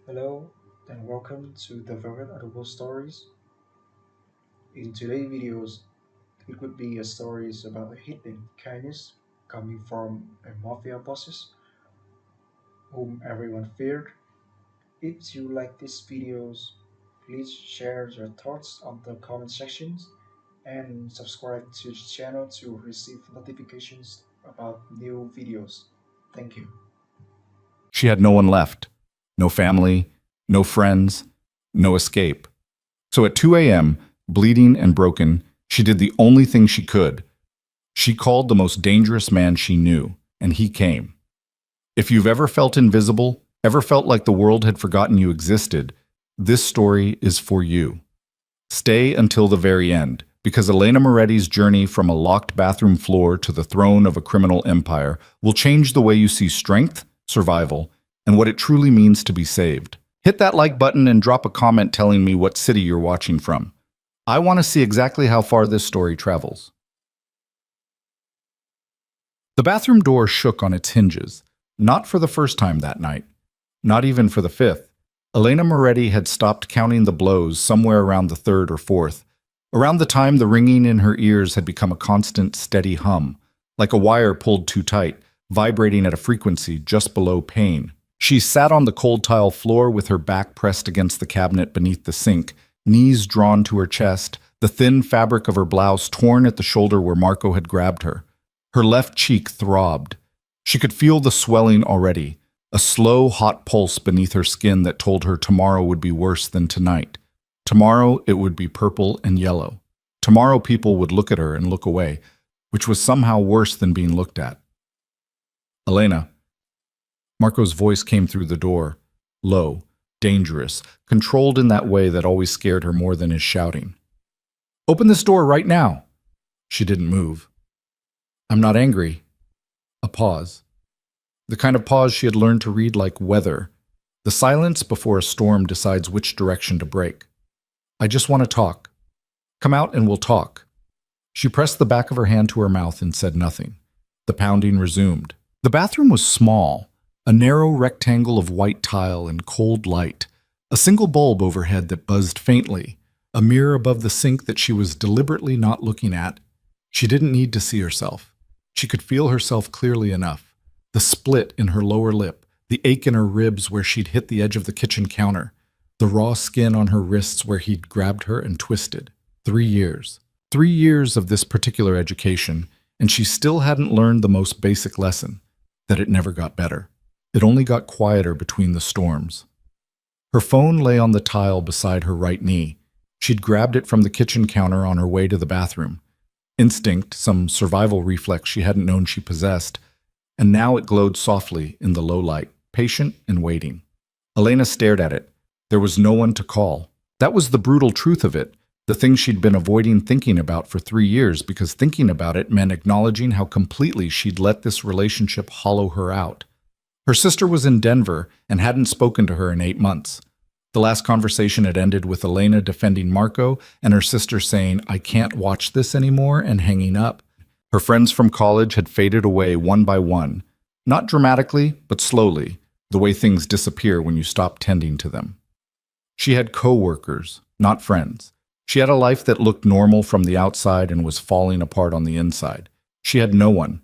Hello and welcome to the Very Audible Stories. In today's videos, it would be a stories about a hidden kindness coming from a mafia bosses whom everyone feared. If you like these videos, please share your thoughts on the comment sections and subscribe to the channel to receive notifications about new videos. Thank you. She had no one left. No family, no friends, no escape. So at 2 a.m., bleeding and broken, she did the only thing she could. She called the most dangerous man she knew, and he came. If you've ever felt invisible, ever felt like the world had forgotten you existed, this story is for you. Stay until the very end, because Elena Moretti's journey from a locked bathroom floor to the throne of a criminal empire will change the way you see strength, survival, and what it truly means to be saved. Hit that like button and drop a comment telling me what city you're watching from. I want to see exactly how far this story travels. The bathroom door shook on its hinges, not for the first time that night, not even for the fifth. Elena Moretti had stopped counting the blows somewhere around the third or fourth, around the time the ringing in her ears had become a constant, steady hum, like a wire pulled too tight, vibrating at a frequency just below pain. She sat on the cold tile floor with her back pressed against the cabinet beneath the sink, knees drawn to her chest, the thin fabric of her blouse torn at the shoulder where Marco had grabbed her. Her left cheek throbbed. She could feel the swelling already, a slow, hot pulse beneath her skin that told her tomorrow would be worse than tonight. Tomorrow it would be purple and yellow. Tomorrow people would look at her and look away, which was somehow worse than being looked at. Elena. Marco's voice came through the door, low, dangerous, controlled in that way that always scared her more than his shouting. Open this door right now. She didn't move. I'm not angry. A pause. The kind of pause she had learned to read like weather, the silence before a storm decides which direction to break. I just want to talk. Come out and we'll talk. She pressed the back of her hand to her mouth and said nothing. The pounding resumed. The bathroom was small, a narrow rectangle of white tile and cold light, a single bulb overhead that buzzed faintly, a mirror above the sink that she was deliberately not looking at. She didn't need to see herself. She could feel herself clearly enough. The split in her lower lip, the ache in her ribs where she'd hit the edge of the kitchen counter, the raw skin on her wrists where he'd grabbed her and twisted. 3 years. 3 years of this particular education, and she still hadn't learned the most basic lesson, that it never got better. It only got quieter between the storms. Her phone lay on the tile beside her right knee. She'd grabbed it from the kitchen counter on her way to the bathroom. Instinct, some survival reflex she hadn't known she possessed, and now it glowed softly in the low light, patient and waiting. Elena stared at it. There was no one to call. That was the brutal truth of it, the thing she'd been avoiding thinking about for 3 years because thinking about it meant acknowledging how completely she'd let this relationship hollow her out. Her sister was in Denver and hadn't spoken to her in 8 months. The last conversation had ended with Elena defending Marco and her sister saying, I can't watch this anymore, and hanging up. Her friends from college had faded away one by one, not dramatically, but slowly, the way things disappear when you stop tending to them. She had co-workers, not friends. She had a life that looked normal from the outside and was falling apart on the inside. She had no one.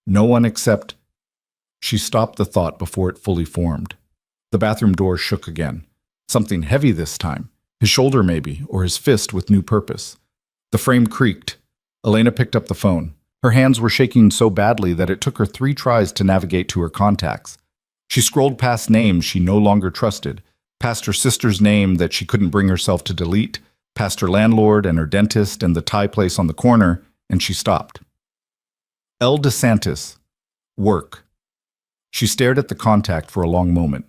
No one except... She stopped the thought before it fully formed. The bathroom door shook again. Something heavy this time. His shoulder maybe, or his fist with new purpose. The frame creaked. Elena picked up the phone. Her hands were shaking so badly that it took her 3 tries to navigate to her contacts. She scrolled past names she no longer trusted, past her sister's name that she couldn't bring herself to delete, past her landlord and her dentist and the Thai place on the corner, and she stopped. L. DeSantis. Work. She stared at the contact for a long moment.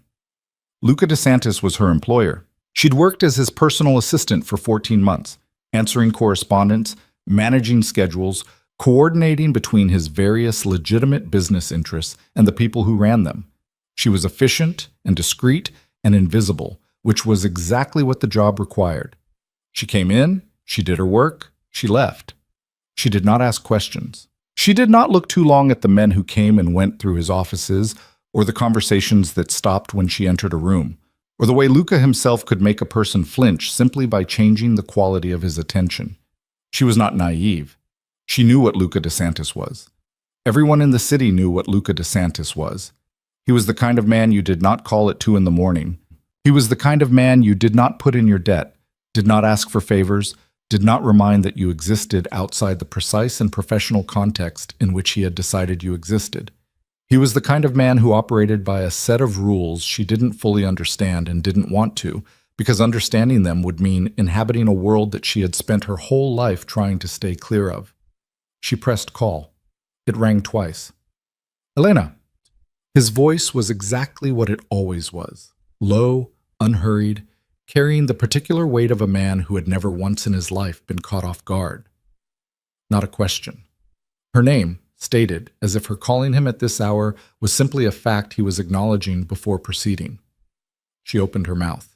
Luca DeSantis was her employer. She'd worked as his personal assistant for 14 months, answering correspondence, managing schedules, coordinating between his various legitimate business interests and the people who ran them. She was efficient and discreet and invisible, which was exactly what the job required. She came in, she did her work, she left. She did not ask questions. She did not look too long at the men who came and went through his offices or the conversations that stopped when she entered a room. or the way Luca himself could make a person flinch simply by changing the quality of his attention. She was not naive. She knew what Luca DeSantis was. Everyone in the city knew what Luca DeSantis was. He was the kind of man you did not call at 2 a.m. He was the kind of man you did not put in your debt, did not ask for favors, did not remind that you existed outside the precise and professional context in which he had decided you existed. He was the kind of man who operated by a set of rules she didn't fully understand and didn't want to, because understanding them would mean inhabiting a world that she had spent her whole life trying to stay clear of. She pressed call. It rang twice. Elena. His voice was exactly what it always was, low, unhurried, carrying the particular weight of a man who had never once in his life been caught off guard. Not a question. Her name, stated as if her calling him at this hour was simply a fact he was acknowledging before proceeding. She opened her mouth.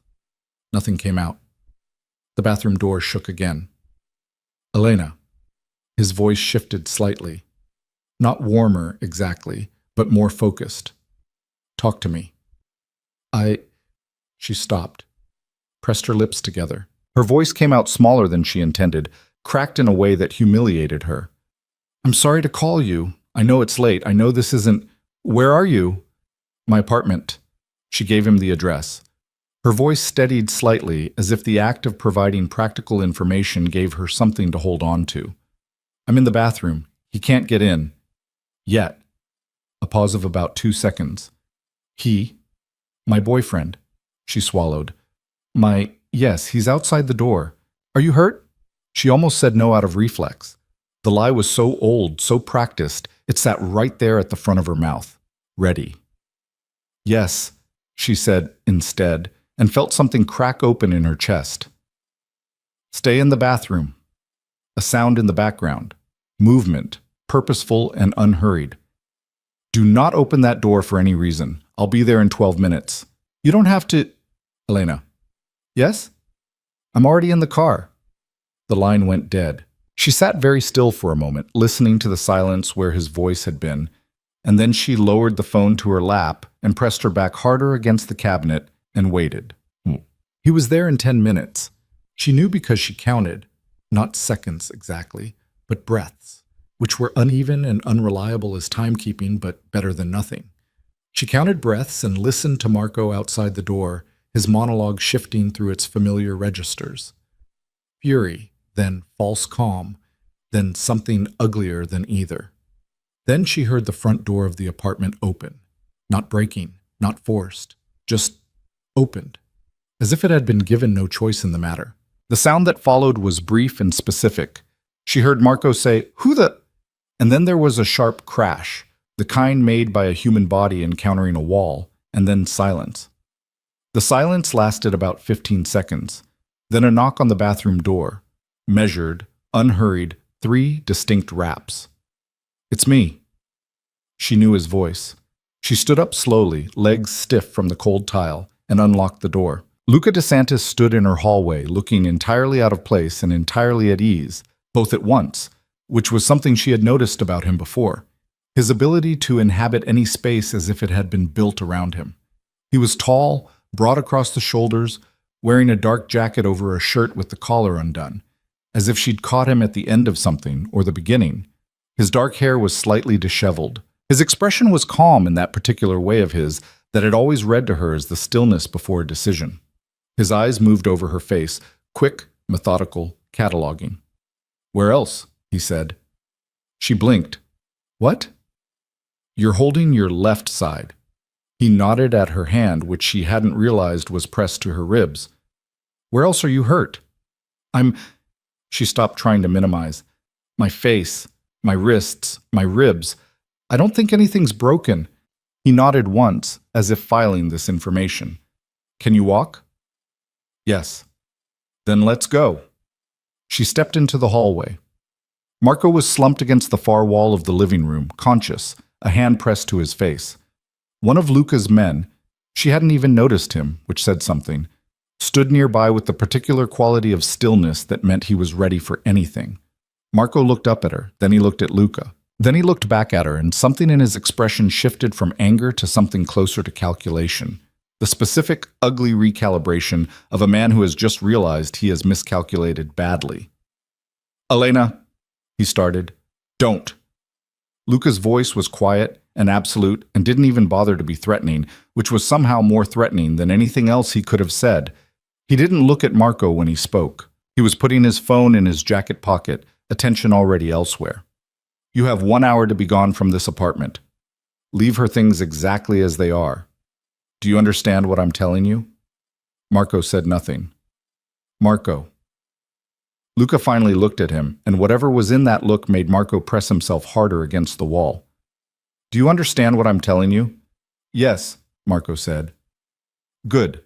Nothing came out. The bathroom door shook again. Elena. His voice shifted slightly. Not warmer, exactly, but more focused. Talk to me. She stopped, pressed her lips together. Her voice came out smaller than she intended, cracked in a way that humiliated her. I'm sorry to call you. I know it's late. I know this isn't... Where are you? My apartment. She gave him the address. Her voice steadied slightly, as if the act of providing practical information gave her something to hold on to. I'm in the bathroom. He can't get in. Yet. A pause of about 2 seconds. He? My boyfriend. She swallowed. Yes, he's outside the door. Are you hurt? She almost said no out of reflex. The lie was so old, so practiced, it sat right there at the front of her mouth. Ready. Yes, she said instead, and felt something crack open in her chest. Stay in the bathroom. A sound in the background. Movement, purposeful and unhurried. Do not open that door for any reason. I'll be there in 12 minutes. You don't have to... Elena. Yes? I'm already in the car. The line went dead. She sat very still for a moment, listening to the silence where his voice had been, and then she lowered the phone to her lap and pressed her back harder against the cabinet and waited. He was there in 10 minutes. She knew because she counted, not seconds exactly, but breaths, which were uneven and unreliable as timekeeping, but better than nothing. She counted breaths and listened to Marco outside the door, his monologue shifting through its familiar registers. Fury, then false calm, then something uglier than either. Then she heard the front door of the apartment open, not breaking, not forced, just opened, as if it had been given no choice in the matter. The sound that followed was brief and specific. She heard Marco say, "Who the..." And then there was a sharp crash, the kind made by a human body encountering a wall, and then silence. The silence lasted about 15 seconds, then a knock on the bathroom door. Measured, unhurried, 3 distinct raps. It's me. She knew his voice. She stood up slowly, legs stiff from the cold tile, and unlocked the door. Luca DeSantis stood in her hallway, looking entirely out of place and entirely at ease, both at once, which was something she had noticed about him before. His ability to inhabit any space as if it had been built around him. He was tall, broad across the shoulders, wearing a dark jacket over a shirt with the collar undone, as if she'd caught him at the end of something or the beginning. His dark hair was slightly disheveled. His expression was calm in that particular way of his that had always read to her as the stillness before a decision. His eyes moved over her face, quick, methodical, cataloging. "Where else?" he said. She blinked. "What?" "You're holding your left side." He nodded at her hand, which she hadn't realized was pressed to her ribs. "Where else are you hurt?" She stopped trying to minimize. "My face, my wrists, my ribs. I don't think anything's broken." He nodded once, as if filing this information. "Can you walk?" "Yes." "Then let's go." She stepped into the hallway. Marco was slumped against the far wall of the living room, conscious, a hand pressed to his face. One of Luca's men, she hadn't even noticed him, which said something, stood nearby with the particular quality of stillness that meant he was ready for anything. Marco looked up at her, then he looked at Luca. Then he looked back at her, and something in his expression shifted from anger to something closer to calculation. The specific, ugly recalibration of a man who has just realized he has miscalculated badly. Elena, he started. Don't. Luca's voice was quiet and absolute and didn't even bother to be threatening, which was somehow more threatening than anything else he could have said. He didn't look at Marco when he spoke. He was putting his phone in his jacket pocket, attention already elsewhere. You have 1 hour to be gone from this apartment. Leave her things exactly as they are. Do you understand what I'm telling you? Marco said nothing. Marco. Luca finally looked at him, and whatever was in that look made Marco press himself harder against the wall. Do you understand what I'm telling you? Yes, Marco said. Good.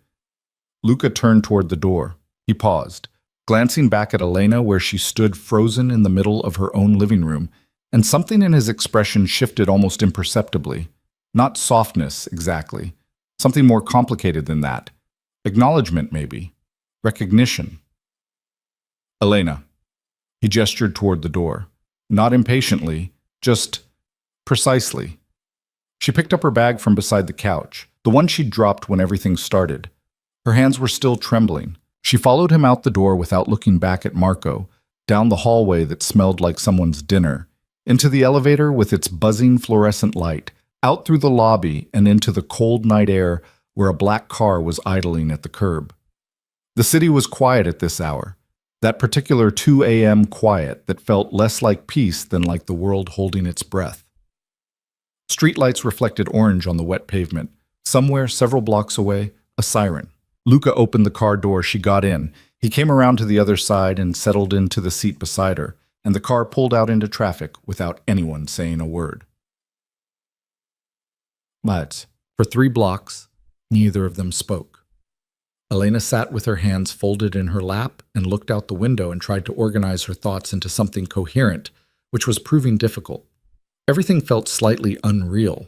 Luca turned toward the door. He paused, glancing back at Elena where she stood frozen in the middle of her own living room, and something in his expression shifted almost imperceptibly. Not softness, exactly. Something more complicated than that. Acknowledgement, maybe. Recognition. Elena. He gestured toward the door. Not impatiently, just precisely. She picked up her bag from beside the couch, the one she'd dropped when everything started. Her hands were still trembling. She followed him out the door without looking back at Marco, down the hallway that smelled like someone's dinner, into the elevator with its buzzing fluorescent light, out through the lobby and into the cold night air where a black car was idling at the curb. The city was quiet at this hour, that particular 2 a.m. quiet that felt less like peace than like the world holding its breath. Streetlights reflected orange on the wet pavement. Somewhere, several blocks away, a siren. Luca opened the car door she got in. He came around to the other side and settled into the seat beside her, and the car pulled out into traffic without anyone saying a word. But for 3 blocks, neither of them spoke. Elena sat with her hands folded in her lap and looked out the window and tried to organize her thoughts into something coherent, which was proving difficult. Everything felt slightly unreal.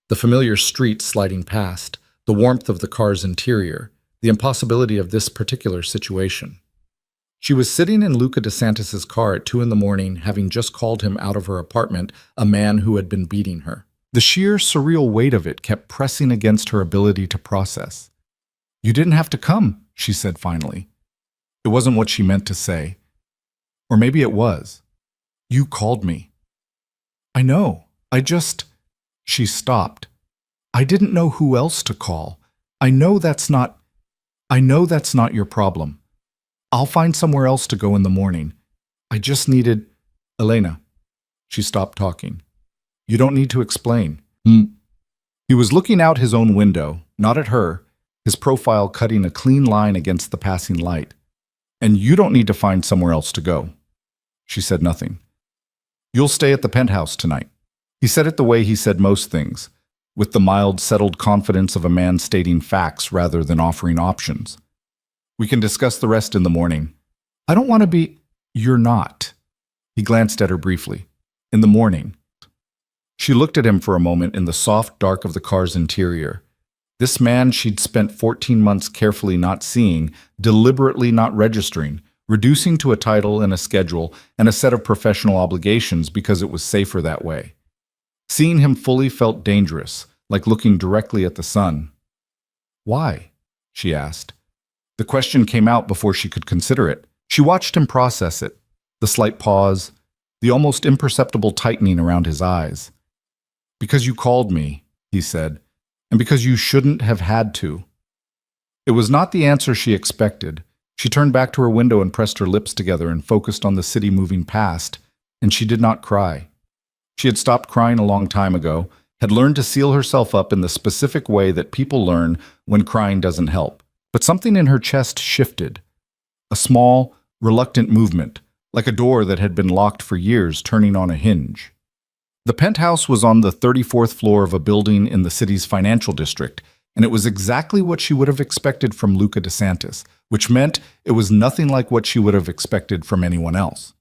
The familiar streets sliding past, the warmth of the car's interior, the impossibility of this particular situation. She was sitting in Luca DeSantis' car at 2 a.m, having just called him out of her apartment, a man who had been beating her. The sheer surreal weight of it kept pressing against her ability to process. You didn't have to come, she said finally. It wasn't what she meant to say. Or maybe it was. You called me. I know. She stopped. I didn't know who else to call. I know that's not your problem. I'll find somewhere else to go in the morning. I just needed... Elena. She stopped talking. You don't need to explain. He was looking out his own window, not at her, his profile cutting a clean line against the passing light. And you don't need to find somewhere else to go. She said nothing. You'll stay at the penthouse tonight. He said it the way he said most things, with the mild, settled confidence of a man stating facts rather than offering options. We can discuss the rest in the morning. I don't want to be... You're not. He glanced at her briefly. In the morning. She looked at him for a moment in the soft dark of the car's interior. This man she'd spent 14 months carefully not seeing, deliberately not registering, reducing to a title and a schedule and a set of professional obligations because it was safer that way. Seeing him fully felt dangerous, like looking directly at the sun. Why? She asked. The question came out before she could consider it. She watched him process it, the slight pause, the almost imperceptible tightening around his eyes. Because you called me, he said, and because you shouldn't have had to. It was not the answer she expected. She turned back to her window and pressed her lips together and focused on the city moving past, and she did not cry. She had stopped crying a long time ago, had learned to seal herself up in the specific way that people learn when crying doesn't help. But something in her chest shifted. A small, reluctant movement, like a door that had been locked for years turning on a hinge. The penthouse was on the 34th floor of a building in the city's financial district, and it was exactly what she would have expected from Luca DeSantis, which meant it was nothing like what she would have expected from anyone else.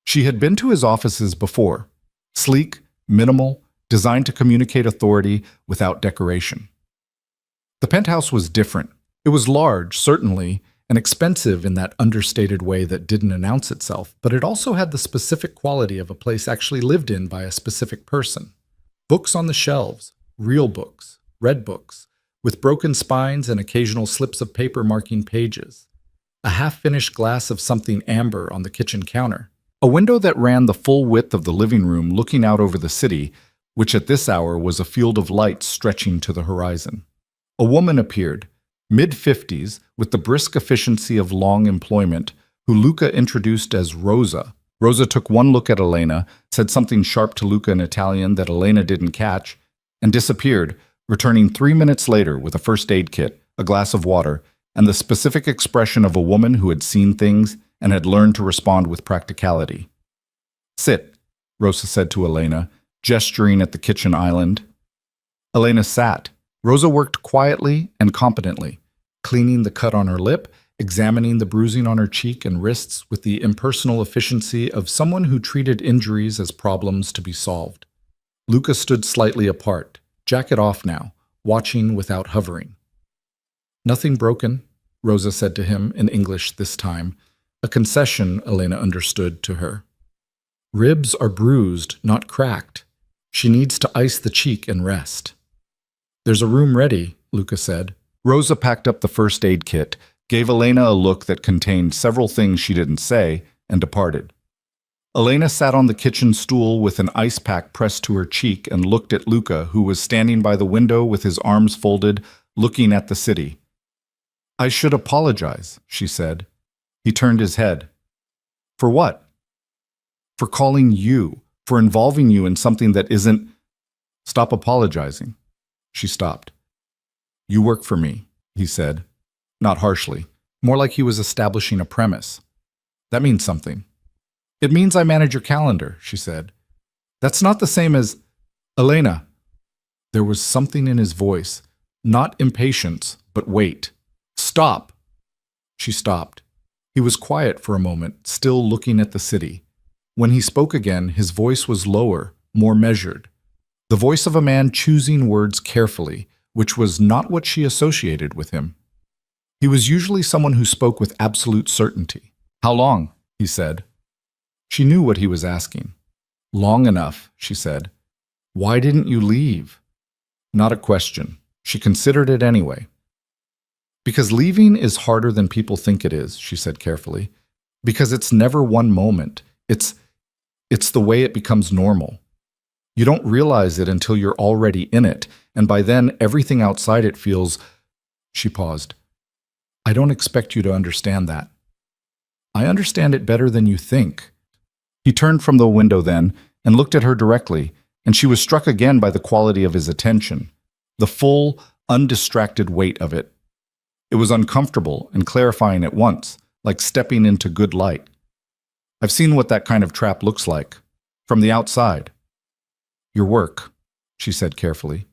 She had been to his offices before, sleek, minimal, designed to communicate authority without decoration. The penthouse was different. It was large, certainly, and expensive in that understated way that didn't announce itself, but it also had the specific quality of a place actually lived in by a specific person. Books on the shelves, real books, red books, with broken spines and occasional slips of paper marking pages. A half-finished glass of something amber on the kitchen counter. A window that ran the full width of the living room looking out over the city, which at this hour was a field of light stretching to the horizon. A woman appeared, mid-50s, with the brisk efficiency of long employment, who Luca introduced as Rosa. Rosa took one look at Elena, said something sharp to Luca in Italian that Elena didn't catch, and disappeared, returning 3 minutes later with a first aid kit, a glass of water, and the specific expression of a woman who had seen things and had learned to respond with practicality. "Sit," Rosa said to Elena, gesturing at the kitchen island. Elena sat. Rosa worked quietly and competently, cleaning the cut on her lip, examining the bruising on her cheek and wrists with the impersonal efficiency of someone who treated injuries as problems to be solved. Luca stood slightly apart, jacket off now, watching without hovering. "Nothing broken," Rosa said to him in English this time, a concession Elena understood to her. "Ribs are bruised, not cracked. She needs to ice the cheek and rest." "There's a room ready," Luca said. Rosa packed up the first aid kit, gave Elena a look that contained several things she didn't say, and departed. Elena sat on the kitchen stool with an ice pack pressed to her cheek and looked at Luca, who was standing by the window with his arms folded, looking at the city. "I should apologize," she said. He turned his head. "For what?" "For calling you, for involving you in something that isn't—" "Stop apologizing." She stopped. "You work for me," he said, not harshly, more like he was establishing a premise. "That means something." "It means I manage your calendar," she said. "That's not the same as—" "Elena." There was something in his voice, not impatience, but weight. "Stop!" She stopped. He was quiet for a moment, still looking at the city. When he spoke again, his voice was lower, more measured. The voice of a man choosing words carefully, which was not what she associated with him. He was usually someone who spoke with absolute certainty. "How long?" he said. She knew what he was asking. "Long enough," she said. "Why didn't you leave?" Not a question. She considered it anyway. "Because leaving is harder than people think it is," she said carefully. "Because it's never one moment. It's the way it becomes normal. You don't realize it until you're already in it, and by then everything outside it feels—" She paused. "I don't expect you to understand that." "I understand it better than you think." He turned from the window then and looked at her directly, and she was struck again by the quality of his attention, the full, undistracted weight of it. It was uncomfortable and clarifying at once, like stepping into good light. "I've seen what that kind of trap looks like, from the outside." "Your work," she said carefully.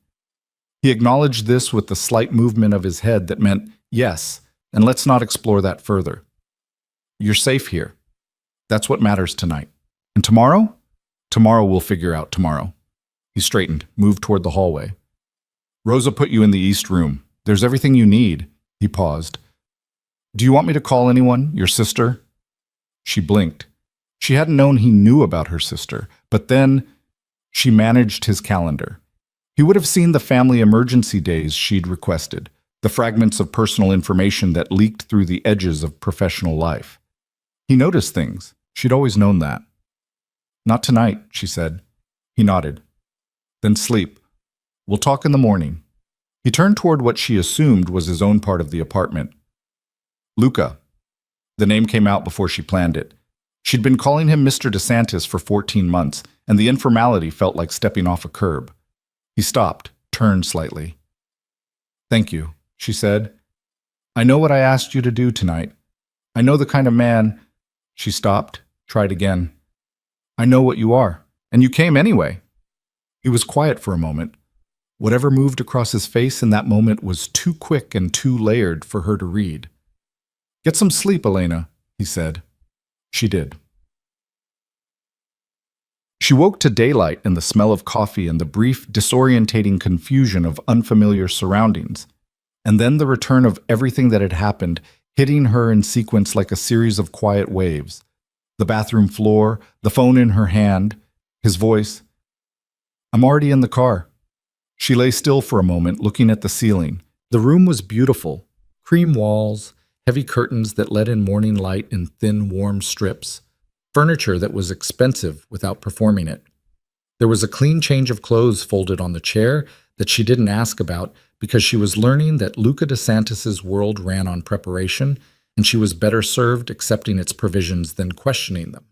He acknowledged this with the slight movement of his head that meant, "Yes, and let's not explore that further. You're safe here. That's what matters tonight. And tomorrow? Tomorrow we'll figure out tomorrow." He straightened, moved toward the hallway. "Rosa put you in the East Room. There's everything you need." He paused. "Do you want me to call anyone? Your sister?" She blinked. She hadn't known he knew about her sister, but then she managed his calendar. He would have seen the family emergency days she'd requested, the fragments of personal information that leaked through the edges of professional life. He noticed things. She'd always known that. "Not tonight," she said. He nodded. "Then sleep. We'll talk in the morning." He turned toward what she assumed was his own part of the apartment. "Luca." The name came out before she planned it. She'd been calling him Mr. DeSantis for 14 months, and the informality felt like stepping off a curb. He stopped, turned slightly. "Thank you," she said. "I know what I asked you to do tonight. I know the kind of man—" She stopped, tried again. "I know what you are, and you came anyway." He was quiet for a moment. Whatever moved across his face in that moment was too quick and too layered for her to read. "Get some sleep, Elena," he said. She did. She woke to daylight and the smell of coffee and the brief, disorientating confusion of unfamiliar surroundings, and then the return of everything that had happened, hitting her in sequence like a series of quiet waves. The bathroom floor, the phone in her hand, his voice. "I'm already in the car." She lay still for a moment, looking at the ceiling, The room was beautiful. Cream walls, heavy curtains that let in morning light in thin, warm strips, furniture that was expensive without performing it. There was a clean change of clothes folded on the chair that she didn't ask about because she was learning that Luca DeSantis's world ran on preparation, and she was better served accepting its provisions than questioning them.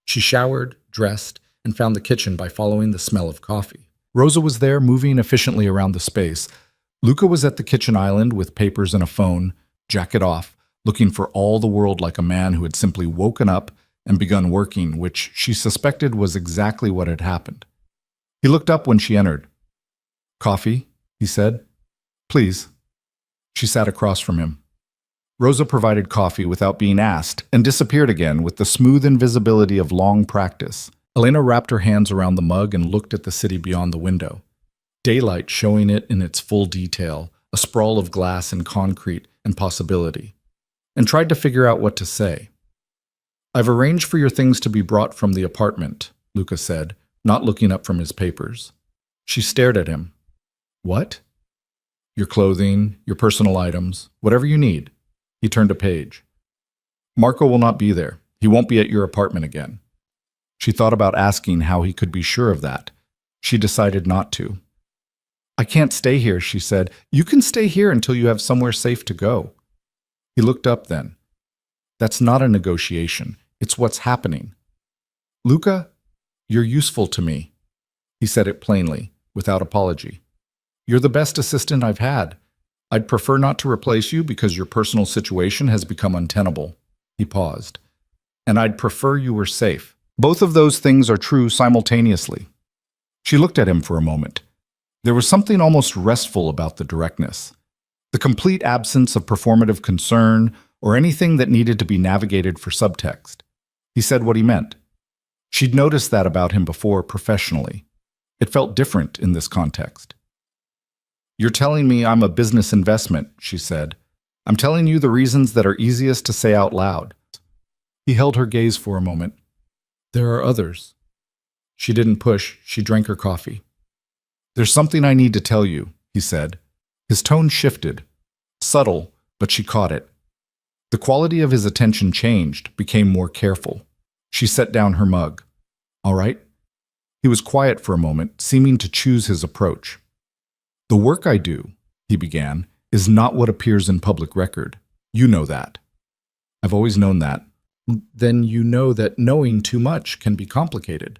She showered, dressed, and found the kitchen by following the smell of coffee. Rosa was there, moving efficiently around the space. Luca was at the kitchen island with papers and a phone, jacket off, looking for all the world like a man who had simply woken up and begun working, which she suspected was exactly what had happened. He looked up when she entered. "Coffee?" he said. "Please." She sat across from him. Rosa provided coffee without being asked and disappeared again with the smooth invisibility of long practice. Elena wrapped her hands around the mug and looked at the city beyond the window. Daylight showing it in its full detail, a sprawl of glass and concrete and possibility, and tried to figure out what to say. "I've arranged for your things to be brought from the apartment," Luca said, not looking up from his papers. She stared at him. "What?" "Your clothing, your personal items, whatever you need." He turned a page. "Marco will not be there. He won't be at your apartment again." She thought about asking how he could be sure of that. She decided not to. "I can't stay here," she said. "You can stay here until you have somewhere safe to go." He looked up then. "That's not a negotiation. It's what's happening." "Luca, you're useful to me." He said it plainly, without apology. "You're the best assistant I've had. I'd prefer not to replace you because your personal situation has become untenable." He paused. "And I'd prefer you were safe. Both of those things are true simultaneously." She looked at him for a moment. There was something almost restful about the directness, the complete absence of performative concern or anything that needed to be navigated for subtext. He said what he meant. She'd noticed that about him before professionally. It felt different in this context. "You're telling me I'm a business investment," she said. "I'm telling you the reasons that are easiest to say out loud." He held her gaze for a moment. "There are others." She didn't push. She drank her coffee. "There's something I need to tell you," he said. His tone shifted. Subtle, but she caught it. The quality of his attention changed, became more careful. She set down her mug. "All right?" He was quiet for a moment, seeming to choose his approach. "The work I do," he began, "is not what appears in public record. You know that." "I've always known that." "Then you know that knowing too much can be complicated."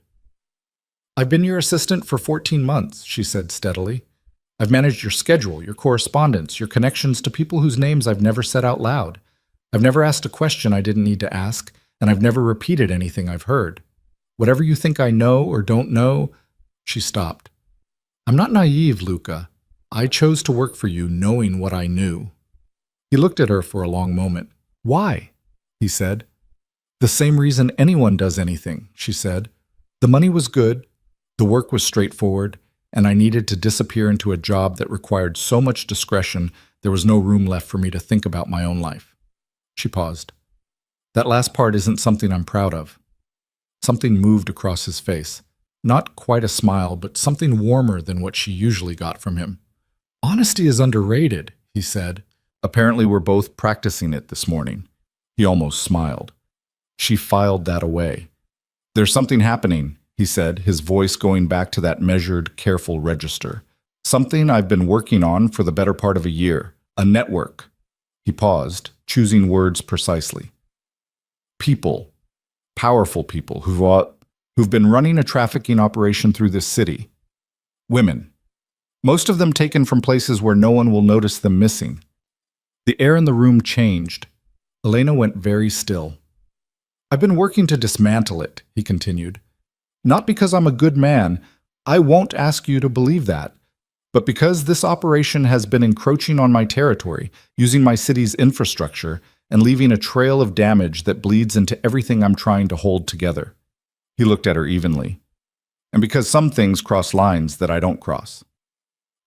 "I've been your assistant for 14 months, she said steadily. "I've managed your schedule, your correspondence, your connections to people whose names I've never said out loud. I've never asked a question I didn't need to ask, and I've never repeated anything I've heard. Whatever you think I know or don't know—" She stopped. "I'm not naive, Luca. I chose to work for you knowing what I knew." He looked at her for a long moment. "Why?" he said. "The same reason anyone does anything," she said. "The money was good, the work was straightforward, and I needed to disappear into a job that required so much discretion there was no room left for me to think about my own life." She paused. "That last part isn't something I'm proud of." Something moved across his face. Not quite a smile, but something warmer than what she usually got from him. "Honesty is underrated," he said. "Apparently we're both practicing it this morning." He almost smiled. She filed that away. "There's something happening," he said, his voice going back to that measured, careful register. "Something I've been working on for the better part of a year. A network." He paused, choosing words precisely. "People, powerful people who've been running a trafficking operation through this city. Women. Most of them taken from places where no one will notice them missing." The air in the room changed. Elena went very still. "I've been working to dismantle it," he continued. "Not because I'm a good man. I won't ask you to believe that. But because this operation has been encroaching on my territory, using my city's infrastructure, and leaving a trail of damage that bleeds into everything I'm trying to hold together." He looked at her evenly. "And because some things cross lines that I don't cross."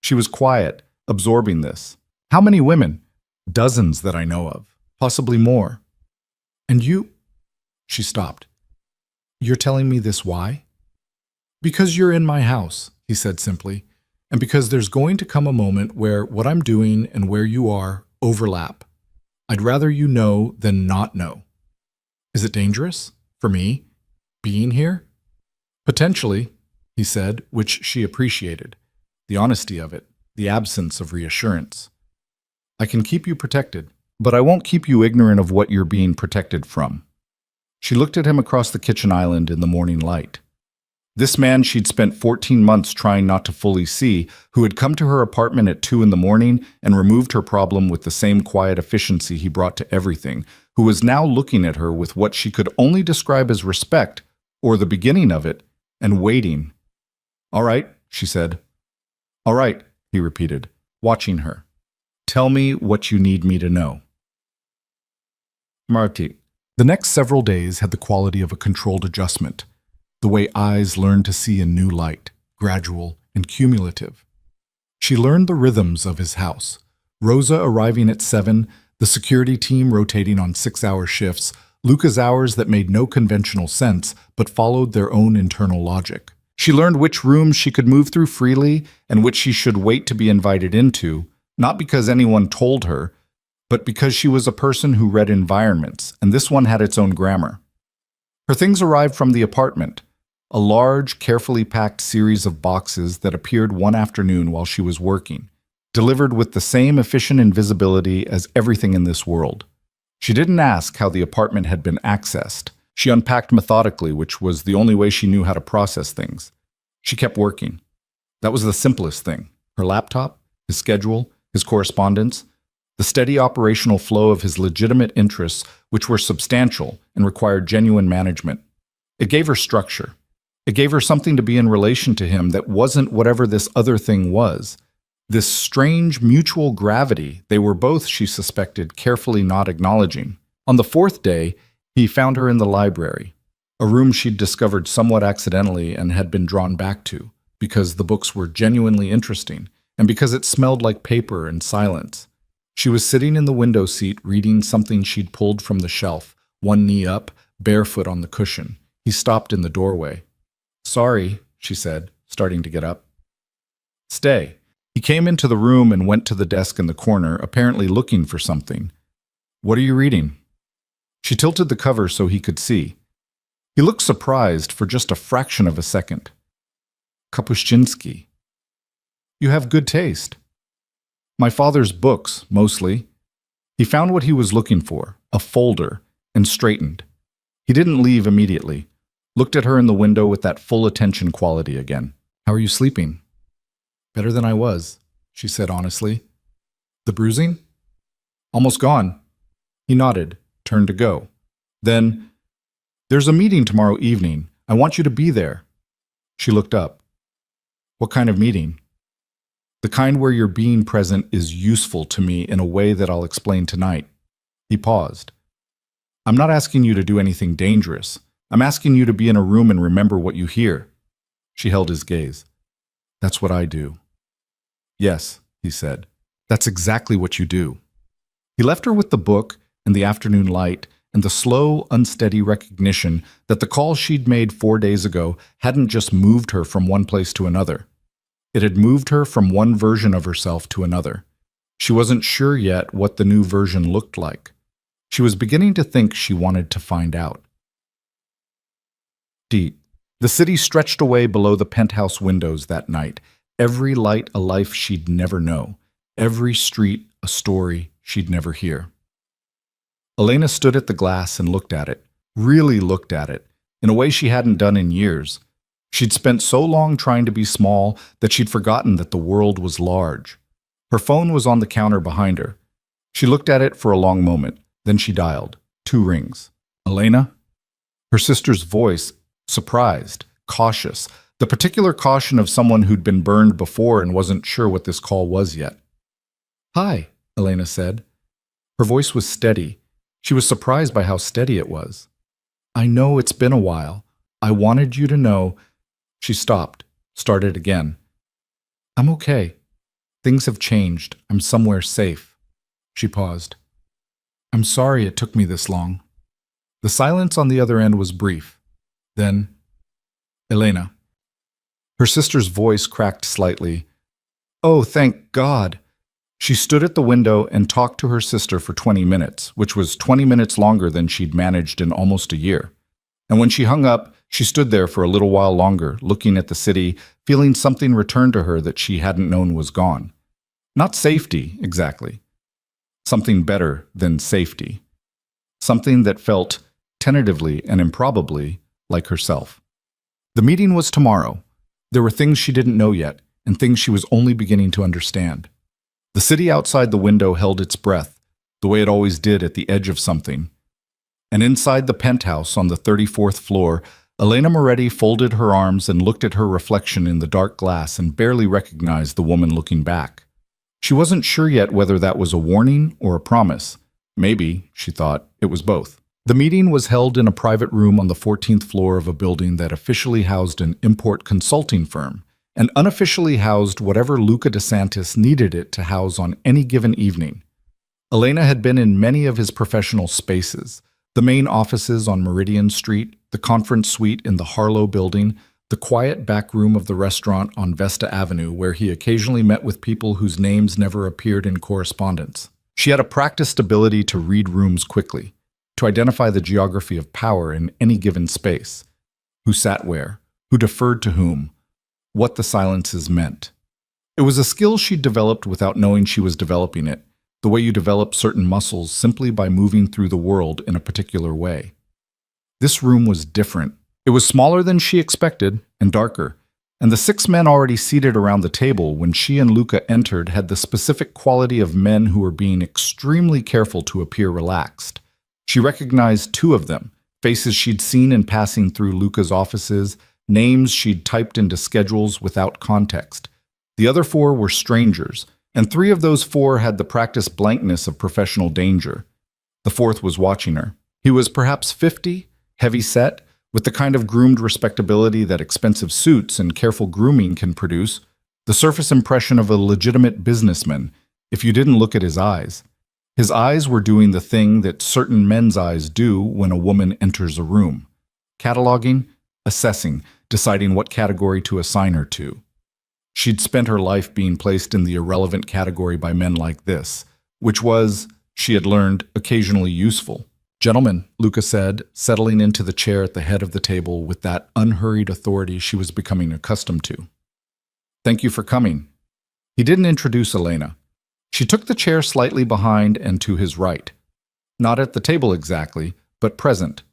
She was quiet, absorbing this. "How many women?" "Dozens that I know of. Possibly more." "And you—" She stopped. "You're telling me this why?" "Because you're in my house," he said simply. And because there's going to come a moment where what I'm doing and where you are overlap. I'd rather you know than not know. Is it dangerous? For me? Being here? Potentially, he said, which she appreciated. The honesty of it, the absence of reassurance. I can keep you protected, but I won't keep you ignorant of what you're being protected from. She looked at him across the kitchen island in the morning light. This man she'd spent 14 months trying not to fully see, who had come to her apartment at 2 in the morning and removed her problem with the same quiet efficiency he brought to everything, who was now looking at her with what she could only describe as respect, or the beginning of it, and waiting. "All right," she said. "All right," he repeated, watching her. "Tell me what you need me to know." Marti. The next several days had the quality of a controlled adjustment, the way eyes learn to see in new light, gradual and cumulative. She learned the rhythms of his house. Rosa arriving at 7, the security team rotating on 6-hour shifts, Luca's hours that made no conventional sense but followed their own internal logic. She learned which rooms she could move through freely and which she should wait to be invited into, not because anyone told her, but because she was a person who read environments, and this one had its own grammar. Her things arrived from the apartment, a large, carefully packed series of boxes that appeared one afternoon while she was working, delivered with the same efficient invisibility as everything in this world. She didn't ask how the apartment had been accessed. She unpacked methodically, which was the only way she knew how to process things. She kept working. That was the simplest thing. Her laptop, his schedule, his correspondence, the steady operational flow of his legitimate interests, which were substantial and required genuine management. It gave her structure. It gave her something to be in relation to him that wasn't whatever this other thing was. This strange mutual gravity they were both, she suspected, carefully not acknowledging. On the 4th day, he found her in the library, a room she'd discovered somewhat accidentally and had been drawn back to, because the books were genuinely interesting, and because it smelled like paper and silence. She was sitting in the window seat reading something she'd pulled from the shelf, one knee up, barefoot on the cushion. He stopped in the doorway. "Sorry," she said, starting to get up. "Stay." He came into the room and went to the desk in the corner, apparently looking for something. "What are you reading?" She tilted the cover so he could see. He looked surprised for just a fraction of a second. "Kapuscinski. You have good taste." "My father's books, mostly." He found what he was looking for, a folder, and straightened. He didn't leave immediately. Looked at her in the window with that full attention quality again. "How are you sleeping?" "Better than I was," she said honestly. "The bruising?" "Almost gone." He nodded, turned to go. Then, "There's a meeting tomorrow evening. I want you to be there." She looked up. "What kind of meeting?" "The kind where your being present is useful to me in a way that I'll explain tonight." He paused. "I'm not asking you to do anything dangerous. I'm asking you to be in a room and remember what you hear." She held his gaze. "That's what I do." "Yes," he said. "That's exactly what you do." He left her with the book and the afternoon light and the slow, unsteady recognition that the call she'd made 4 days ago hadn't just moved her from one place to another. It had moved her from one version of herself to another. She wasn't sure yet what the new version looked like. She was beginning to think she wanted to find out. Deep. The city stretched away below the penthouse windows that night, every light a life she'd never know, every street a story she'd never hear. Elena stood at the glass and looked at it, really looked at it, in a way she hadn't done in years. She'd spent so long trying to be small that she'd forgotten that the world was large. Her phone was on the counter behind her. She looked at it for a long moment, then she dialed. 2 rings. "Elena?" Her sister's voice, surprised, cautious, the particular caution of someone who'd been burned before and wasn't sure what this call was yet. "Hi," Elena said. Her voice was steady. She was surprised by how steady it was. "I know it's been a while. I wanted you to know." She stopped, started again. "I'm okay. Things have changed. I'm somewhere safe." She paused. "I'm sorry it took me this long." The silence on the other end was brief. Then, "Elena." Her sister's voice cracked slightly. Oh, thank God. She stood at the window and talked to her sister for 20 minutes, which was 20 minutes longer than she'd managed in almost a year. And when she hung up, she stood there for a little while longer, looking at the city, feeling something return to her that she hadn't known was gone. Not safety, exactly. Something better than safety. Something that felt, tentatively and improbably, like herself. The meeting was tomorrow. There were things she didn't know yet, and things she was only beginning to understand. The city outside the window held its breath, the way it always did at the edge of something. And inside the penthouse on the 34th floor, Elena Moretti folded her arms and looked at her reflection in the dark glass and barely recognized the woman looking back. She wasn't sure yet whether that was a warning or a promise. Maybe, she thought, it was both. The meeting was held in a private room on the 14th floor of a building that officially housed an import consulting firm and unofficially housed whatever Luca DeSantis needed it to house on any given evening. Elena had been in many of his professional spaces, the main offices on Meridian Street, the conference suite in the Harlow building, the quiet back room of the restaurant on Vesta Avenue where he occasionally met with people whose names never appeared in correspondence. She had a practiced ability to read rooms quickly, to identify the geography of power in any given space, who sat where, who deferred to whom, what the silences meant. It was a skill she'd developed without knowing she was developing it, the way you develop certain muscles simply by moving through the world in a particular way. This room was different. It was smaller than she expected and darker, and the 6 men already seated around the table when she and Luca entered had the specific quality of men who were being extremely careful to appear relaxed. She recognized 2 of them, faces she'd seen in passing through Luca's offices, names she'd typed into schedules without context. The other 4 were strangers, and 3 of those 4 had the practiced blankness of professional danger. The 4th was watching her. He was perhaps 50, heavy-set, with the kind of groomed respectability that expensive suits and careful grooming can produce, the surface impression of a legitimate businessman, if you didn't look at his eyes. His eyes were doing the thing that certain men's eyes do when a woman enters a room. Cataloging, assessing, deciding what category to assign her to. She'd spent her life being placed in the irrelevant category by men like this, which was, she had learned, occasionally useful. "Gentlemen," Luca said, settling into the chair at the head of the table with that unhurried authority she was becoming accustomed to. "Thank you for coming." He didn't introduce Elena. She took the chair slightly behind and to his right. Not at the table exactly, but present.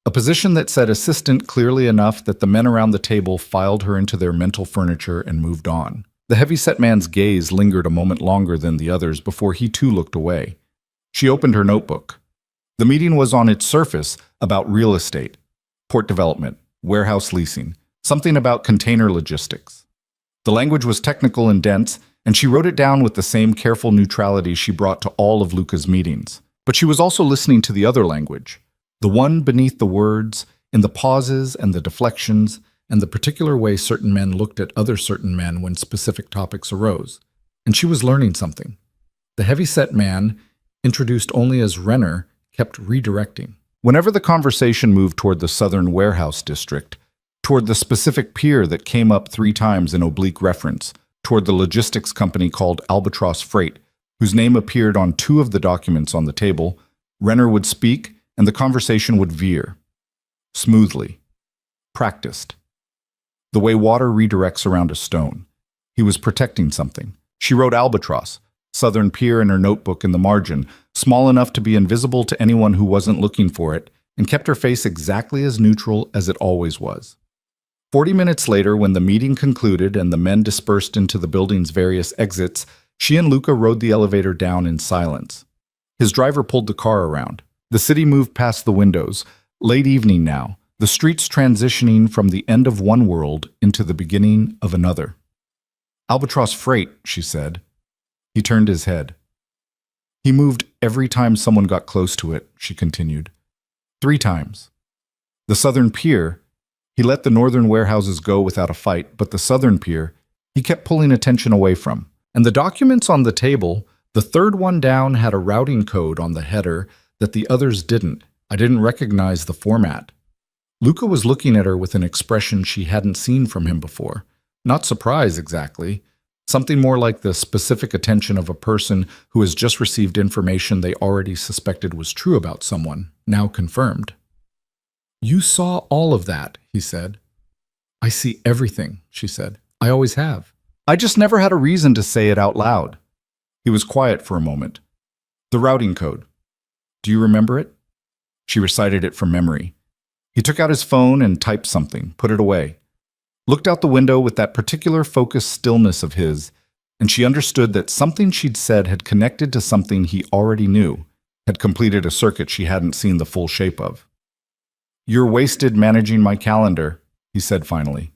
A position that said assistant clearly enough that the men around the table filed her into their mental furniture and moved on. The heavy-set man's gaze lingered a moment longer than the others before he too looked away. She opened her notebook. The meeting was on its surface about real estate, port development, warehouse leasing, something about container logistics. The language was technical and dense, and she wrote it down with the same careful neutrality she brought to all of Luca's meetings. But she was also listening to the other language. The one beneath the words, in the pauses and the deflections, and the particular way certain men looked at other certain men when specific topics arose. And she was learning something. The heavy-set man, introduced only as Renner, kept redirecting. Whenever the conversation moved toward the southern warehouse district, toward the specific pier that came up 3 times in oblique reference, toward the logistics company called Albatross Freight, whose name appeared on 2 of the documents on the table, Renner would speak, and the conversation would veer. Smoothly. Practiced. The way water redirects around a stone. He was protecting something. She wrote Albatross, Southern Pier in her notebook in the margin, small enough to be invisible to anyone who wasn't looking for it, and kept her face exactly as neutral as it always was. 40 minutes later, when the meeting concluded and the men dispersed into the building's various exits, she and Luca rode the elevator down in silence. His driver pulled the car around. The city moved past the windows. Late evening now, the streets transitioning from the end of one world into the beginning of another. "Albatross Freight," she said. He turned his head. "He moved every time someone got close to it," she continued. 3 times. The southern pier, he let the northern warehouses go without a fight, but the southern pier, he kept pulling attention away from. And the documents on the table, the 3rd one down had a routing code on the header that the others didn't. I didn't recognize the format. Luca was looking at her with an expression she hadn't seen from him before. Not surprise exactly, Something more like the specific attention of a person who has just received information they already suspected was true about someone, now confirmed. You saw all of that, he said. I see everything, she said. I always have. I just never had a reason to say it out loud. He was quiet for a moment. The routing code. Do you remember it? She recited it from memory. He took out his phone and typed something, put it away. Looked out the window with that particular focused stillness of his, and she understood that something she'd said had connected to something he already knew, had completed a circuit she hadn't seen the full shape of. You're wasted managing my calendar, he said finally.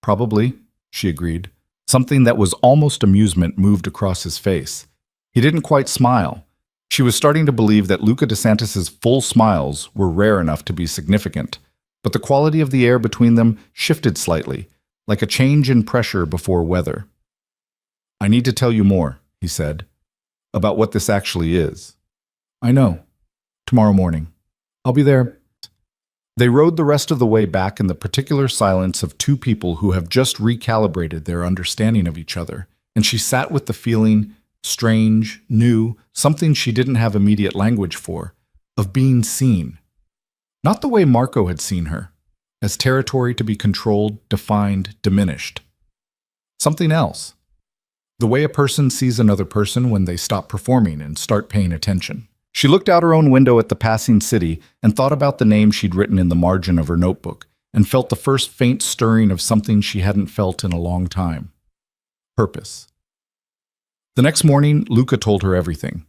Probably, she agreed. Something that was almost amusement moved across his face. He didn't quite smile. She was starting to believe that Luca DeSantis's full smiles were rare enough to be significant, but the quality of the air between them shifted slightly, like a change in pressure before weather. I need to tell you more, he said, about what this actually is. I know. Tomorrow morning. I'll be there. They rode the rest of the way back in the particular silence of two people who have just recalibrated their understanding of each other, and she sat with the feeling, strange, new, something she didn't have immediate language for, of being seen. Not the way Marco had seen her, as territory to be controlled, defined, diminished. Something else. The way a person sees another person when they stop performing and start paying attention. She looked out her own window at the passing city and thought about the name she'd written in the margin of her notebook and felt the first faint stirring of something she hadn't felt in a long time. Purpose. The next morning, Luca told her everything.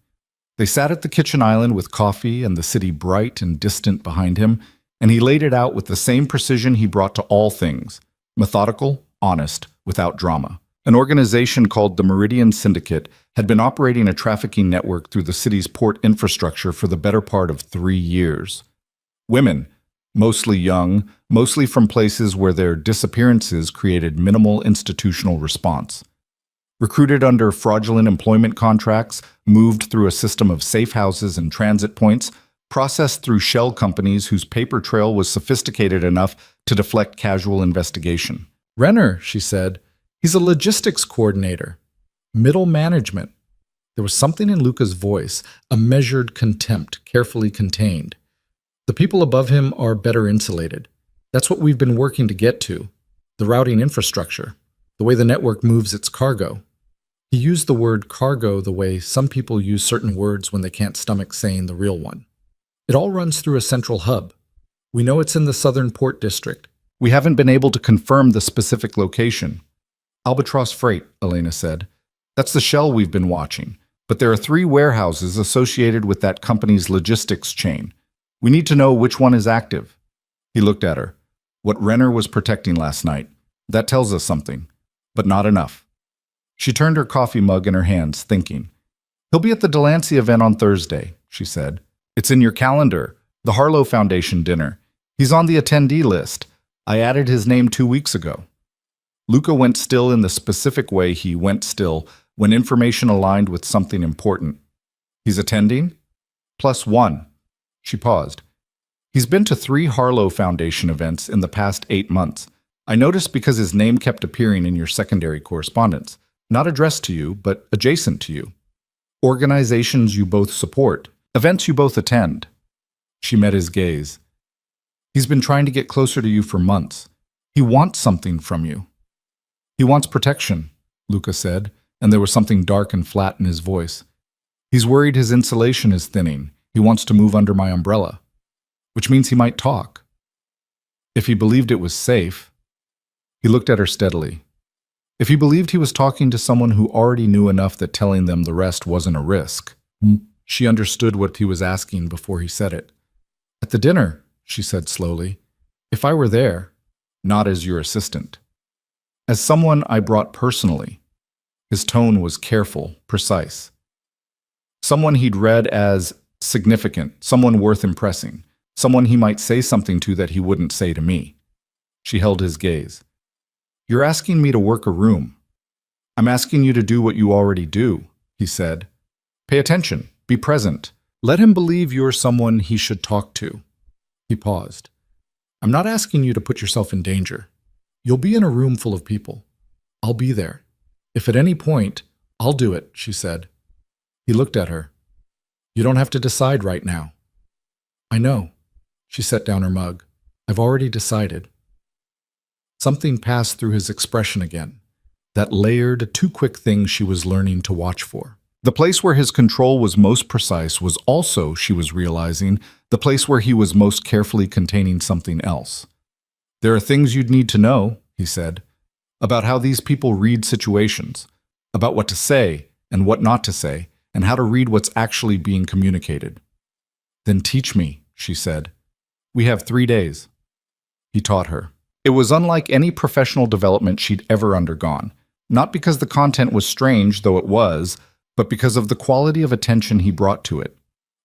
They sat at the kitchen island with coffee and the city bright and distant behind him, and he laid it out with the same precision he brought to all things, methodical, honest, without drama. An organization called the Meridian Syndicate had been operating a trafficking network through the city's port infrastructure for the better part of 3 years. Women, mostly young, mostly from places where their disappearances created minimal institutional response. Recruited under fraudulent employment contracts, moved through a system of safe houses and transit points, processed through shell companies whose paper trail was sophisticated enough to deflect casual investigation. Renner, she said, he's a logistics coordinator. Middle management. There was something in Luca's voice, a measured contempt, carefully contained. The people above him are better insulated. That's what we've been working to get to. The routing infrastructure. The way the network moves its cargo. He used the word cargo the way some people use certain words when they can't stomach saying the real one. It all runs through a central hub. We know it's in the southern port district. We haven't been able to confirm the specific location. Albatross Freight, Elena said. That's the shell we've been watching. But there are 3 warehouses associated with that company's logistics chain. We need to know which one is active. He looked at her. What Renner was protecting last night. That tells us something. But not enough. She turned her coffee mug in her hands, thinking. He'll be at the Delancey event on Thursday, she said. It's in your calendar. The Harlow Foundation dinner. He's on the attendee list. I added his name 2 weeks ago. Luca went still in the specific way he went still when information aligned with something important. He's attending? +1. She paused. He's been to 3 Harlow Foundation events in the past 8 months. I noticed because his name kept appearing in your secondary correspondence, not addressed to you, but adjacent to you. Organizations you both support, events you both attend. She met his gaze. He's been trying to get closer to you for months. He wants something from you. He wants protection, Luca said, and there was something dark and flat in his voice. He's worried his insulation is thinning. He wants to move under my umbrella, which means he might talk. If he believed it was safe. He looked at her steadily. If he believed he was talking to someone who already knew enough that telling them the rest wasn't a risk. She understood what he was asking before he said it. At the dinner, she said slowly, if I were there, not as your assistant. As someone I brought personally. His tone was careful, precise. Someone he'd read as significant, someone worth impressing, someone he might say something to that he wouldn't say to me. She held his gaze. You're asking me to work a room. I'm asking you to do what you already do, he said. Pay attention, be present. Let him believe you're someone he should talk to. He paused. I'm not asking you to put yourself in danger. You'll be in a room full of people. I'll be there. If at any point, I'll do it, she said. He looked at her. You don't have to decide right now. I know. She set down her mug. I've already decided. Something passed through his expression again. That layered, too quick thing she was learning to watch for. The place where his control was most precise was also, she was realizing, the place where he was most carefully containing something else. There are things you'd need to know, he said, about how these people read situations, about what to say and what not to say, and how to read what's actually being communicated. Then teach me, she said. We have 3 days. He taught her. It was unlike any professional development she'd ever undergone, not because the content was strange, though it was, but because of the quality of attention he brought to it.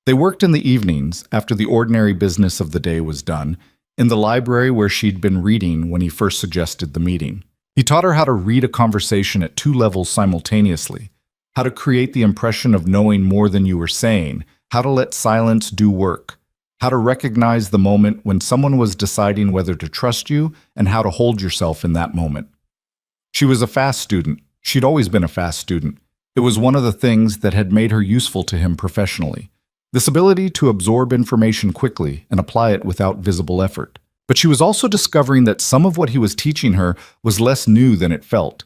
They worked in the evenings, after the ordinary business of the day was done, in the library where she'd been reading when he first suggested the meeting. He taught her how to read a conversation at 2 levels simultaneously, how to create the impression of knowing more than you were saying, how to let silence do work, how to recognize the moment when someone was deciding whether to trust you, and how to hold yourself in that moment. She was a fast student. She'd always been a fast student. It was one of the things that had made her useful to him professionally. This ability to absorb information quickly and apply it without visible effort. But she was also discovering that some of what he was teaching her was less new than it felt.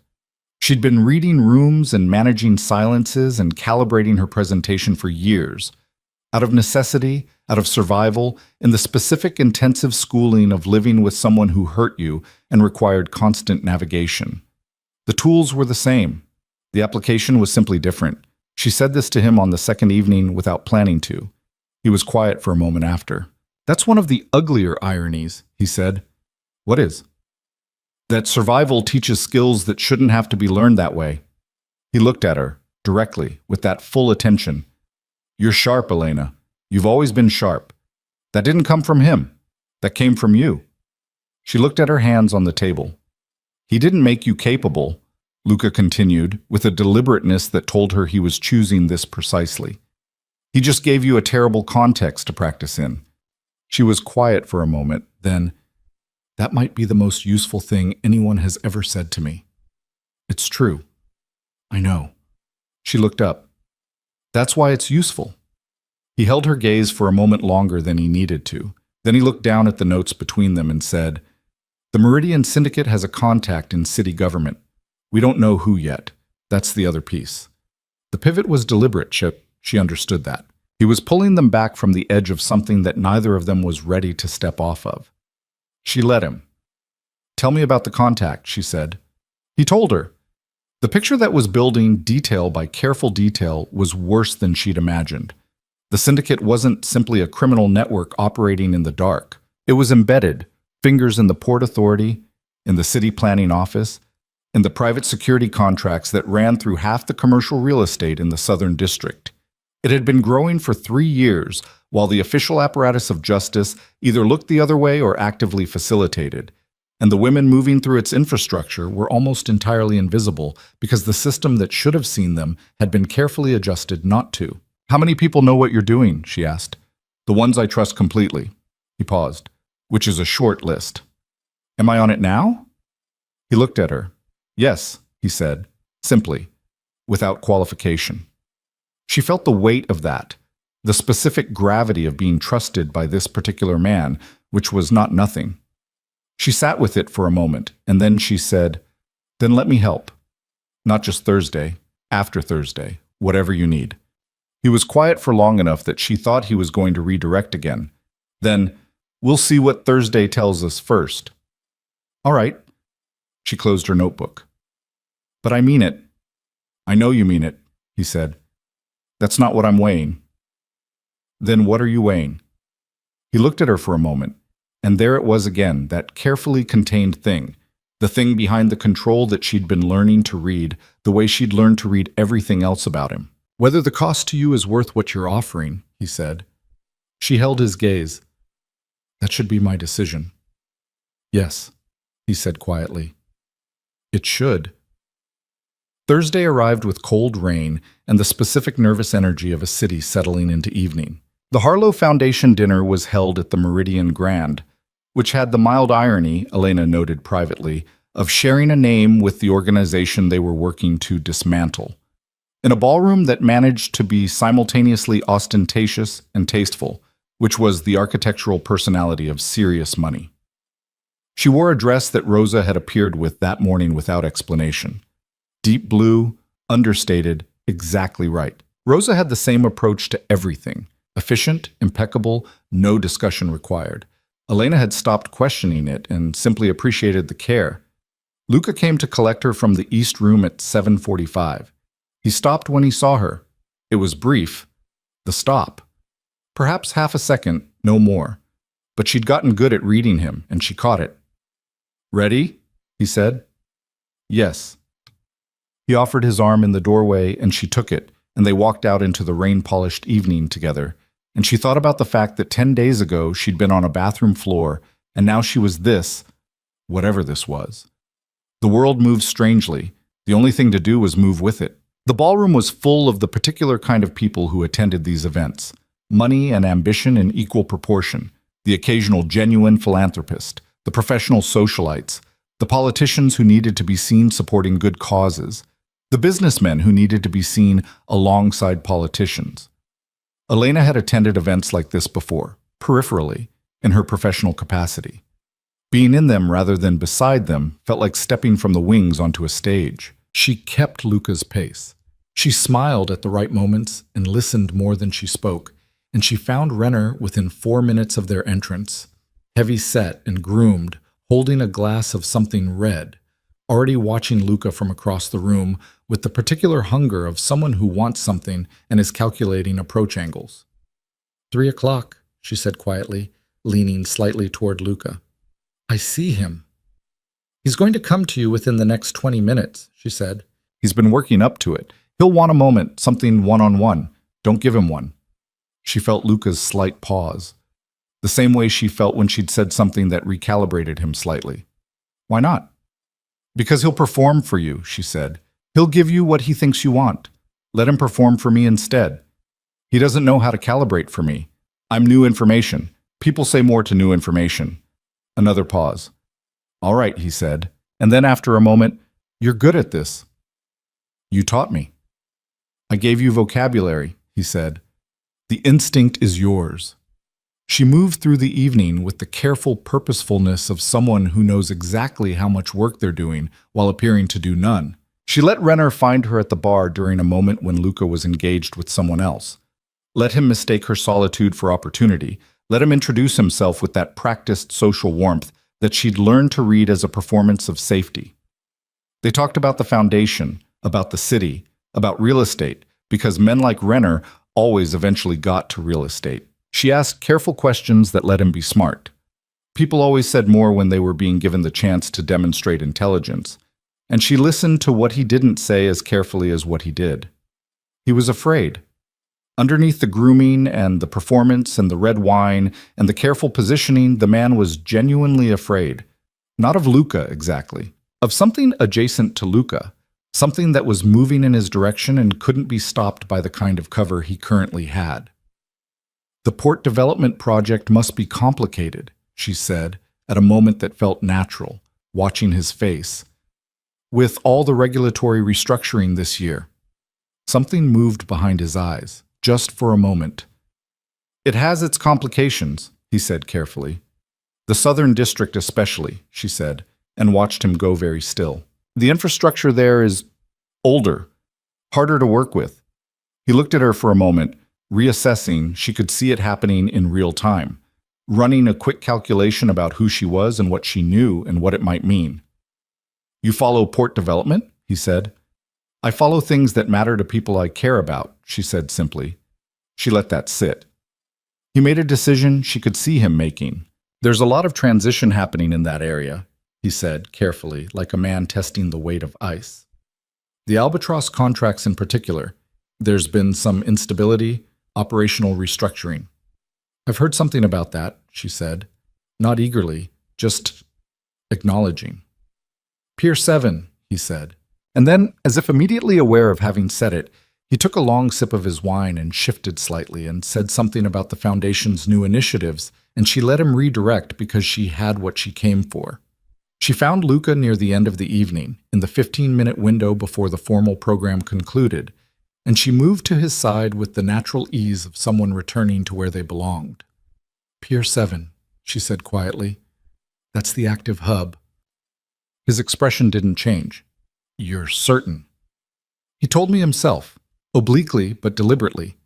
She'd been reading rooms and managing silences and calibrating her presentation for years. Out of necessity, out of survival, in the specific intensive schooling of living with someone who hurt you and required constant navigation. The tools were the same. The application was simply different. She said this to him on the second evening without planning to. He was quiet for a moment after. That's one of the uglier ironies, he said. What is? That survival teaches skills that shouldn't have to be learned that way. He looked at her, directly, with that full attention. You're sharp, Elena. You've always been sharp. That didn't come from him. That came from you. She looked at her hands on the table. He didn't make you capable, Luca continued, with a deliberateness that told her he was choosing this precisely. He just gave you a terrible context to practice in. She was quiet for a moment, then, that might be the most useful thing anyone has ever said to me. It's true. I know. She looked up. That's why it's useful. He held her gaze for a moment longer than he needed to. Then he looked down at the notes between them and said, The Meridian Syndicate has a contact in city government. We don't know who yet. That's the other piece. The pivot was deliberate, Chip. She understood that. He was pulling them back from the edge of something that neither of them was ready to step off of. She let him. Tell me about the contact, she said. He told her. The picture that was building, detail by careful detail, was worse than she'd imagined. The syndicate wasn't simply a criminal network operating in the dark. It was embedded, fingers in the Port Authority, in the city planning office, in the private security contracts that ran through half the commercial real estate in the Southern District. It had been growing for 3 years, while the official apparatus of justice either looked the other way or actively facilitated, and the women moving through its infrastructure were almost entirely invisible because the system that should have seen them had been carefully adjusted not to. How many people know what you're doing? She asked. The ones I trust completely. He paused, which is a short list. Am I on it now? He looked at her. Yes, he said, simply, without qualification. She felt the weight of that, the specific gravity of being trusted by this particular man, which was not nothing. She sat with it for a moment, and then she said, Then let me help. Not just Thursday, after Thursday, whatever you need. He was quiet for long enough that she thought he was going to redirect again. Then, we'll see what Thursday tells us first. All right. She closed her notebook. But I mean it. I know you mean it, he said. That's not what I'm weighing. Then what are you weighing? He looked at her for a moment, and there it was again, that carefully contained thing, the thing behind the control that she'd been learning to read, the way she'd learned to read everything else about him. Whether the cost to you is worth what you're offering, he said. She held his gaze. That should be my decision. Yes, he said quietly. It should. Thursday arrived with cold rain and the specific nervous energy of a city settling into evening. The Harlow Foundation dinner was held at the Meridian Grand, which had the mild irony, Elena noted privately, of sharing a name with the organization they were working to dismantle. In a ballroom that managed to be simultaneously ostentatious and tasteful, which was the architectural personality of serious money. She wore a dress that Rosa had appeared with that morning without explanation. Deep blue, understated, exactly right. Rosa had the same approach to everything. Efficient, impeccable, no discussion required. Elena had stopped questioning it and simply appreciated the care. Luca came to collect her from the East Room at 7:45. He stopped when he saw her. It was brief. The stop. Perhaps half a second, no more. But she'd gotten good at reading him, and she caught it. "Ready?" he said. "Yes." He offered his arm in the doorway, and she took it, and they walked out into the rain-polished evening together. And she thought about the fact that 10 days ago she'd been on a bathroom floor, and now she was this, whatever this was. The world moved strangely. The only thing to do was move with it. The ballroom was full of the particular kind of people who attended these events. Money and ambition in equal proportion, the occasional genuine philanthropist, the professional socialites, the politicians who needed to be seen supporting good causes, the businessmen who needed to be seen alongside politicians. Elena had attended events like this before, peripherally, in her professional capacity. Being in them rather than beside them felt like stepping from the wings onto a stage. She kept Luca's pace. She smiled at the right moments and listened more than she spoke, and she found Renner within 4 minutes of their entrance, heavy set and groomed, holding a glass of something red, already watching Luca from across the room with the particular hunger of someone who wants something and is calculating approach angles. 3:00, she said quietly, leaning slightly toward Luca. "I see him." "He's going to come to you within the next 20 minutes, she said. "He's been working up to it. He'll want a moment, something one-on-one. Don't give him one." She felt Luca's slight pause, the same way she felt when she'd said something that recalibrated him slightly. "Why not?" "Because he'll perform for you," she said. "He'll give you what he thinks you want. Let him perform for me instead. He doesn't know how to calibrate for me. I'm new information. People say more to new information." Another pause. "All right," he said. And then after a moment, "You're good at this." "You taught me." "I gave you vocabulary," he said. "The instinct is yours." She moved through the evening with the careful purposefulness of someone who knows exactly how much work they're doing while appearing to do none. She let Renner find her at the bar during a moment when Luca was engaged with someone else. Let him mistake her solitude for opportunity. Let him introduce himself with that practiced social warmth that she'd learned to read as a performance of safety. They talked about the foundation, about the city, about real estate, because men like Renner always eventually got to real estate. She asked careful questions that let him be smart. People always said more when they were being given the chance to demonstrate intelligence, and she listened to what he didn't say as carefully as what he did. He was afraid. Underneath the grooming and the performance and the red wine and the careful positioning, the man was genuinely afraid. Not of Luca exactly, of something adjacent to Luca, something that was moving in his direction and couldn't be stopped by the kind of cover he currently had. "The port development project must be complicated," she said, at a moment that felt natural, watching his face. "With all the regulatory restructuring this year." Something moved behind his eyes, just for a moment. "It has its complications," he said carefully. "The Southern District especially," she said, and watched him go very still. "The infrastructure there is older, harder to work with." He looked at her for a moment, reassessing. She could see it happening in real time, running a quick calculation about who she was and what she knew and what it might mean. "You follow port development?" he said. "I follow things that matter to people I care about," she said simply. She let that sit. He made a decision she could see him making. "There's a lot of transition happening in that area," he said carefully, like a man testing the weight of ice. "The Albatross contracts in particular. There's been some instability, operational restructuring." "I've heard something about that," she said, not eagerly, just acknowledging. "Pier 7, he said. And then, as if immediately aware of having said it, he took a long sip of his wine and shifted slightly and said something about the Foundation's new initiatives, and she let him redirect because she had what she came for. She found Luca near the end of the evening, in the 15-minute window before the formal program concluded, and she moved to his side with the natural ease of someone returning to where they belonged. "Pier 7, she said quietly. "That's the active hub." His expression didn't change. "You're certain?" "He told me himself, obliquely but deliberately.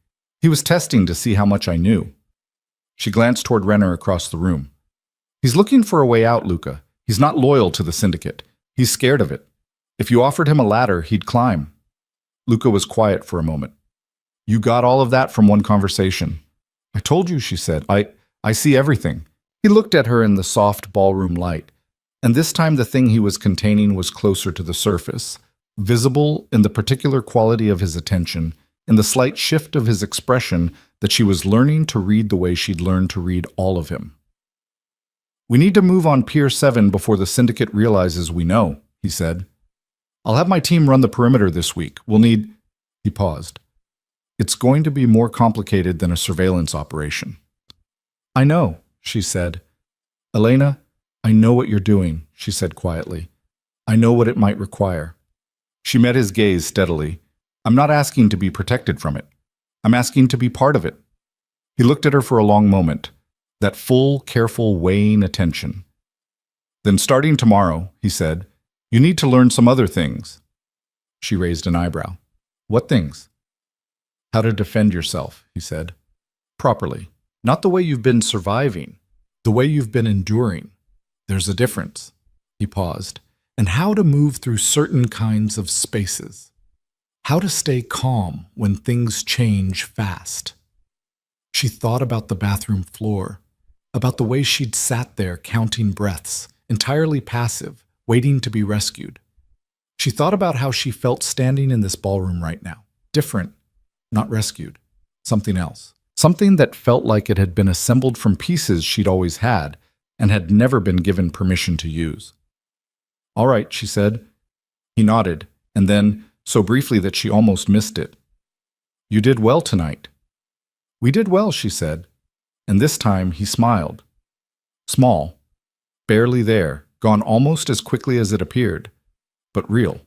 He was testing to see how much I knew." She glanced toward Renner across the room. "He's looking for a way out, Luca. He's not loyal to the syndicate. He's scared of it. If you offered him a ladder, he'd climb." Luca was quiet for a moment. "You got all of that from one conversation." "I told you," she said. I see everything." He looked at her in the soft ballroom light, and this time the thing he was containing was closer to the surface, visible in the particular quality of his attention, in the slight shift of his expression that she was learning to read the way she'd learned to read all of him. "We need to move on Pier 7 before the syndicate realizes we know," he said. "I'll have my team run the perimeter this week. We'll need—" He paused. "It's going to be more complicated than a surveillance operation." "I know," she said. "Elena, I know what you're doing," she said quietly. "I know what it might require." She met his gaze steadily. "I'm not asking to be protected from it. I'm asking to be part of it." He looked at her for a long moment, that full, careful, weighing attention. "Then starting tomorrow," he said, "you need to learn some other things." She raised an eyebrow. "What things?" "How to defend yourself," he said. "Properly. Not the way you've been surviving, the way you've been enduring. There's a difference." He paused. "And how to move through certain kinds of spaces. How to stay calm when things change fast." She thought about the bathroom floor, about the way she'd sat there counting breaths, entirely passive, waiting to be rescued. She thought about how she felt standing in this ballroom right now. Different, not rescued. Something else. Something that felt like it had been assembled from pieces she'd always had and had never been given permission to use. "All right," she said. He nodded, and then, so briefly that she almost missed it, "You did well tonight." "We did well," she said, and this time he smiled. Small, barely there, gone almost as quickly as it appeared, but real.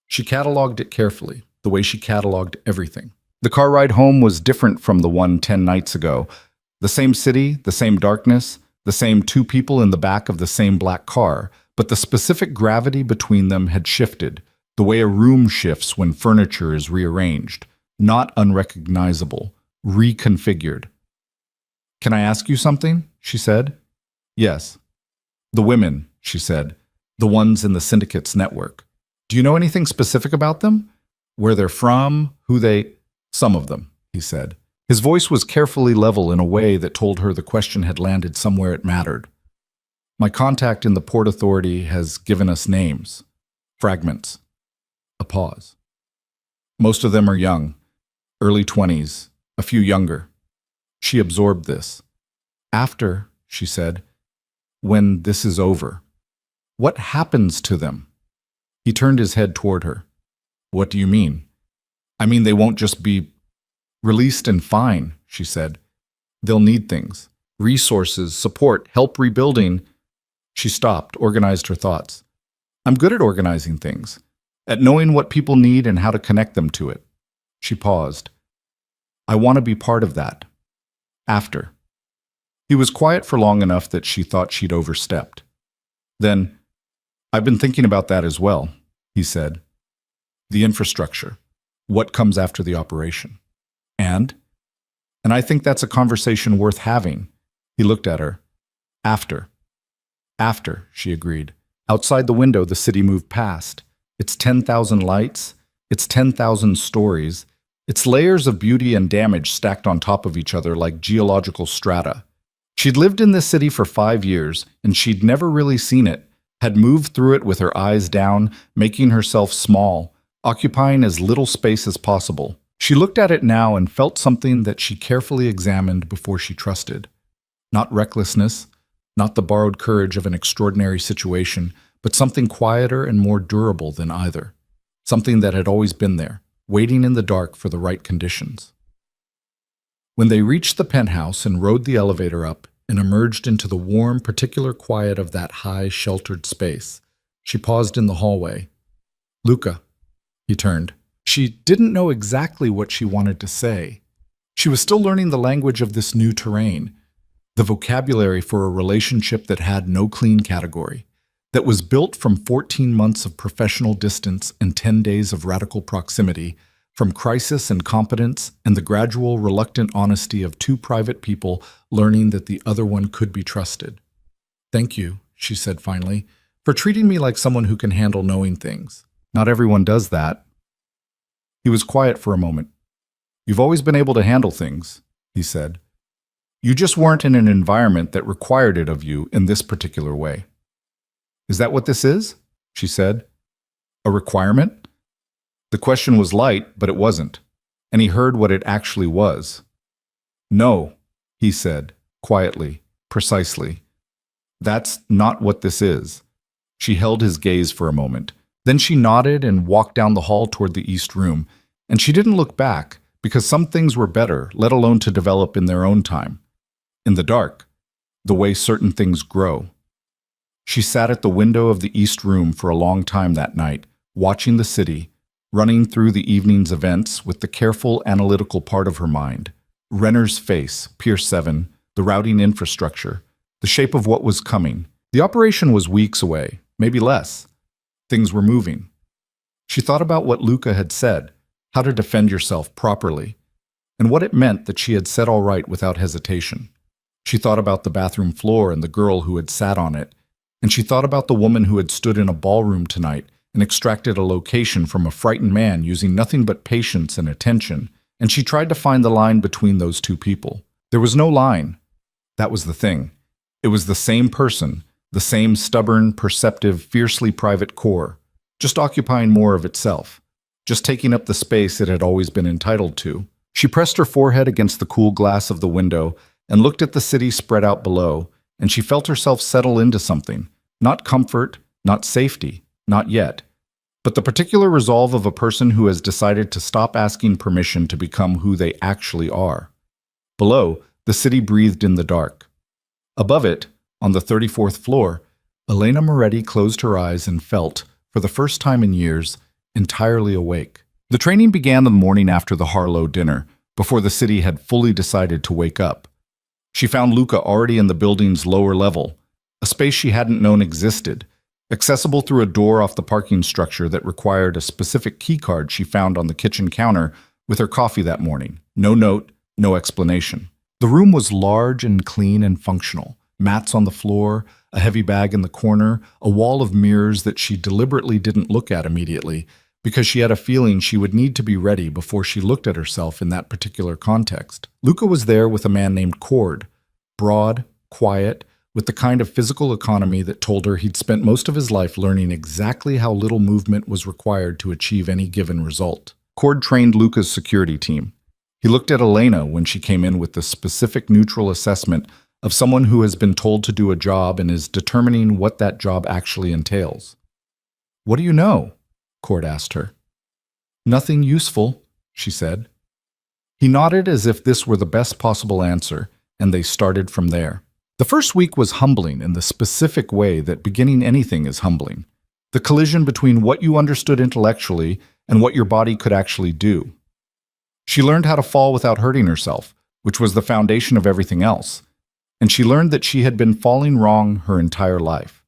She catalogued it carefully, the way she catalogued everything. The car ride home was different from the one 10 nights ago. The same city, the same darkness, the same two people in the back of the same black car, but the specific gravity between them had shifted, the way a room shifts when furniture is rearranged, not unrecognizable, reconfigured. "Can I ask you something?" she said. "Yes." "The women," she said, "the ones in the syndicate's network. Do you know anything specific about them? Where they're from, who they—" "Some of them," he said. His voice was carefully level in a way that told her the question had landed somewhere it mattered. "My contact in the Port Authority has given us names. Fragments." A pause. "Most of them are young, early 20s, a few younger." She absorbed this. "After," she said, "when this is over, what happens to them?" He turned his head toward her. "What do you mean?" "I mean they won't just be released and fine," she said. "They'll need things. Resources, support, help rebuilding." She stopped, organized her thoughts. "I'm good at organizing things, at knowing what people need and how to connect them to it." She paused. "I want to be part of that. After." He was quiet for long enough that she thought she'd overstepped. Then, "I've been thinking about that as well," he said. "The infrastructure. What comes after the operation. And I think that's a conversation worth having." He looked at her. "After." "After," she agreed. Outside the window, the city moved past. Its 10,000 lights, its 10,000 stories, its layers of beauty and damage stacked on top of each other like geological strata. She'd lived in this city for 5 years, and she'd never really seen it, had moved through it with her eyes down, making herself small, occupying as little space as possible. She looked at it now and felt something that she carefully examined before she trusted. Not recklessness, not the borrowed courage of an extraordinary situation, but something quieter and more durable than either. Something that had always been there, waiting in the dark for the right conditions. When they reached the penthouse and rode the elevator up, and emerged into the warm, particular quiet of that high, sheltered space. She paused in the hallway. "Luca," he turned. She didn't know exactly what she wanted to say. She was still learning the language of this new terrain, the vocabulary for a relationship that had no clean category, that was built from 14 months of professional distance and 10 days of radical proximity, from crisis and competence and the gradual, reluctant honesty of two private people learning that the other one could be trusted. "Thank you," she said finally, "for treating me like someone who can handle knowing things. Not everyone does that." He was quiet for a moment. "You've always been able to handle things," he said. "You just weren't in an environment that required it of you in this particular way." "Is that what this is?" she said. "A requirement?" The question was light, but it wasn't, and he heard what it actually was. "No," he said, quietly, precisely. "That's not what this is." She held his gaze for a moment. Then she nodded and walked down the hall toward the east room, and she didn't look back, because some things were better, let alone to develop in their own time. In the dark, the way certain things grow. She sat at the window of the east room for a long time that night, watching the city, running through the evening's events with the careful, analytical part of her mind. Renner's face, Pier 7, the routing infrastructure, the shape of what was coming. The operation was weeks away, maybe less. Things were moving. She thought about what Luca had said, how to defend yourself properly, and what it meant that she had said all right without hesitation. She thought about the bathroom floor and the girl who had sat on it, and she thought about the woman who had stood in a ballroom tonight and extracted a location from a frightened man using nothing but patience and attention, and she tried to find the line between those two people. There was no line. That was the thing. It was the same person, the same stubborn, perceptive, fiercely private core, just occupying more of itself, just taking up the space it had always been entitled to. She pressed her forehead against the cool glass of the window and looked at the city spread out below, and she felt herself settle into something. Not comfort, not safety, not yet, but the particular resolve of a person who has decided to stop asking permission to become who they actually are. Below, the city breathed in the dark. Above it, on the 34th floor, Elena Moretti closed her eyes and felt, for the first time in years, entirely awake. The training began the morning after the Harlow dinner, before the city had fully decided to wake up. She found Luca already in the building's lower level, a space she hadn't known existed, accessible through a door off the parking structure that required a specific keycard she found on the kitchen counter with her coffee that morning. No note, no explanation. The room was large and clean and functional. Mats on the floor, a heavy bag in the corner, a wall of mirrors that she deliberately didn't look at immediately, because she had a feeling she would need to be ready before she looked at herself in that particular context. Luca was there with a man named Cord, broad, quiet, with the kind of physical economy that told her he'd spent most of his life learning exactly how little movement was required to achieve any given result. Cord trained Luca's security team. He looked at Elena when she came in with the specific neutral assessment of someone who has been told to do a job and is determining what that job actually entails. "What do you know?" Cord asked her. "Nothing useful," she said. He nodded as if this were the best possible answer, and they started from there. The first week was humbling in the specific way that beginning anything is humbling. The collision between what you understood intellectually and what your body could actually do. She learned how to fall without hurting herself, which was the foundation of everything else. And she learned that she had been falling wrong her entire life.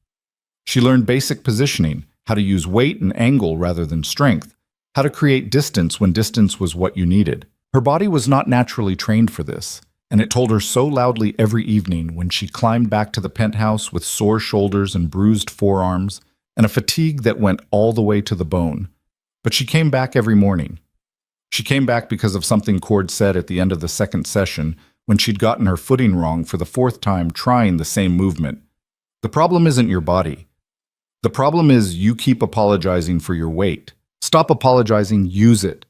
She learned basic positioning, how to use weight and angle rather than strength, how to create distance when distance was what you needed. Her body was not naturally trained for this, and it told her so loudly every evening when she climbed back to the penthouse with sore shoulders and bruised forearms and a fatigue that went all the way to the bone. But she came back every morning. She came back because of something Cord said at the end of the second session when she'd gotten her footing wrong for the fourth time trying the same movement. The problem isn't your body. The problem is you keep apologizing for your weight. Stop apologizing, use it.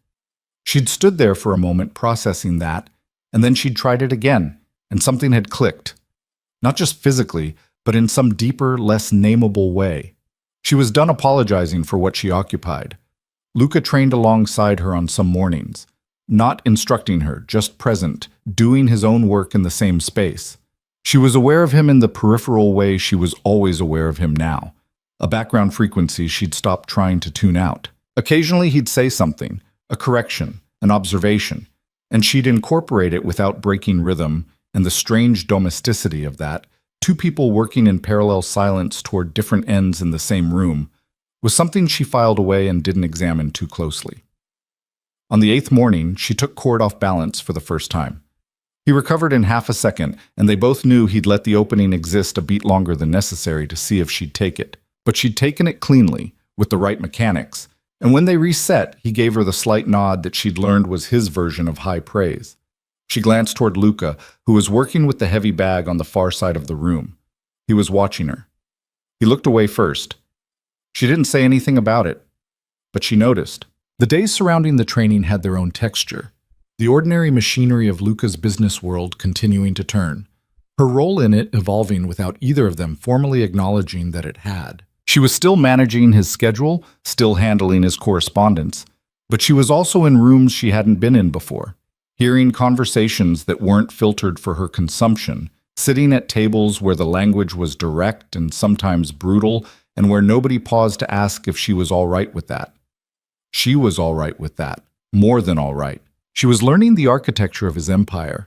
She'd stood there for a moment processing that, and then she'd tried it again, and something had clicked. Not just physically, but in some deeper, less nameable way. She was done apologizing for what she occupied. Luca trained alongside her on some mornings, not instructing her, just present, doing his own work in the same space. She was aware of him in the peripheral way she was always aware of him now, a background frequency she'd stopped trying to tune out. Occasionally he'd say something, a correction, an observation, and she'd incorporate it without breaking rhythm, and the strange domesticity of that, two people working in parallel silence toward different ends in the same room, was something she filed away and didn't examine too closely. On the 8th morning, she took Cord off balance for the first time. He recovered in half a second, and they both knew he'd let the opening exist a beat longer than necessary to see if she'd take it. But she'd taken it cleanly, with the right mechanics, and when they reset, he gave her the slight nod that she'd learned was his version of high praise. She glanced toward Luca, who was working with the heavy bag on the far side of the room. He was watching her. He looked away first. She didn't say anything about it, but she noticed. The days surrounding the training had their own texture, the ordinary machinery of Luca's business world continuing to turn, her role in it evolving without either of them formally acknowledging that it had. She was still managing his schedule, still handling his correspondence, but she was also in rooms she hadn't been in before, hearing conversations that weren't filtered for her consumption, sitting at tables where the language was direct and sometimes brutal, and where nobody paused to ask if she was all right with that. She was all right with that, more than all right. She was learning the architecture of his empire,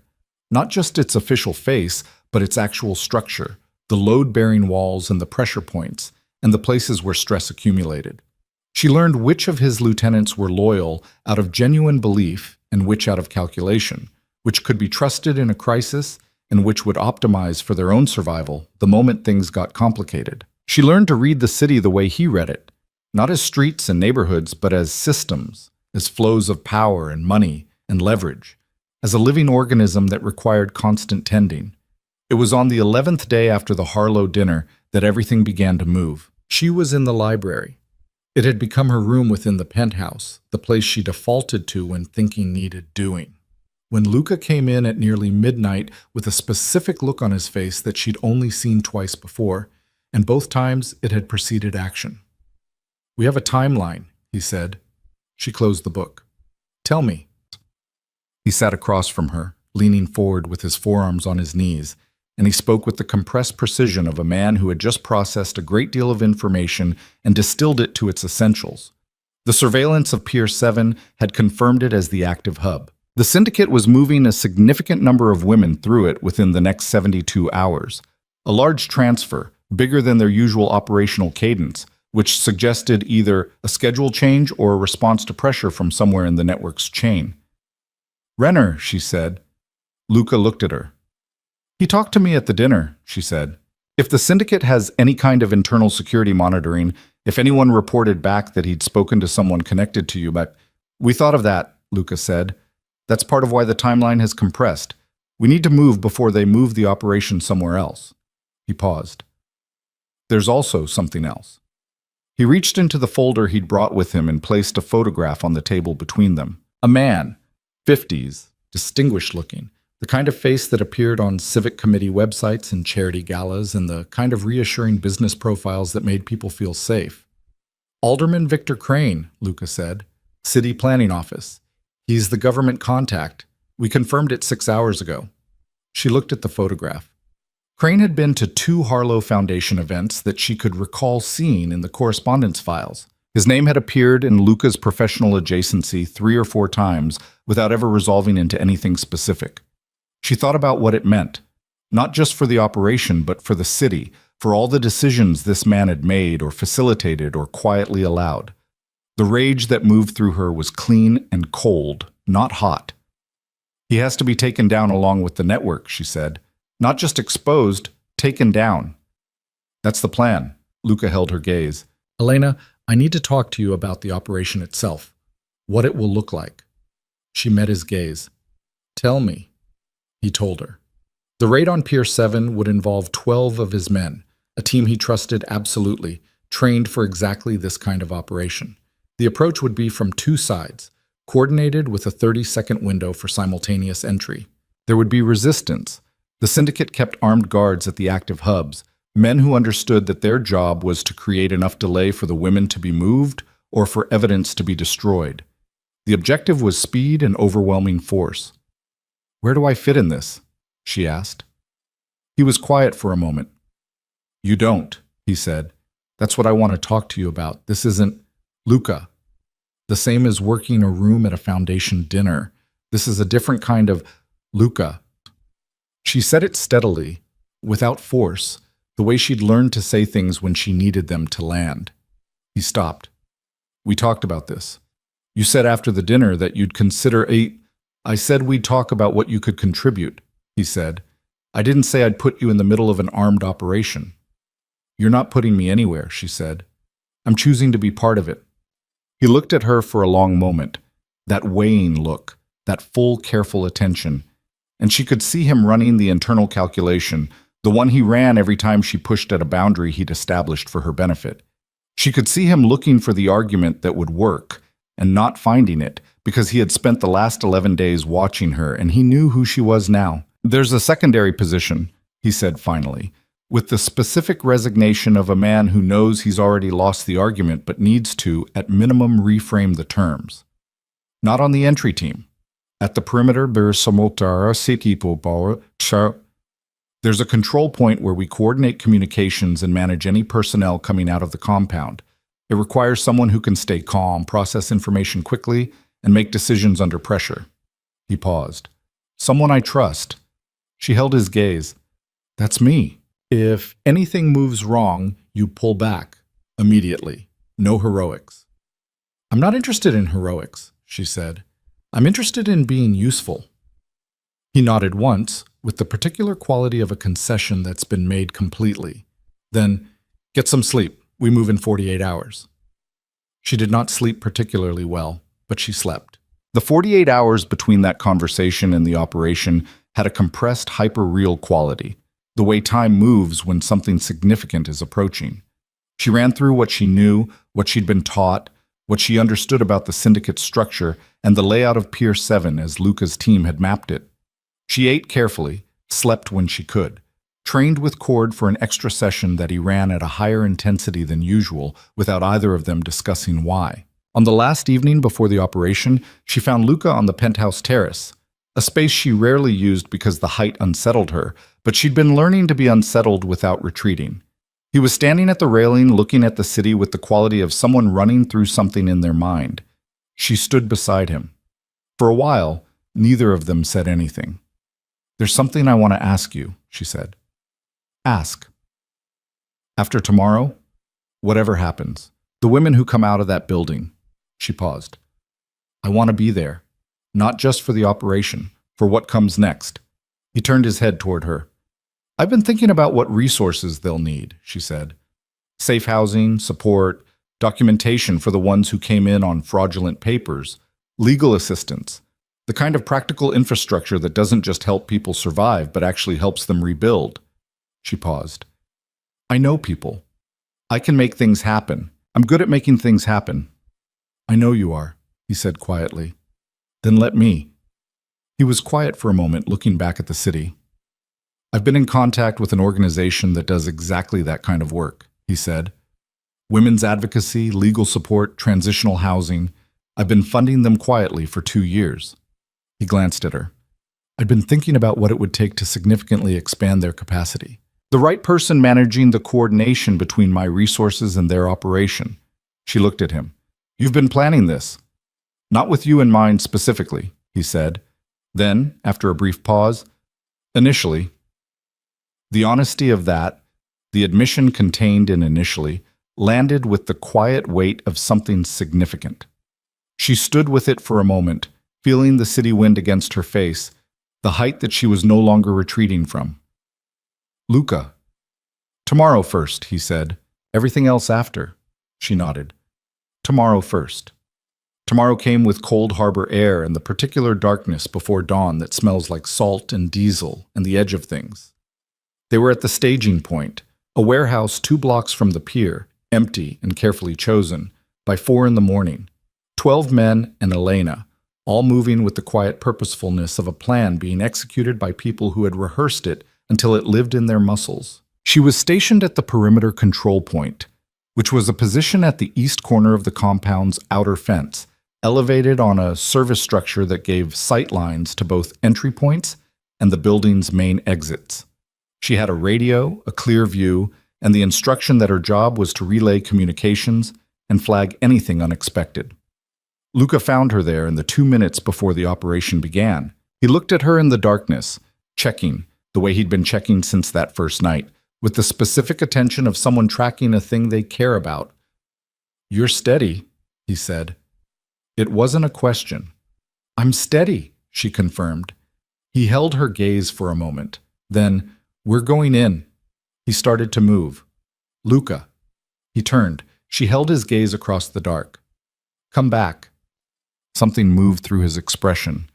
not just its official face, but its actual structure, the load-bearing walls and the pressure points, and the places where stress accumulated. She learned which of his lieutenants were loyal out of genuine belief and which out of calculation, which could be trusted in a crisis and which would optimize for their own survival the moment things got complicated. She learned to read the city the way he read it, not as streets and neighborhoods, but as systems, as flows of power and money and leverage, as a living organism that required constant tending. It was on the 11th day after the Harlow dinner that everything began to move. She was in the library. It had become her room within the penthouse, the place she defaulted to when thinking needed doing. When Luca came in at nearly midnight with a specific look on his face that she'd only seen twice before, and both times it had preceded action. "We have a timeline," he said. She closed the book. "Tell me." He sat across from her, leaning forward with his forearms on his knees, and he spoke with the compressed precision of a man who had just processed a great deal of information and distilled it to its essentials. The surveillance of Pier 7 had confirmed it as the active hub. The syndicate was moving a significant number of women through it within the next 72 hours, a large transfer, bigger than their usual operational cadence, which suggested either a schedule change or a response to pressure from somewhere in the network's chain. "Renner," she said. Luca looked at her. "He talked to me at the dinner," she said. "If the syndicate has any kind of internal security monitoring, if anyone reported back that he'd spoken to someone connected to you, but we thought of that," Luca said. "That's part of why the timeline has compressed. We need to move before they move the operation somewhere else." He paused. "There's also something else." He reached into the folder he'd brought with him and placed a photograph on the table between them. A man, 50s, distinguished looking, the kind of face that appeared on civic committee websites and charity galas, and the kind of reassuring business profiles that made people feel safe. "Alderman Victor Crane," Luca said. "City Planning Office. He's the government contact. We confirmed it 6 hours ago." She looked at the photograph. Crane had been to 2 Harlow Foundation events that she could recall seeing in the correspondence files. His name had appeared in Luca's professional adjacency 3 or 4 times without ever resolving into anything specific. She thought about what it meant, not just for the operation, but for the city, for all the decisions this man had made or facilitated or quietly allowed. The rage that moved through her was clean and cold, not hot. "He has to be taken down along with the network," she said. "Not just exposed, taken down." "That's the plan." Luca held her gaze. "Elena, I need to talk to you about the operation itself, what it will look like." She met his gaze. "Tell me," he told her. The raid on Pier 7 would involve 12 of his men, a team he trusted absolutely, trained for exactly this kind of operation. The approach would be from 2 sides, coordinated with a 30-second window for simultaneous entry. There would be resistance. The syndicate kept armed guards at the active hubs, men who understood that their job was to create enough delay for the women to be moved or for evidence to be destroyed. The objective was speed and overwhelming force. "Where do I fit in this?" she asked. He was quiet for a moment. You don't, he said. That's what I want to talk to you about. This isn't Luca. The same as working a room at a foundation dinner. This is a different kind of Luca. She said it steadily, without force, the way she'd learned to say things when she needed them to land. He stopped. We talked about this. You said after the dinner that you'd consider I said we'd talk about what you could contribute, he said. I didn't say I'd put you in the middle of an armed operation. You're not putting me anywhere, she said. I'm choosing to be part of it. He looked at her for a long moment, that weighing look, that full, careful attention, and she could see him running the internal calculation, the one he ran every time she pushed at a boundary he'd established for her benefit. She could see him looking for the argument that would work, and not finding it, because he had spent the last 11 days watching her, and he knew who she was now. There's a secondary position, he said finally, with the specific resignation of a man who knows he's already lost the argument but needs to, at minimum, reframe the terms. Not on the entry team. At the perimeter, there's a control point where we coordinate communications and manage any personnel coming out of the compound. It requires someone who can stay calm, process information quickly, and make decisions under pressure. He paused. Someone I trust. She held his gaze. That's me. If anything moves wrong, you pull back. Immediately. No heroics. I'm not interested in heroics, she said. I'm interested in being useful. He nodded once, with the particular quality of a concession that's been made completely. Then, get some sleep. We move in 48 hours. She did not sleep particularly well, but she slept. The 48 hours between that conversation and the operation had a compressed, hyper-real quality, the way time moves when something significant is approaching. She ran through what she knew, what she'd been taught, what she understood about the syndicate structure, and the layout of Pier 7 as Luca's team had mapped it. She ate carefully, slept when she could, trained with Cord for an extra session that he ran at a higher intensity than usual without either of them discussing why. On the last evening before the operation, she found Luca on the penthouse terrace, a space she rarely used because the height unsettled her, but she'd been learning to be unsettled without retreating. He was standing at the railing looking at the city with the quality of someone running through something in their mind. She stood beside him. For a while, neither of them said anything. There's something I want to ask you, she said. Ask. After tomorrow, whatever happens, the women who come out of that building, she paused. I want to be there, not just for the operation, for what comes next. He turned his head toward her. I've been thinking about what resources they'll need, she said. Safe housing, support, documentation for the ones who came in on fraudulent papers, legal assistance, the kind of practical infrastructure that doesn't just help people survive but actually helps them rebuild. She paused. I know people. I can make things happen. I'm good at making things happen. I know you are, he said quietly. Then let me. He was quiet for a moment, looking back at the city. I've been in contact with an organization that does exactly that kind of work, he said. Women's advocacy, legal support, transitional housing. I've been funding them quietly for 2 years. He glanced at her. I'd been thinking about what it would take to significantly expand their capacity. The right person managing the coordination between my resources and their operation. She looked at him. You've been planning this. Not with you in mind specifically, he said. Then, after a brief pause, initially. The honesty of that, the admission contained in initially, landed with the quiet weight of something significant. She stood with it for a moment, feeling the city wind against her face, the height that she was no longer retreating from. Luca. Tomorrow first, he said. Everything else after. She nodded. Tomorrow first. Tomorrow came with cold harbor air and the particular darkness before dawn that smells like salt and diesel and the edge of things. They were at the staging point, a warehouse 2 blocks from the pier, empty and carefully chosen, by 4 a.m. 12 men and Elena, all moving with the quiet purposefulness of a plan being executed by people who had rehearsed it until it lived in their muscles. She was stationed at the perimeter control point, which was a position at the east corner of the compound's outer fence, elevated on a service structure that gave sight lines to both entry points and the building's main exits. She had a radio, a clear view, and the instruction that her job was to relay communications and flag anything unexpected. Luca found her there in the 2 minutes before the operation began. He looked at her in the darkness, checking, the way he'd been checking since that first night, with the specific attention of someone tracking a thing they care about. "You're steady," he said. It wasn't a question. "I'm steady," she confirmed. He held her gaze for a moment. Then, "We're going in." He started to move. "Luca." He turned. She held his gaze across the dark. "Come back." Something moved through his expression.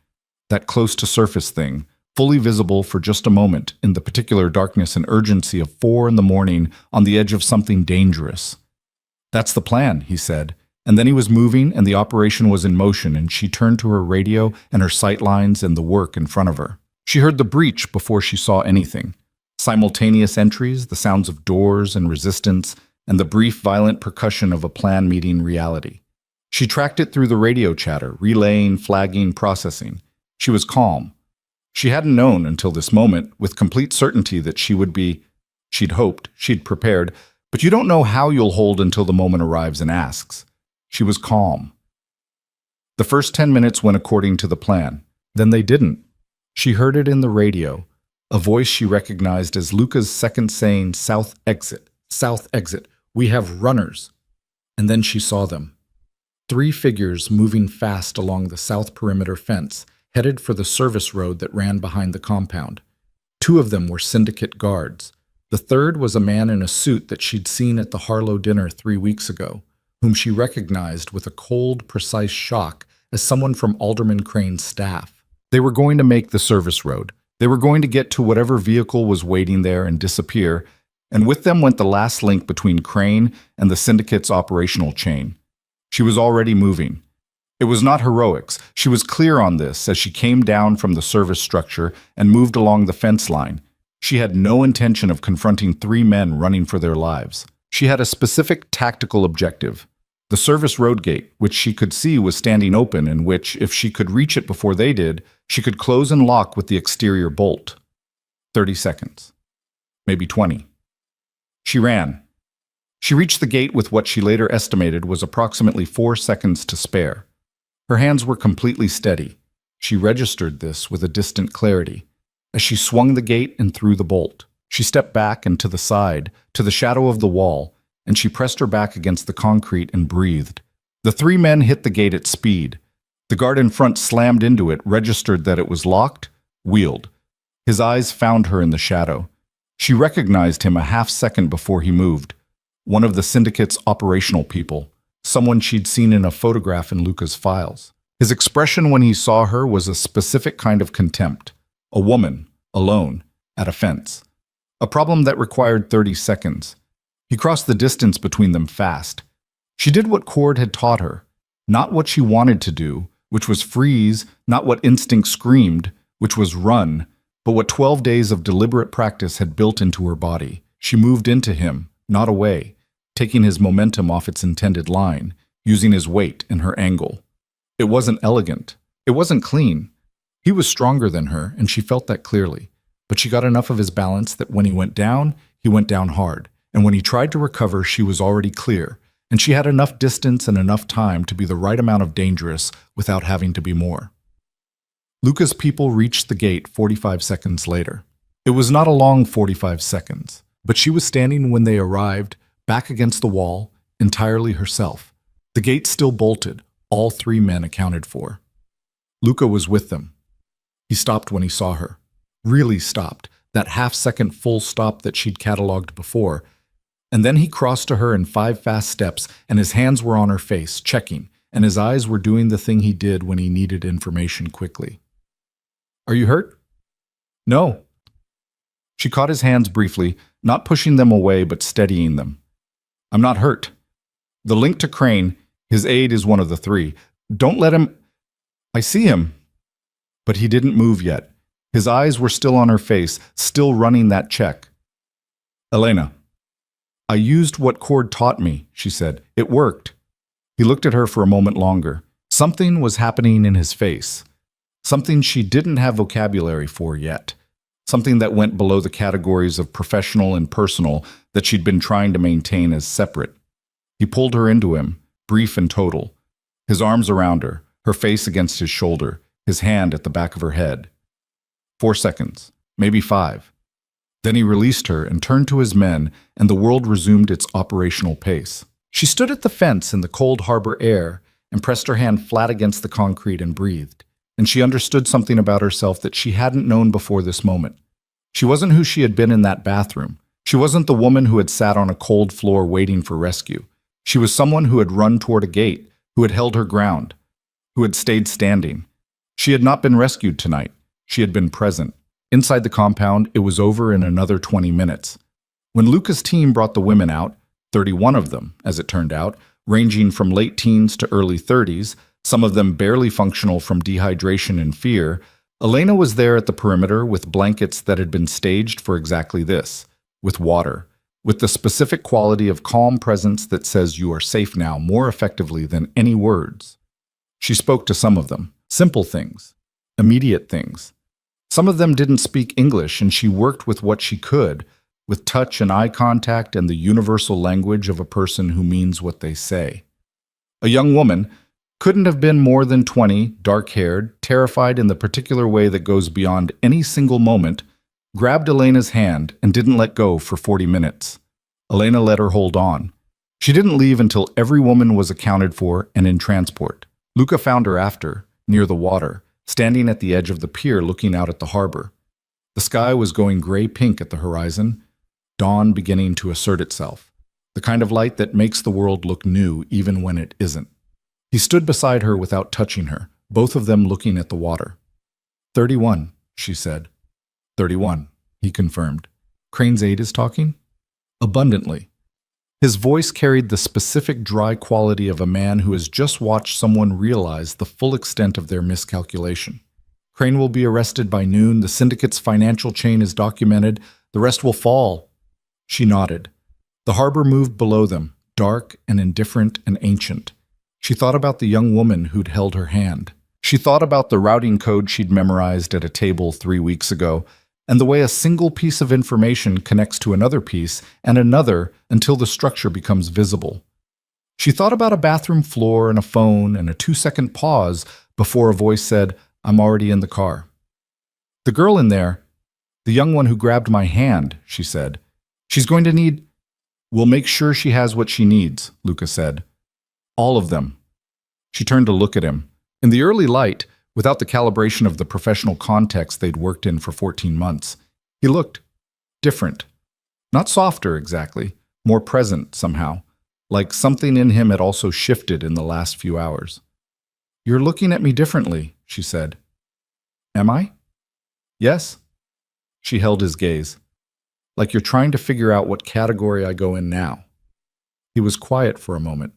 That close-to-surface thing, fully visible for just a moment in the particular darkness and urgency of 4 in the morning on the edge of something dangerous. "That's the plan," he said. And then he was moving and the operation was in motion, and she turned to her radio and her sight lines and the work in front of her. She heard the breach before she saw anything. Simultaneous entries, the sounds of doors and resistance, and the brief, violent percussion of a plan meeting reality. She tracked it through the radio chatter, relaying, flagging, processing. She was calm. She hadn't known until this moment, with complete certainty, that she would be. She'd hoped, she'd prepared, but you don't know how you'll hold until the moment arrives and asks. She was calm. The first 10 minutes went according to the plan. Then they didn't. She heard it in the radio, a voice she recognized as Luca's second saying, south exit, we have runners." And then she saw them. 3 figures moving fast along the south perimeter fence, headed for the service road that ran behind the compound. 2 of them were syndicate guards. The third was a man in a suit that she'd seen at the Harlow dinner 3 weeks ago, whom she recognized with a cold, precise shock as someone from Alderman Crane's staff. They were going to make the service road. They were going to get to whatever vehicle was waiting there and disappear, and with them went the last link between Crane and the syndicate's operational chain. She was already moving. It was not heroics. She was clear on this as she came down from the service structure and moved along the fence line. She had no intention of confronting 3 men running for their lives. She had a specific tactical objective. The service road gate, which she could see was standing open and which, if she could reach it before they did, she could close and lock with the exterior bolt. 30 seconds. Maybe 20. She ran. She reached the gate with what she later estimated was approximately 4 seconds to spare. Her hands were completely steady. She registered this with a distant clarity. As she swung the gate and threw the bolt, she stepped back and to the side, to the shadow of the wall, and she pressed her back against the concrete and breathed. The 3 men hit the gate at speed. The guard in front slammed into it, registered that it was locked, wheeled. His eyes found her in the shadow. She recognized him a half-second before he moved. One of the syndicate's operational people, someone she'd seen in a photograph in Luca's files. His expression when he saw her was a specific kind of contempt. A woman, alone, at a fence. A problem that required 30 seconds. He crossed the distance between them fast. She did what Cord had taught her, not what she wanted to do, which was freeze, not what instinct screamed, which was run, but what 12 days of deliberate practice had built into her body. She moved into him, not away, taking his momentum off its intended line, using his weight and her angle. It wasn't elegant. It wasn't clean. He was stronger than her, and she felt that clearly. But she got enough of his balance that when he went down hard. And when he tried to recover, she was already clear, and she had enough distance and enough time to be the right amount of dangerous without having to be more. Luca's people reached the gate 45 seconds later. It was not a long 45 seconds, but she was standing when they arrived, back against the wall, entirely herself. The gate still bolted, all 3 men accounted for. Luca was with them. He stopped when he saw her. Really stopped, that half-second full stop that she'd cataloged before. And then he crossed to her in 5 fast steps, and his hands were on her face, checking, and his eyes were doing the thing he did when he needed information quickly. "Are you hurt?" "No." She caught his hands briefly, not pushing them away but steadying them. "I'm not hurt. The link to Crane, his aide is one of the 3. Don't let him—" "I see him." But he didn't move yet. His eyes were still on her face, still running that check. "Elena." "I used what Cord taught me," she said. "It worked." He looked at her for a moment longer. Something was happening in his face. Something she didn't have vocabulary for yet. something that went below the categories of professional and personal that she'd been trying to maintain as separate. He pulled her into him, brief and total, his arms around her, her face against his shoulder, his hand at the back of her head. 4 seconds, maybe 5. Then he released her and turned to his men, and the world resumed its operational pace. She stood at the fence in the cold harbor air and pressed her hand flat against the concrete and breathed. And she understood something about herself that she hadn't known before this moment. She wasn't who she had been in that bathroom. She wasn't the woman who had sat on a cold floor waiting for rescue. She was someone who had run toward a gate, who had held her ground, who had stayed standing. She had not been rescued tonight. She had been present. Inside the compound, it was over in another 20 minutes. When Luca's team brought the women out, 31 of them, as it turned out, ranging from late teens to early 30s, some of them barely functional from dehydration and fear, Elena was there at the perimeter with blankets that had been staged for exactly this, with water, with the specific quality of calm presence that says you are safe now more effectively than any words. She spoke to some of them, simple things, immediate things. Some of them didn't speak English, and she worked with what she could, with touch and eye contact and the universal language of a person who means what they say. A young woman, couldn't have been more than 20, dark-haired, terrified in the particular way that goes beyond any single moment, grabbed Elena's hand and didn't let go for 40 minutes. Elena let her hold on. She didn't leave until every woman was accounted for and in transport. Luca found her after, near the water, standing at the edge of the pier looking out at the harbor. The sky was going gray-pink at the horizon, dawn beginning to assert itself, the kind of light that makes the world look new even when it isn't. He stood beside her without touching her, both of them looking at the water. 31, she said. 31, he confirmed. Crane's Aid is talking? Abundantly. His voice carried the specific dry quality of a man who has just watched someone realize the full extent of their miscalculation. Crane will be arrested by noon, the syndicate's financial chain is documented, the rest will fall. She nodded. The harbor moved below them, dark and indifferent and ancient. She thought about the young woman who'd held her hand. She thought about the routing code she'd memorized at a table 3 weeks ago, and the way a single piece of information connects to another piece and another until the structure becomes visible. She thought about a bathroom floor and a phone and a 2-second pause before a voice said, "I'm already in the car." "The girl in there, the young one who grabbed my hand," she said. "She's going to need—" "We'll make sure she has what she needs," Luca said. "All of them." She turned to look at him. In the early light, without the calibration of the professional context they'd worked in for 14 months, he looked different. Not softer, exactly, more present somehow, like something in him had also shifted in the last few hours. "You're looking at me differently," she said. "Am I?" "Yes." She held his gaze. "Like you're trying to figure out what category I go in now." He was quiet for a moment.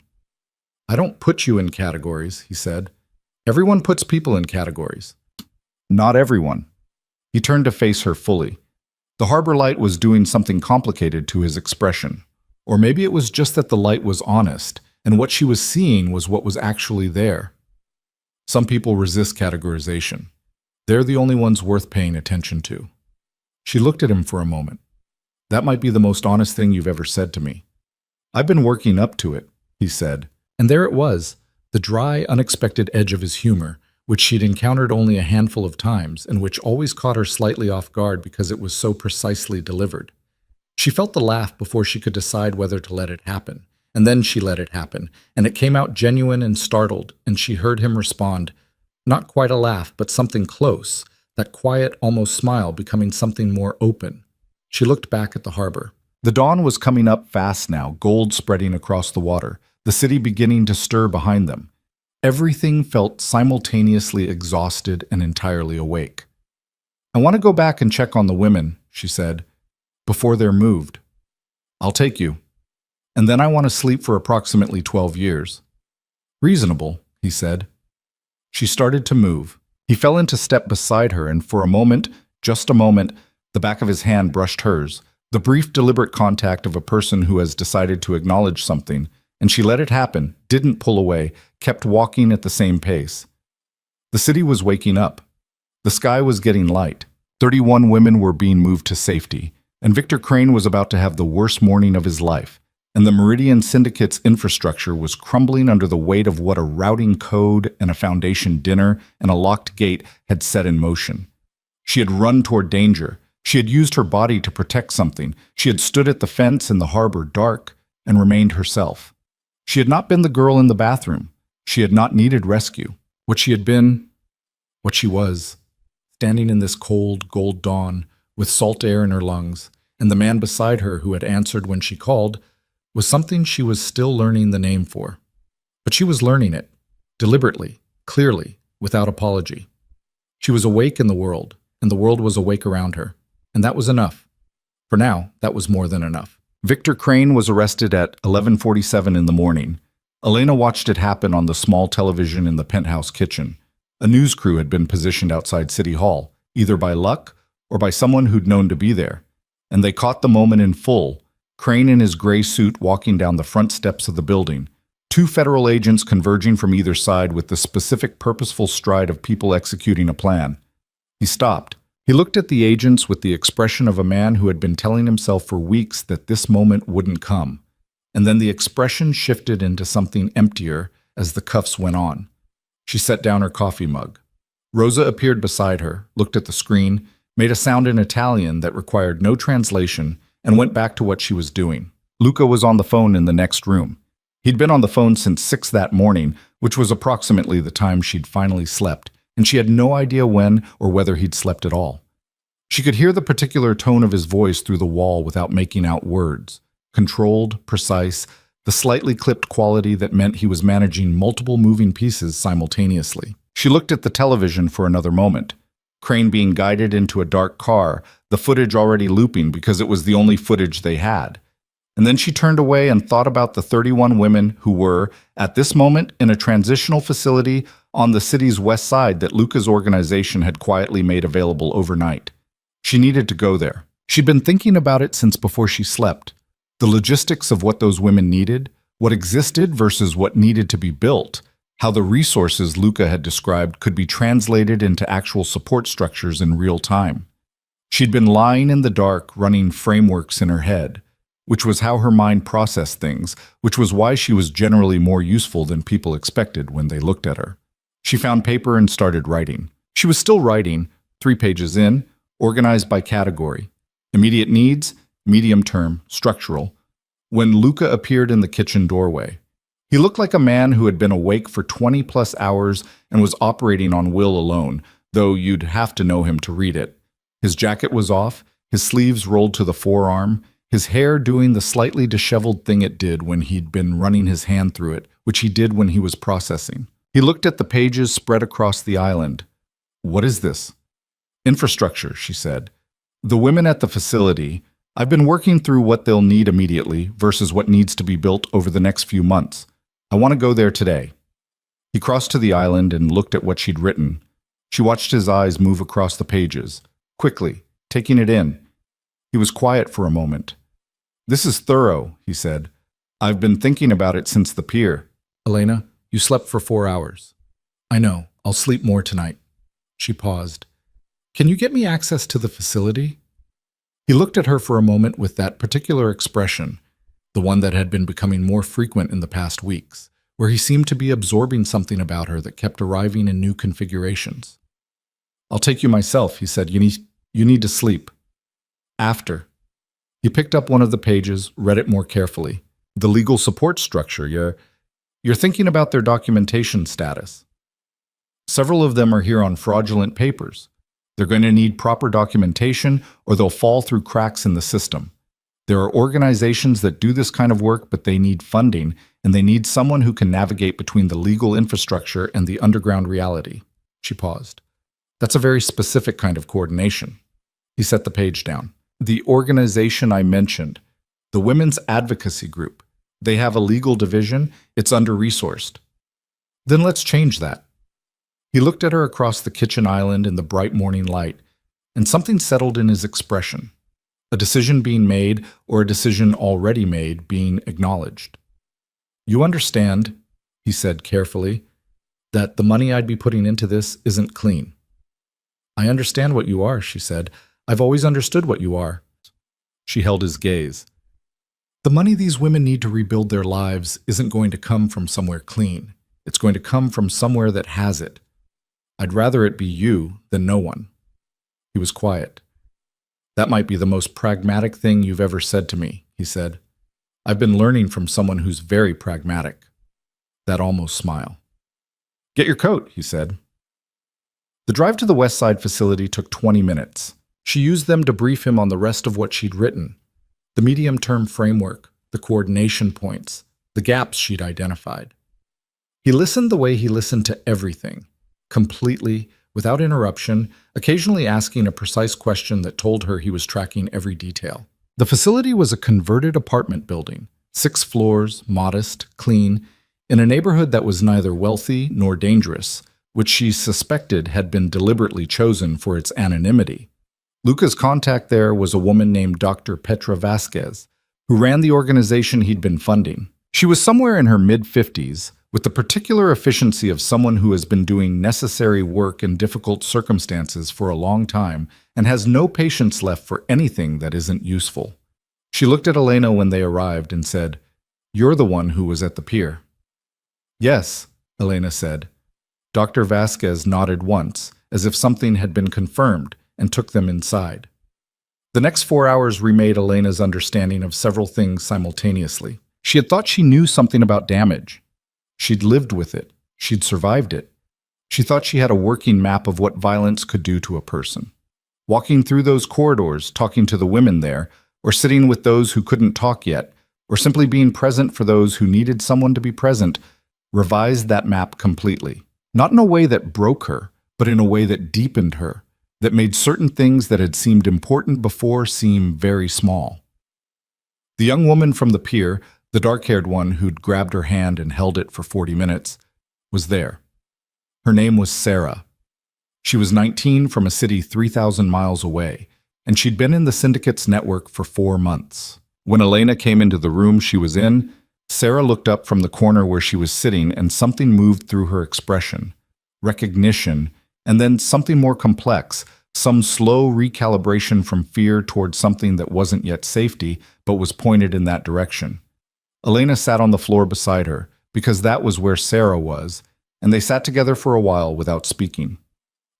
"I don't put you in categories," he said. "Everyone puts people in categories." "Not everyone." He turned to face her fully. The harbor light was doing something complicated to his expression. Or maybe it was just that the light was honest, and what she was seeing was what was actually there. Some people resist categorization. They're the only ones worth paying attention to. She looked at him for a moment. "That might be the most honest thing you've ever said to me." "I've been working up to it," he said. And there it was, the dry, unexpected edge of his humor, which she'd encountered only a handful of times and which always caught her slightly off guard because it was so precisely delivered. She felt the laugh before she could decide whether to let it happen, and then she let it happen, and it came out genuine and startled, and she heard him respond, not quite a laugh, but something close, that quiet, almost smile becoming something more open. She looked back at the harbor. The dawn was coming up fast now, gold spreading across the water, the city beginning to stir behind them. Everything felt simultaneously exhausted and entirely awake. "I want to go back and check on the women," she said, "before they're moved. I'll take you. And then I want to sleep for approximately 12 years. "Reasonable," he said. She started to move. He fell into step beside her, and for a moment, just a moment, the back of his hand brushed hers, the brief, deliberate contact of a person who has decided to acknowledge something, and she let it happen, didn't pull away, kept walking at the same pace. The city was waking up. The sky was getting light. 31 women were being moved to safety, and Victor Crane was about to have the worst morning of his life, and the Meridian Syndicate's infrastructure was crumbling under the weight of what a routing code and a foundation dinner and a locked gate had set in motion. She had run toward danger. She had used her body to protect something. She had stood at the fence in the harbor dark and remained herself. She had not been the girl in the bathroom. She had not needed rescue. What she had been, what she was, standing in this cold, gold dawn with salt air in her lungs, and the man beside her who had answered when she called, was something she was still learning the name for. But she was learning it, deliberately, clearly, without apology. She was awake in the world, and the world was awake around her, and that was enough. For now, that was more than enough. Victor Crane was arrested at 11:47 in the morning. Elena watched it happen on the small television in the penthouse kitchen. A news crew had been positioned outside City Hall, either by luck or by someone who'd known to be there, and they caught the moment in full. Crane in his gray suit walking down the front steps of the building, two federal agents converging from either side with the specific purposeful stride of people executing a plan. He stopped. He looked at the agents with the expression of a man who had been telling himself for weeks that this moment wouldn't come. And then the expression shifted into something emptier as the cuffs went on. She set down her coffee mug. Rosa appeared beside her, looked at the screen, made a sound in Italian that required no translation, and went back to what she was doing. Luca was on the phone in the next room. He'd been on the phone since 6 that morning, which was approximately the time she'd finally slept, and she had no idea when or whether he'd slept at all. She could hear the particular tone of his voice through the wall without making out words. Controlled, precise, the slightly clipped quality that meant he was managing multiple moving pieces simultaneously. She looked at the television for another moment. Crane being guided into a dark car, the footage already looping because it was the only footage they had. And then she turned away and thought about the 31 women who were, at this moment, in a transitional facility on the city's west side that Luca's organization had quietly made available overnight. She needed to go there. She'd been thinking about it since before she slept. The logistics of what those women needed, what existed versus what needed to be built, how the resources Luca had described could be translated into actual support structures in real time. She'd been lying in the dark, running frameworks in her head, which was how her mind processed things, which was why she was generally more useful than people expected when they looked at her. She found paper and started writing. She was still writing, 3 pages in, organized by category. Immediate needs, medium-term, structural, when Luca appeared in the kitchen doorway. He looked like a man who had been awake for 20-plus hours and was operating on will alone, though you'd have to know him to read it. His jacket was off, his sleeves rolled to the forearm, his hair doing the slightly disheveled thing it did when he'd been running his hand through it, which he did when he was processing. He looked at the pages spread across the island. "What is this?" "Infrastructure," she said. "The women at the facility, I've been working through what they'll need immediately versus what needs to be built over the next few months. I want to go there today." He crossed to the island and looked at what she'd written. She watched his eyes move across the pages, quickly, taking it in. He was quiet for a moment. "This is thorough," he said. "I've been thinking about it since the pier." "Elena, you slept for 4 hours." "I know. I'll sleep more tonight." She paused. "Can you get me access to the facility?" He looked at her for a moment with that particular expression, the one that had been becoming more frequent in the past weeks, where he seemed to be absorbing something about her that kept arriving in new configurations. "I'll take you myself," he said. You need to sleep." "After." He picked up one of the pages, read it more carefully. "The legal support structure, you're thinking about their documentation status. Several of them are here on fraudulent papers. They're going to need proper documentation or they'll fall through cracks in the system. There are organizations that do this kind of work, but they need funding, and they need someone who can navigate between the legal infrastructure and the underground reality." She paused. "That's a very specific kind of coordination." He set the page down. "The organization I mentioned, the Women's Advocacy Group, they have a legal division. It's under-resourced." "Then let's change that." He looked at her across the kitchen island in the bright morning light, and something settled in his expression. A decision being made, or a decision already made, being acknowledged. "You understand," he said carefully, "that the money I'd be putting into this isn't clean." I understand what you are, she said. I've always understood what you are. She held his gaze. The money these women need to rebuild their lives isn't going to come from somewhere clean. It's going to come from somewhere that has it. I'd rather it be you than no one. He was quiet. That might be the most pragmatic thing you've ever said to me, he said. I've been learning from someone who's very pragmatic. That almost smile. Get your coat, he said. The drive to the West Side facility took 20 minutes. She used them to brief him on the rest of what she'd written. The medium-term framework, the coordination points, the gaps she'd identified. He listened the way he listened to everything, completely, without interruption, occasionally asking a precise question that told her he was tracking every detail. The facility was a converted apartment building, 6 floors, modest, clean, in a neighborhood that was neither wealthy nor dangerous, which she suspected had been deliberately chosen for its anonymity. Luca's contact there was a woman named Dr. Petra Vasquez, who ran the organization he'd been funding. She was somewhere in her mid-50s, with the particular efficiency of someone who has been doing necessary work in difficult circumstances for a long time and has no patience left for anything that isn't useful. She looked at Elena when they arrived and said, "You're the one who was at the pier." "Yes," Elena said. Dr. Vasquez nodded once, as if something had been confirmed, and took them inside. The next 4 hours remade Elena's understanding of several things simultaneously. She had thought she knew something about damage. She'd lived with it. She'd survived it. She thought she had a working map of what violence could do to a person. Walking through those corridors, talking to the women there, or sitting with those who couldn't talk yet, or simply being present for those who needed someone to be present, revised that map completely. Not in a way that broke her, but in a way that deepened her, that made certain things that had seemed important before seem very small. The young woman from the pier, the dark-haired one who'd grabbed her hand and held it for 40 minutes, was there. Her name was Sarah. She was 19 from a city 3,000 miles away, and she'd been in the syndicate's network for 4 months. When Elena came into the room she was in, Sarah looked up from the corner where she was sitting and something moved through her expression. Recognition, and then something more complex, some slow recalibration from fear towards something that wasn't yet safety, but was pointed in that direction. Elena sat on the floor beside her, because that was where Sarah was, and they sat together for a while without speaking.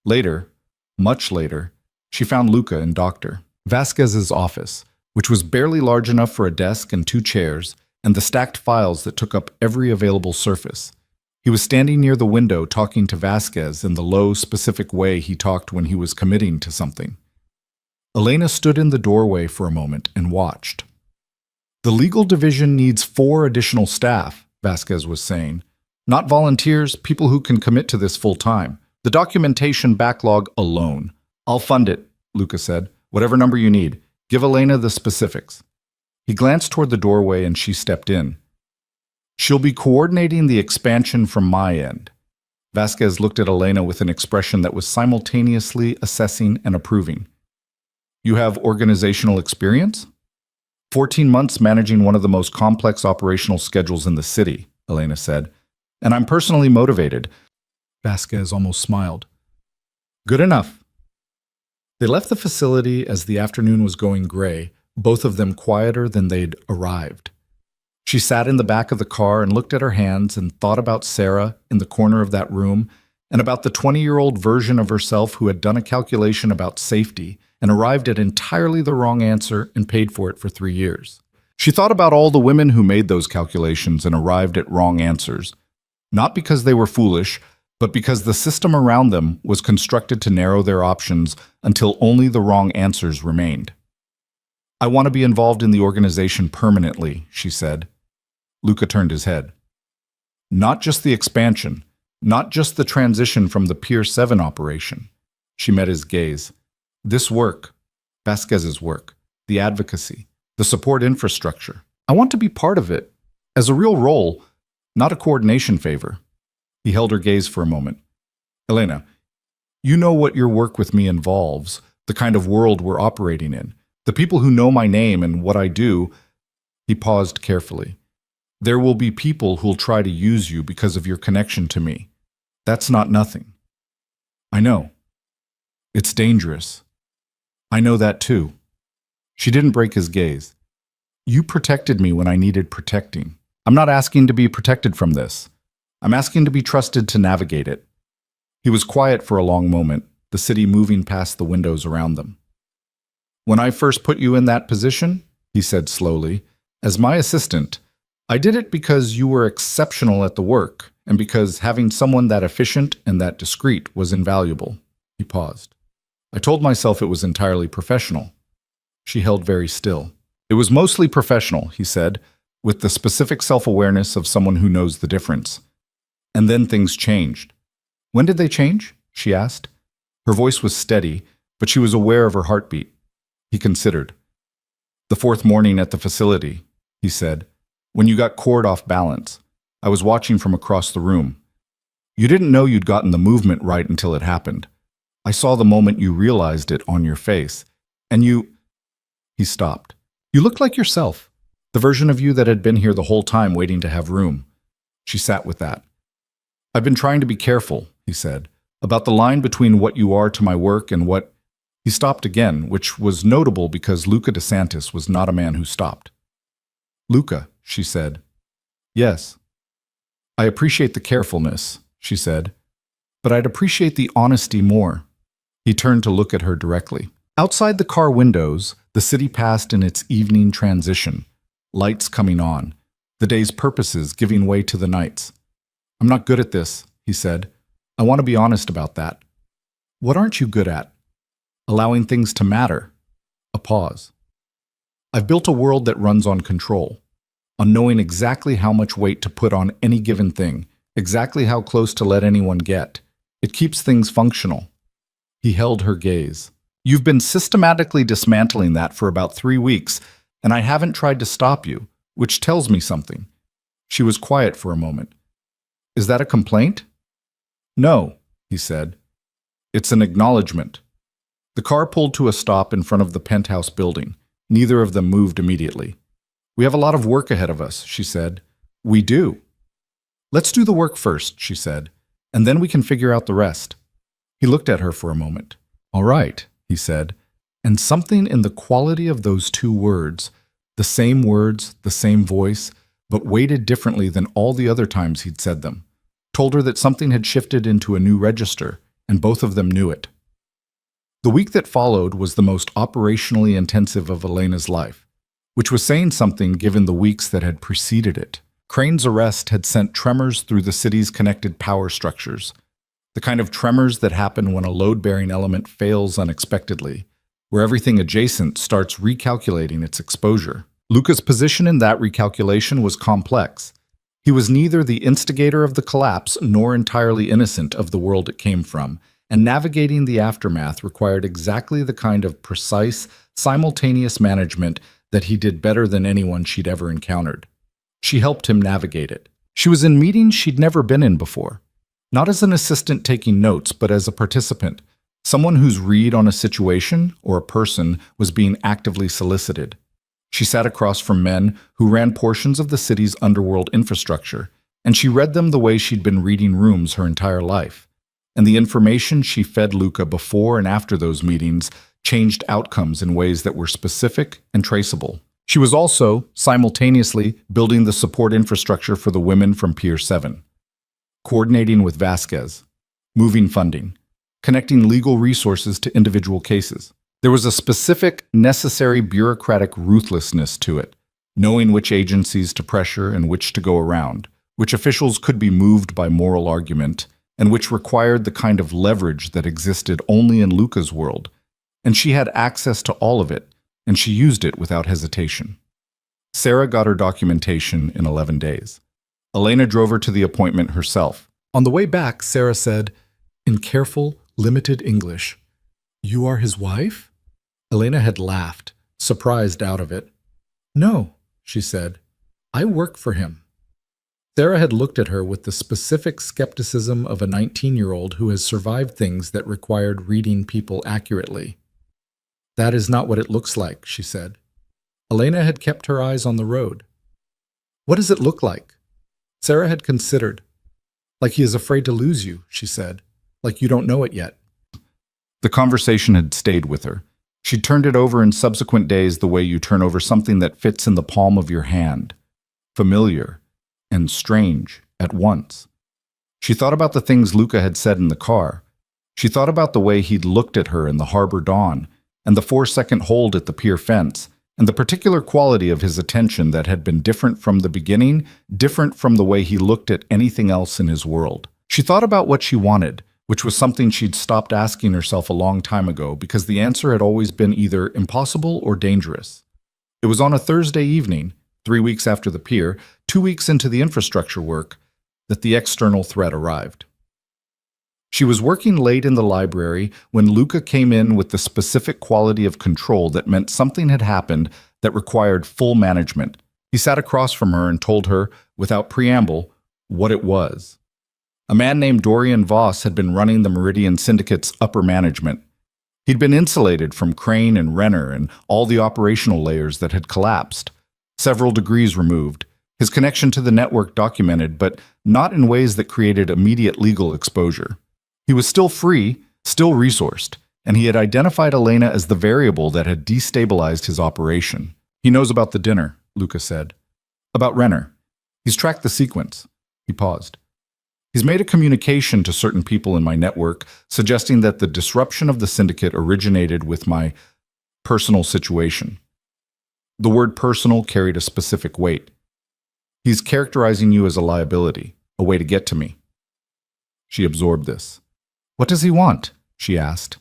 Later, much later, she found Luca in Dr. Vasquez's office, which was barely large enough for a desk and 2 chairs, and the stacked files that took up every available surface. He was standing near the window talking to Vasquez in the low, specific way he talked when he was committing to something. Elena stood in the doorway for a moment and watched. "The legal division needs 4 additional staff," Vasquez was saying. "Not volunteers, people who can commit to this full-time. The documentation backlog alone. I'll fund it," Luca said. "Whatever number you need. Give Elena the specifics." He glanced toward the doorway and she stepped in. "She'll be coordinating the expansion from my end." Vasquez looked at Elena with an expression that was simultaneously assessing and approving. "You have organizational experience?" 14 months managing one of the most complex operational schedules in the city, Elena said. "And I'm personally motivated." Vasquez almost smiled. "Good enough." They left the facility as the afternoon was going gray, both of them quieter than they'd arrived. She sat in the back of the car and looked at her hands and thought about Sarah in the corner of that room and about the 20-year-old version of herself who had done a calculation about safety and arrived at entirely the wrong answer and paid for it for 3 years. She thought about all the women who made those calculations and arrived at wrong answers, not because they were foolish, but because the system around them was constructed to narrow their options until only the wrong answers remained. "I want to be involved in the organization permanently," she said. Luca turned his head. "Not just the expansion, not just the transition from the Pier 7 operation." She met his gaze. "This work, Vasquez's work, the advocacy, the support infrastructure. I want to be part of it, as a real role, not a coordination favor." He held her gaze for a moment. "Elena, you know what your work with me involves, the kind of world we're operating in, the people who know my name and what I do." He paused carefully. "There will be people who'll try to use you because of your connection to me. That's not nothing." "I know." It's dangerous. I know that too. She didn't break his gaze. You protected me when I needed protecting. I'm not asking to be protected from this. I'm asking to be trusted to navigate it. He was quiet for a long moment, the city moving past the windows around them. When I first put you in that position, he said slowly, as my assistant, I did it because you were exceptional at the work and because having someone that efficient and that discreet was invaluable. He paused. I told myself it was entirely professional. She held very still. It was mostly professional, he said, with the specific self-awareness of someone who knows the difference. And then things changed. When did they change? She asked. Her voice was steady, but she was aware of her heartbeat. He considered. The fourth morning at the facility, he said, when you got cored off balance. I was watching from across the room. You didn't know you'd gotten the movement right until it happened. I saw the moment you realized it on your face. And you... He stopped. You looked like yourself. The version of you that had been here the whole time waiting to have room. She sat with that. I've been trying to be careful, he said, about the line between what you are to my work and what... He stopped again, which was notable because Luca DeSantis was not a man who stopped. Luca, she said. Yes. I appreciate the carefulness, she said, but I'd appreciate the honesty more. He turned to look at her directly. Outside the car windows, the city passed in its evening transition, lights coming on, the day's purposes giving way to the night's. I'm not good at this, he said. I want to be honest about that. What aren't you good at? Allowing things to matter. A pause. I've built a world that runs on control, on knowing exactly how much weight to put on any given thing, exactly how close to let anyone get. It keeps things functional. He held her gaze. You've been systematically dismantling that for about 3 weeks, and I haven't tried to stop you, which tells me something. She was quiet for a moment. Is that a complaint? No, he said. It's an acknowledgement. The car pulled to a stop in front of the penthouse building. Neither of them moved immediately. We have a lot of work ahead of us, she said. We do. Let's do the work first, she said, and then we can figure out the rest. He looked at her for a moment. All right, he said, and something in the quality of those 2 words, the same voice, but weighted differently than all the other times he'd said them, told her that something had shifted into a new register, and both of them knew it. The week that followed was the most operationally intensive of Elena's life, which was saying something given the weeks that had preceded it. Crane's arrest had sent tremors through the city's connected power structures, the kind of tremors that happen when a load-bearing element fails unexpectedly, where everything adjacent starts recalculating its exposure. Luca's position in that recalculation was complex. He was neither the instigator of the collapse nor entirely innocent of the world it came from, and navigating the aftermath required exactly the kind of precise, simultaneous management that he did better than anyone she'd ever encountered. She helped him navigate it. She was in meetings she'd never been in before. Not as an assistant taking notes, but as a participant, someone whose read on a situation or a person was being actively solicited. She sat across from men who ran portions of the city's underworld infrastructure, and she read them the way she'd been reading rooms her entire life. And the information she fed Luca before and after those meetings changed outcomes in ways that were specific and traceable. She was also, simultaneously, building the support infrastructure for the women from Pier 7, coordinating with Vasquez, moving funding, connecting legal resources to individual cases. There was a specific, necessary bureaucratic ruthlessness to it, knowing which agencies to pressure and which to go around, which officials could be moved by moral argument, and which required the kind of leverage that existed only in Luca's world. And she had access to all of it, and she used it without hesitation. Sarah got her documentation in 11 days. Elena drove her to the appointment herself. On the way back, Sarah said, in careful, limited English, "You are his wife?" Elena had laughed, surprised out of it. "No," she said. "I work for him." Sarah had looked at her with the specific skepticism of a 19-year-old who has survived things that required reading people accurately. "That is not what it looks like," she said. Elena had kept her eyes on the road. "What does it look like?" Sarah had considered. "Like he is afraid to lose you," she said. "Like you don't know it yet." The conversation had stayed with her. She turned it over in subsequent days the way you turn over something that fits in the palm of your hand, familiar and strange at once. She thought about the things Luca had said in the car. She thought about the way he'd looked at her in the harbor dawn, and the 4-second hold at the pier fence, and the particular quality of his attention that had been different from the beginning, different from the way he looked at anything else in his world. She thought about what she wanted, which was something she'd stopped asking herself a long time ago because the answer had always been either impossible or dangerous. It was on a Thursday evening, 3 weeks after the pier, 2 weeks into the infrastructure work, that the external threat arrived. She was working late in the library when Luca came in with the specific quality of control that meant something had happened that required full management. He sat across from her and told her, without preamble, what it was. A man named Dorian Voss had been running the Meridian Syndicate's upper management. He'd been insulated from Crane and Renner and all the operational layers that had collapsed. Several degrees removed, his connection to the network documented, but not in ways that created immediate legal exposure. He was still free, still resourced, and he had identified Elena as the variable that had destabilized his operation. He knows about the dinner, Luca said. About Renner. He's tracked the sequence. He paused. He's made a communication to certain people in my network suggesting that the disruption of the syndicate originated with my personal situation. The word personal carried a specific weight. He's characterizing you as a liability, a way to get to me. She absorbed this. What does he want? She asked.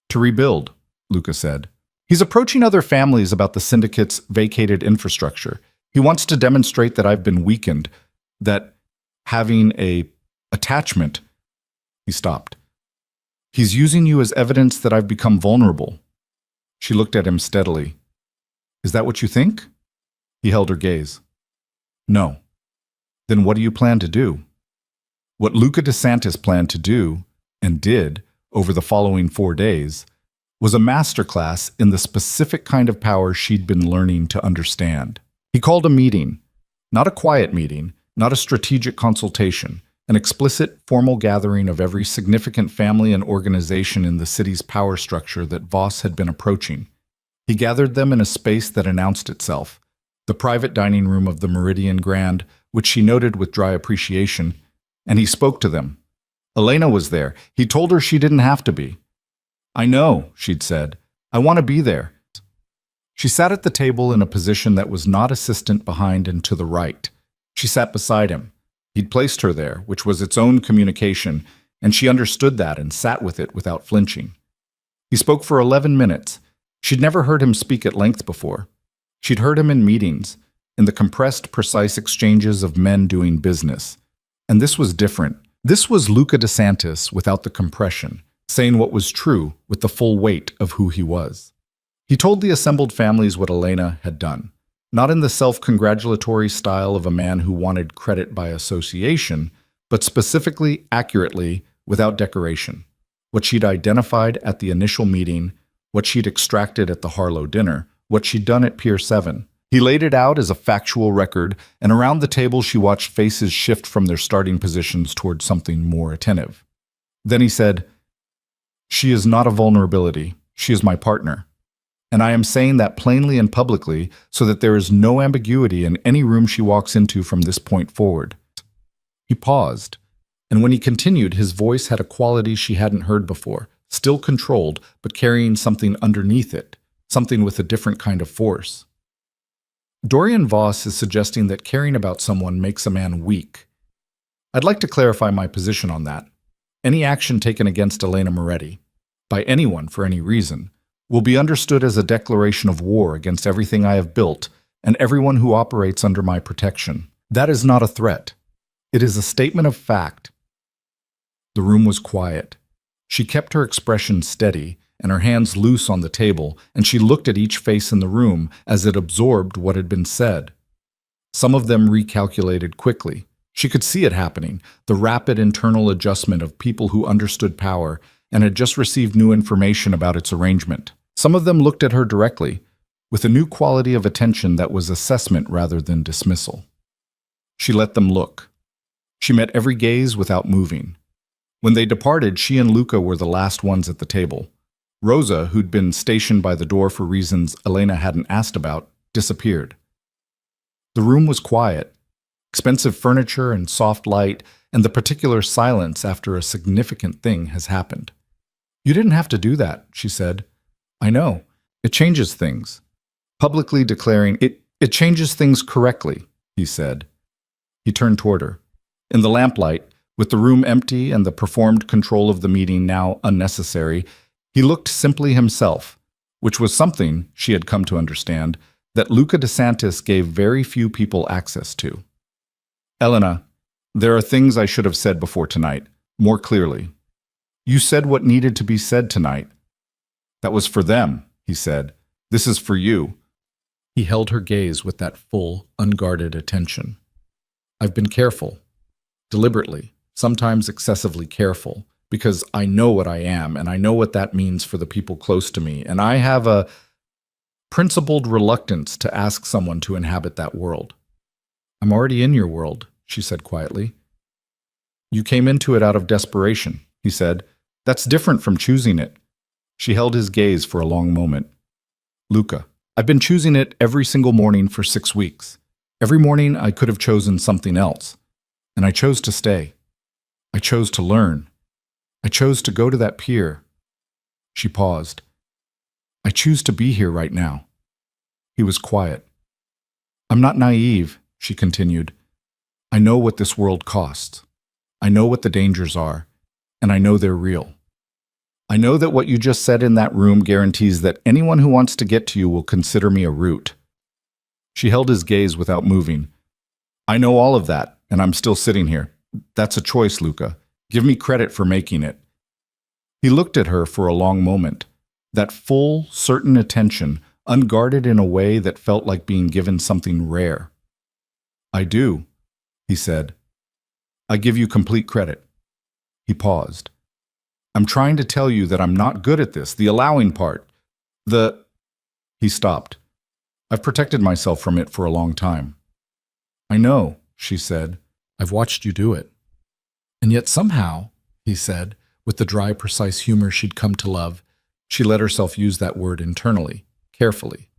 To rebuild, Luca said. He's approaching other families about the syndicate's vacated infrastructure. He wants to demonstrate that I've been weakened, that having a attachment. He stopped. He's using you as evidence that I've become vulnerable. She looked at him steadily. Is that what you think? He held her gaze. No. Then what do you plan to do? What Luca DeSantis planned to do, and did, over the following 4 days, was a masterclass in the specific kind of power she'd been learning to understand. He called a meeting, not a quiet meeting, not a strategic consultation, an explicit, formal gathering of every significant family and organization in the city's power structure that Voss had been approaching. He gathered them in a space that announced itself, the private dining room of the Meridian Grand, which she noted with dry appreciation, and he spoke to them. Elena was there. He told her she didn't have to be. I know, she'd said. I want to be there. She sat at the table in a position that was not assistant behind and to the right. She sat beside him. He'd placed her there, which was its own communication, and she understood that and sat with it without flinching. He spoke for 11 minutes. She'd never heard him speak at length before. She'd heard him in meetings, in the compressed, precise exchanges of men doing business. And this was different. This was Luca DeSantis without the compression, saying what was true with the full weight of who he was. He told the assembled families what Elena had done, not in the self-congratulatory style of a man who wanted credit by association, but specifically, accurately, without decoration. What she'd identified at the initial meeting, what she'd extracted at the Harlow dinner, what she'd done at Pier 7. He laid it out as a factual record, and around the table she watched faces shift from their starting positions toward something more attentive. Then he said, She is not a vulnerability. She is my partner. And I am saying that plainly and publicly so that there is no ambiguity in any room she walks into from this point forward. He paused, and when he continued, his voice had a quality she hadn't heard before, still controlled, but carrying something underneath it, something with a different kind of force. Dorian Voss is suggesting that caring about someone makes a man weak. I'd like to clarify my position on that. Any action taken against Elena Moretti, by anyone for any reason, will be understood as a declaration of war against everything I have built and everyone who operates under my protection. That is not a threat. It is a statement of fact. The room was quiet. She kept her expression steady and her hands loose on the table, and she looked at each face in the room as it absorbed what had been said. Some of them recalculated quickly. She could see it happening, the rapid internal adjustment of people who understood power and had just received new information about its arrangement. Some of them looked at her directly, with a new quality of attention that was assessment rather than dismissal. She let them look. She met every gaze without moving. When they departed, she and Luca were the last ones at the table. Rosa, who'd been stationed by the door for reasons Elena hadn't asked about, disappeared. The room was quiet. Expensive furniture and soft light, and the particular silence after a significant thing has happened. "You didn't have to do that," she said. "I know. It changes things." Publicly declaring, it changes things correctly," he said. He turned toward her. In the lamplight, with the room empty and the performed control of the meeting now unnecessary, he looked simply himself, which was something, she had come to understand, that Luca DeSantis gave very few people access to. "Elena, there are things I should have said before tonight, more clearly. You said what needed to be said tonight. That was for them," he said. "This is for you." He held her gaze with that full, unguarded attention. "I've been careful, deliberately, sometimes excessively careful, because I know what I am, and I know what that means for the people close to me, and I have a principled reluctance to ask someone to inhabit that world." "I'm already in your world," she said quietly. "You came into it out of desperation," he said. "That's different from choosing it." She held his gaze for a long moment. "Luca, I've been choosing it every single morning for 6 weeks. Every morning I could have chosen something else. And I chose to stay. I chose to learn. I chose to go to that pier." She paused. "I choose to be here right now." He was quiet. "I'm not naive," she continued. "I know what this world costs. I know what the dangers are, and I know they're real. I know that what you just said in that room guarantees that anyone who wants to get to you will consider me a root." She held his gaze without moving. "I know all of that, and I'm still sitting here. That's a choice, Luca. Give me credit for making it." He looked at her for a long moment, that full, certain attention, unguarded in a way that felt like being given something rare. "I do," he said. "I give you complete credit." He paused. "I'm trying to tell you that I'm not good at this, the allowing part. He stopped. "I've protected myself from it for a long time." "I know," she said. "I've watched you do it." "And yet somehow," he said, with the dry, precise humor she'd come to love, she let herself use that word internally, carefully.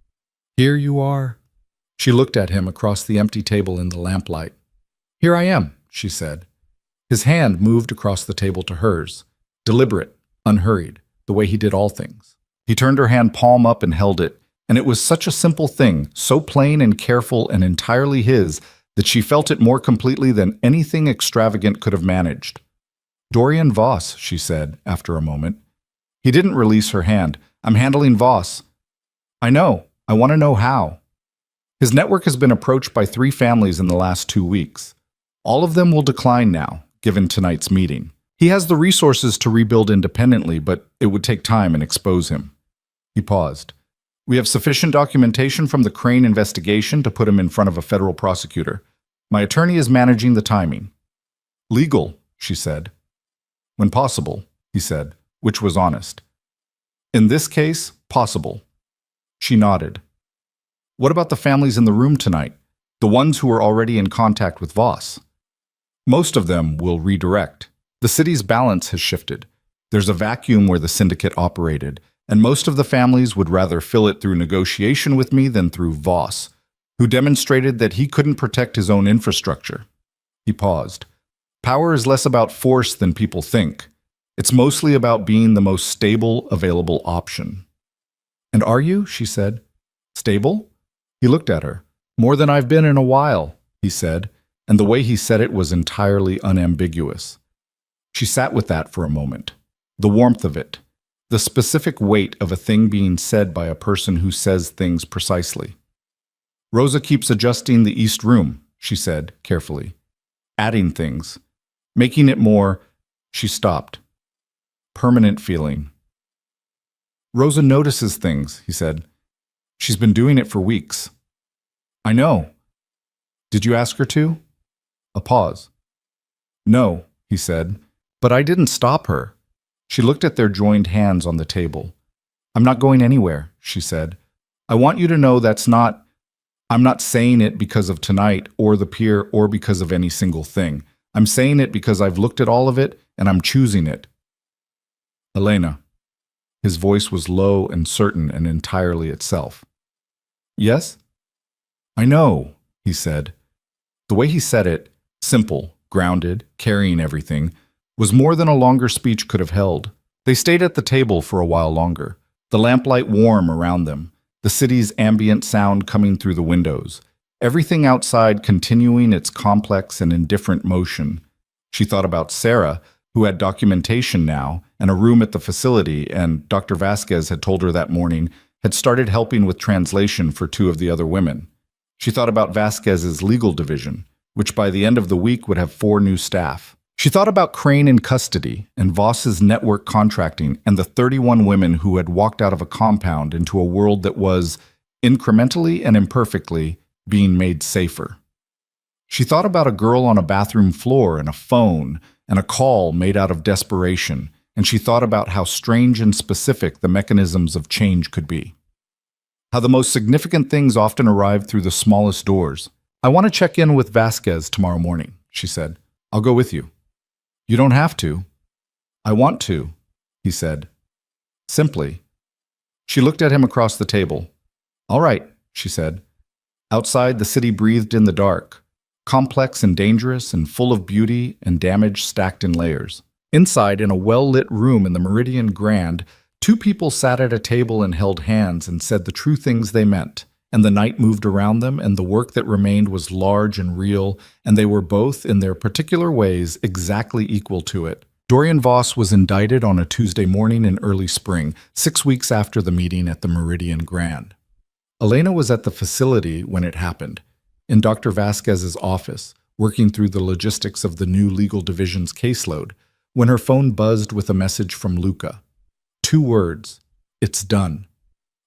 "Here you are." She looked at him across the empty table in the lamplight. "Here I am," she said. His hand moved across the table to hers, deliberate, unhurried, the way he did all things. He turned her hand palm up and held it, and it was such a simple thing, so plain and careful and entirely his, that she felt it more completely than anything extravagant could have managed. "Dorian Voss," she said, after a moment. He didn't release her hand. "I'm handling Voss." "I know. I want to know how." His network has been approached by 3 families in the last 2 weeks. All of them will decline now, given tonight's meeting. He has the resources to rebuild independently, but it would take time and expose him. He paused. "We have sufficient documentation from the Crane investigation to put him in front of a federal prosecutor. My attorney is managing the timing." "Legal," she said. "When possible," he said, which was honest. "In this case, possible." She nodded. "What about the families in the room tonight? The ones who were already in contact with Voss?" "Most of them will redirect. The city's balance has shifted. There's a vacuum where the syndicate operated, and most of the families would rather fill it through negotiation with me than through Voss, who demonstrated that he couldn't protect his own infrastructure." He paused. "Power is less about force than people think. It's mostly about being the most stable available option." "And are you?" she said. "Stable?" He looked at her. "More than I've been in a while," he said, and the way he said it was entirely unambiguous. She sat with that for a moment. The warmth of it. The specific weight of a thing being said by a person who says things precisely. "Rosa keeps adjusting the East Room," she said, carefully. "Adding things. Making it more—" She stopped. "Permanent feeling." "Rosa notices things," he said. "She's been doing it for weeks." "I know." "Did you ask her to?" A pause. "No," he said. "But I didn't stop her." She looked at their joined hands on the table. "I'm not going anywhere," she said. "I want you to know I'm not saying it because of tonight or the pier or because of any single thing. I'm saying it because I've looked at all of it and I'm choosing it. Elena. His voice was low and certain and entirely itself. Yes? I know, he said. The way he said it, simple, grounded, carrying everything, was more than a longer speech could have held. They stayed at the table for a while longer, the lamplight warm around them, the city's ambient sound coming through the windows, everything outside continuing its complex and indifferent motion. She thought about Sarah, who had documentation now and a room at the facility, and Dr. Vasquez had told her that morning had started helping with translation for two of the other women. She thought about Vasquez's legal division, which by the end of the week would have 4 new staff. She thought about Crane in custody and Voss's network contracting and the 31 women who had walked out of a compound into a world that was, incrementally and imperfectly, being made safer. She thought about a girl on a bathroom floor and a phone and a call made out of desperation, and she thought about how strange and specific the mechanisms of change could be. How the most significant things often arrive through the smallest doors. I want to check in with Vasquez tomorrow morning, she said. I'll go with you. You don't have to. I want to, he said. Simply. She looked at him across the table. All right, she said. Outside, the city breathed in the dark, complex and dangerous and full of beauty and damage stacked in layers. Inside, in a well-lit room in the Meridian Grand, 2 people sat at a table and held hands and said the true things they meant, and the night moved around them, and the work that remained was large and real, and they were both, in their particular ways, exactly equal to it. Dorian Voss was indicted on a Tuesday morning in early spring, 6 weeks after the meeting at the Meridian Grand. Elena was at the facility when it happened, in Dr. Vasquez's office, working through the logistics of the new legal division's caseload, when her phone buzzed with a message from Luca. 2 words. It's done.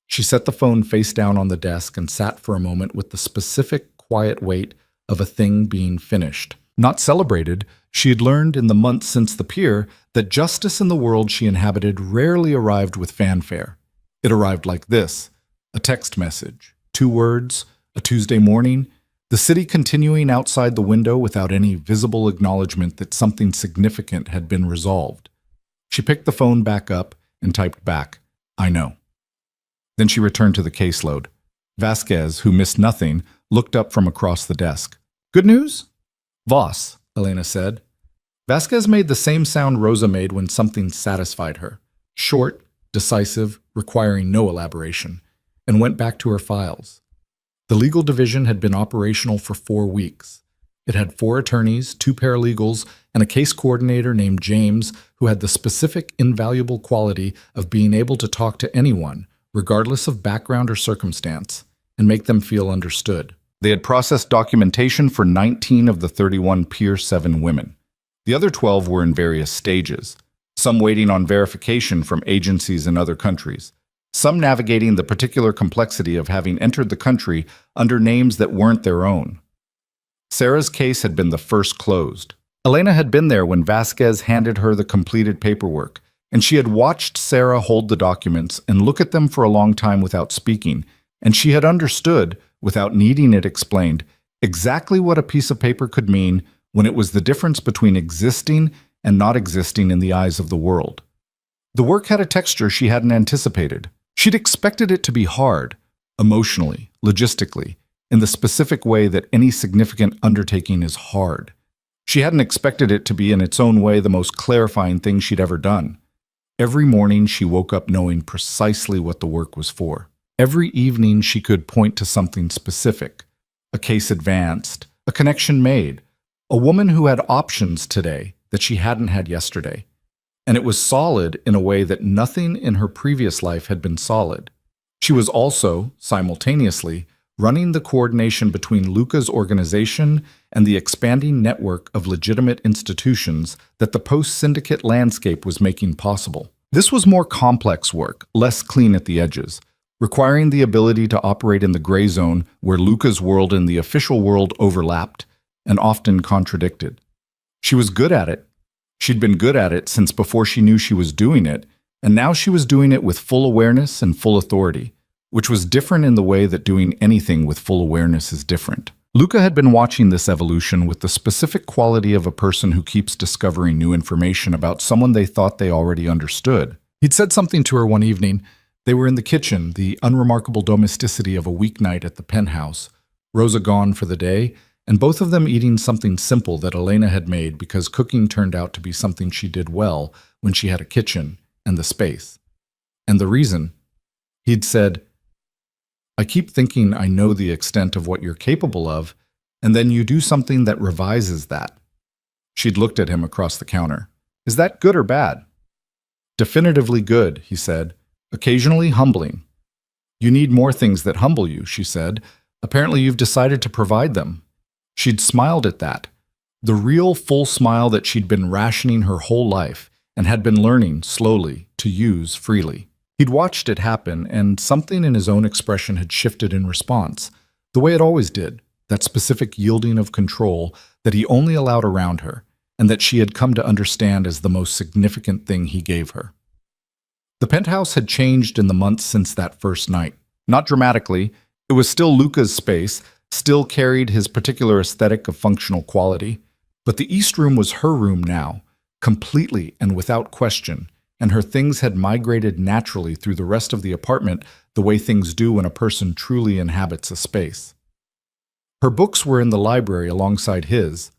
She set the phone face down on the desk and sat for a moment with the specific, quiet weight of a thing being finished. Not celebrated, she had learned in the months since the pier that justice in the world she inhabited rarely arrived with fanfare. It arrived like this: a text message, 2 words, a Tuesday morning, the city continuing outside the window without any visible acknowledgement that something significant had been resolved. She picked the phone back up and typed back, I know. Then she returned to the caseload. Vasquez, who missed nothing, looked up from across the desk. Good news? Voss, Elena said. Vasquez made the same sound Rosa made when something satisfied her. Short, decisive, requiring no elaboration, and went back to her files. The legal division had been operational for 4 weeks. It had 4 attorneys, 2 paralegals, and a case coordinator named James, who had the specific, invaluable quality of being able to talk to anyone, regardless of background or circumstance, and make them feel understood. They had processed documentation for 19 of the 31 Pier 7 women. The other 12 were in various stages, some waiting on verification from agencies in other countries, some navigating the particular complexity of having entered the country under names that weren't their own. Sarah's case had been the first closed. Elena had been there when Vasquez handed her the completed paperwork, and she had watched Sarah hold the documents and look at them for a long time without speaking, and she had understood, without needing it explained, exactly what a piece of paper could mean when it was the difference between existing and not existing in the eyes of the world. The work had a texture she hadn't anticipated. She'd expected it to be hard, emotionally, logistically, in the specific way that any significant undertaking is hard. She hadn't expected it to be in its own way the most clarifying thing she'd ever done. Every morning she woke up knowing precisely what the work was for. Every evening she could point to something specific, a case advanced, a connection made, a woman who had options today that she hadn't had yesterday. And it was solid in a way that nothing in her previous life had been solid. She was also, simultaneously, running the coordination between Luca's organization and the expanding network of legitimate institutions that the post-syndicate landscape was making possible. This was more complex work, less clean at the edges, requiring the ability to operate in the gray zone where Luca's world and the official world overlapped and often contradicted. She was good at it. She'd been good at it since before she knew she was doing it, and now she was doing it with full awareness and full authority, which was different in the way that doing anything with full awareness is different. Luca had been watching this evolution with the specific quality of a person who keeps discovering new information about someone they thought they already understood. He'd said something to her one evening. They were in the kitchen, the unremarkable domesticity of a weeknight at the penthouse, Rosa gone for the day, and both of them eating something simple that Elena had made because cooking turned out to be something she did well when she had a kitchen and the space. And the reason? He'd said, I keep thinking I know the extent of what you're capable of, and then you do something that revises that. She'd looked at him across the counter. Is that good or bad? Definitively good, he said. Occasionally humbling. You need more things that humble you, she said. Apparently you've decided to provide them. She'd smiled at that. The real full smile that she'd been rationing her whole life and had been learning, slowly, to use freely. He'd watched it happen, and something in his own expression had shifted in response, the way it always did, that specific yielding of control that he only allowed around her, and that she had come to understand as the most significant thing he gave her. The penthouse had changed in the months since that first night. Not dramatically. It was still Luca's space, still carried his particular aesthetic of functional quality, but the East Room was her room now, completely and without question, and her things had migrated naturally through the rest of the apartment the way things do when a person truly inhabits a space. Her books were in the library alongside his.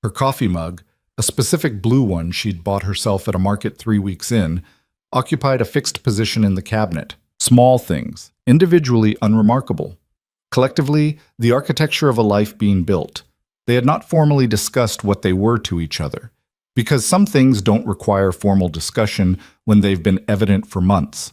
Her coffee mug, a specific blue one she'd bought herself at a market 3 weeks in, occupied a fixed position in the cabinet. Small things, individually unremarkable. Collectively, the architecture of a life being built. They had not formally discussed what they were to each other, because some things don't require formal discussion when they've been evident for months.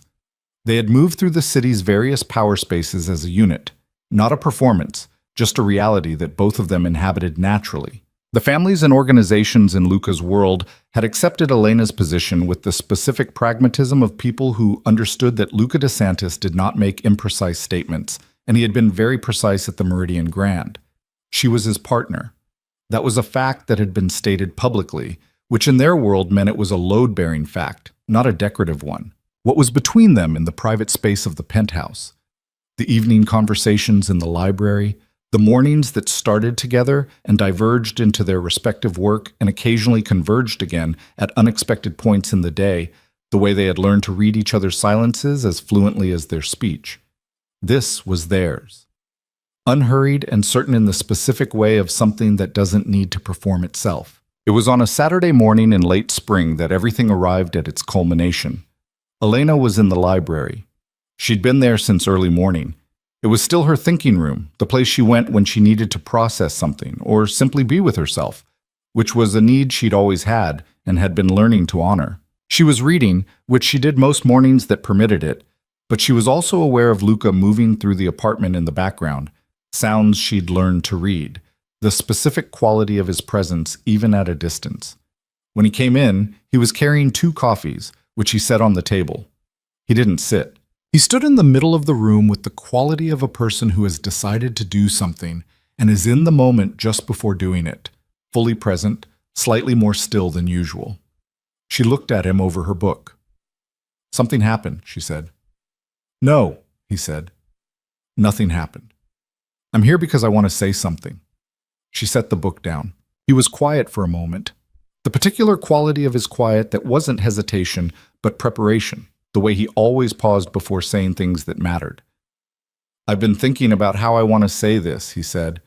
They had moved through the city's various power spaces as a unit, not a performance, just a reality that both of them inhabited naturally. The families and organizations in Luca's world had accepted Elena's position with the specific pragmatism of people who understood that Luca DeSantis did not make imprecise statements, and he had been very precise at the Meridian Grand. She was his partner. That was a fact that had been stated publicly, which in their world meant it was a load-bearing fact, not a decorative one. What was between them in the private space of the penthouse? The evening conversations in the library, the mornings that started together and diverged into their respective work and occasionally converged again at unexpected points in the day, the way they had learned to read each other's silences as fluently as their speech. This was theirs. Unhurried and certain in the specific way of something that doesn't need to perform itself. It was on a Saturday morning in late spring that everything arrived at its culmination. Elena was in the library. She'd been there since early morning. It was still her thinking room, the place she went when she needed to process something or simply be with herself, which was a need she'd always had and had been learning to honor. She was reading, which she did most mornings that permitted it, but she was also aware of Luca moving through the apartment in the background, sounds she'd learned to read, the specific quality of his presence even at a distance. When he came in, he was carrying 2 coffees, which he set on the table. He didn't sit. He stood in the middle of the room with the quality of a person who has decided to do something and is in the moment just before doing it, fully present, slightly more still than usual. She looked at him over her book. Something happened, she said. No, he said. Nothing happened. I'm here because I want to say something. She set the book down. He was quiet for a moment. The particular quality of his quiet that wasn't hesitation, but preparation, the way he always paused before saying things that mattered. I've been thinking about how I want to say this, he said,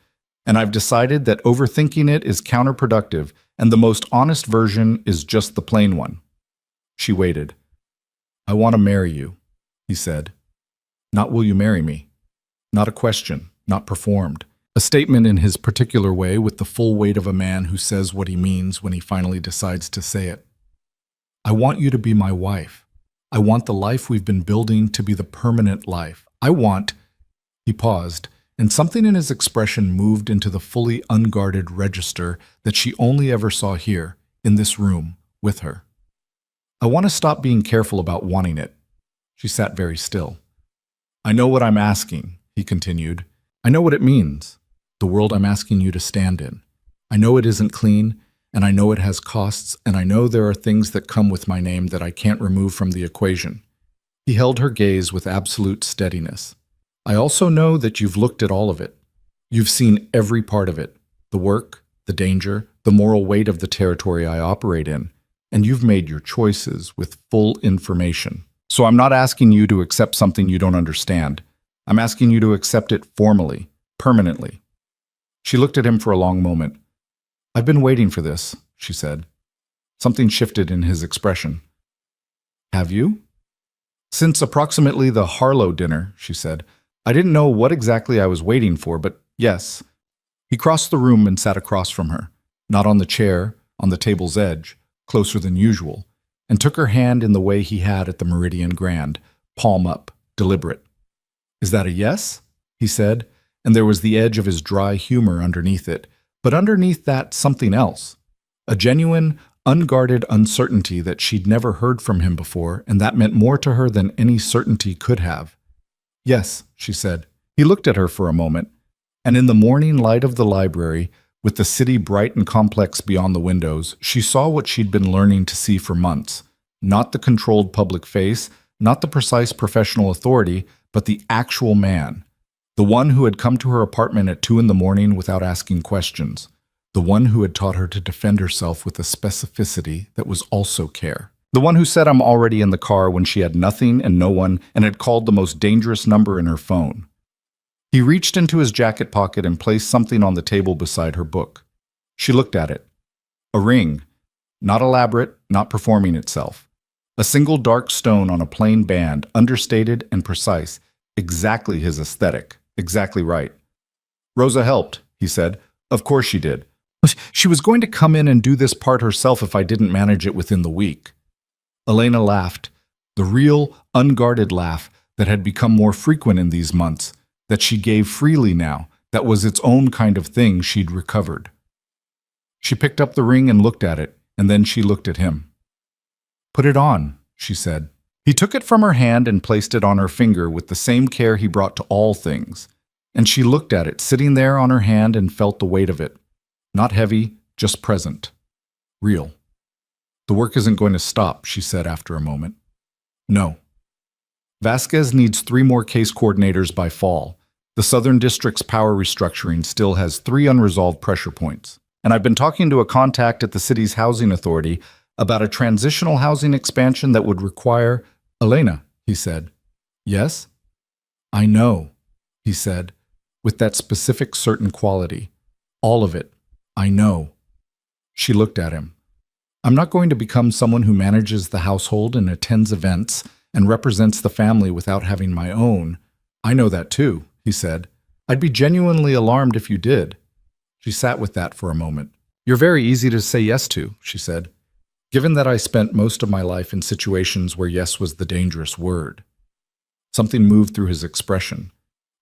and I've decided that overthinking it is counterproductive, and the most honest version is just the plain one. She waited. I want to marry you, he said. Not will you marry me? Not a question, not performed. A statement in his particular way with the full weight of a man who says what he means when he finally decides to say it. I want you to be my wife. I want the life we've been building to be the permanent life. I want... He paused, and something in his expression moved into the fully unguarded register that she only ever saw here, in this room, with her. I want to stop being careful about wanting it. She sat very still. I know what I'm asking, he continued. I know what it means. The world I'm asking you to stand in. I know it isn't clean, and I know it has costs, and I know there are things that come with my name that I can't remove from the equation. He held her gaze with absolute steadiness. I also know that you've looked at all of it. You've seen every part of it, the work, the danger, the moral weight of the territory I operate in, and you've made your choices with full information. So I'm not asking you to accept something you don't understand. I'm asking you to accept it formally, permanently. She looked at him for a long moment. I've been waiting for this, she said. Something shifted in his expression. Have you? Since approximately the Harlow dinner, she said. I didn't know what exactly I was waiting for, but yes. He crossed the room and sat across from her, not on the chair, on the table's edge, closer than usual, and took her hand in the way he had at the Meridian Grand, palm up, deliberate. Is that a yes? He said, and there was the edge of his dry humor underneath it, but underneath that something else. A genuine, unguarded uncertainty that she'd never heard from him before, and that meant more to her than any certainty could have. Yes, she said. He looked at her for a moment, and in the morning light of the library, with the city bright and complex beyond the windows, she saw what she'd been learning to see for months. Not the controlled public face, not the precise professional authority, but the actual man. The one who had come to her apartment at 2 a.m. without asking questions. The one who had taught her to defend herself with a specificity that was also care. The one who said I'm already in the car when she had nothing and no one and had called the most dangerous number in her phone. He reached into his jacket pocket and placed something on the table beside her book. She looked at it. A ring. Not elaborate, not performing itself. A single dark stone on a plain band, understated and precise. Exactly his aesthetic. Exactly right. Rosa helped, he said. Of course she did. She was going to come in and do this part herself if I didn't manage it within the week. Elena laughed, the real, unguarded laugh that had become more frequent in these months, that she gave freely now, that was its own kind of thing she'd recovered. She picked up the ring and looked at it, and then she looked at him. Put it on, she said. He took it from her hand and placed it on her finger with the same care he brought to all things, and she looked at it sitting there on her hand and felt the weight of it. Not heavy, just present. Real. The work isn't going to stop, she said after a moment. No. Vasquez needs 3 more case coordinators by fall. The Southern District's power restructuring still has 3 unresolved pressure points. And I've been talking to a contact at the city's housing authority about a transitional housing expansion that would require… Elena, he said. Yes? I know, he said, with that specific certain quality. All of it. I know. She looked at him. I'm not going to become someone who manages the household and attends events and represents the family without having my own. I know that too, he said. I'd be genuinely alarmed if you did. She sat with that for a moment. You're very easy to say yes to, she said, given that I spent most of my life in situations where yes was the dangerous word. Something moved through his expression,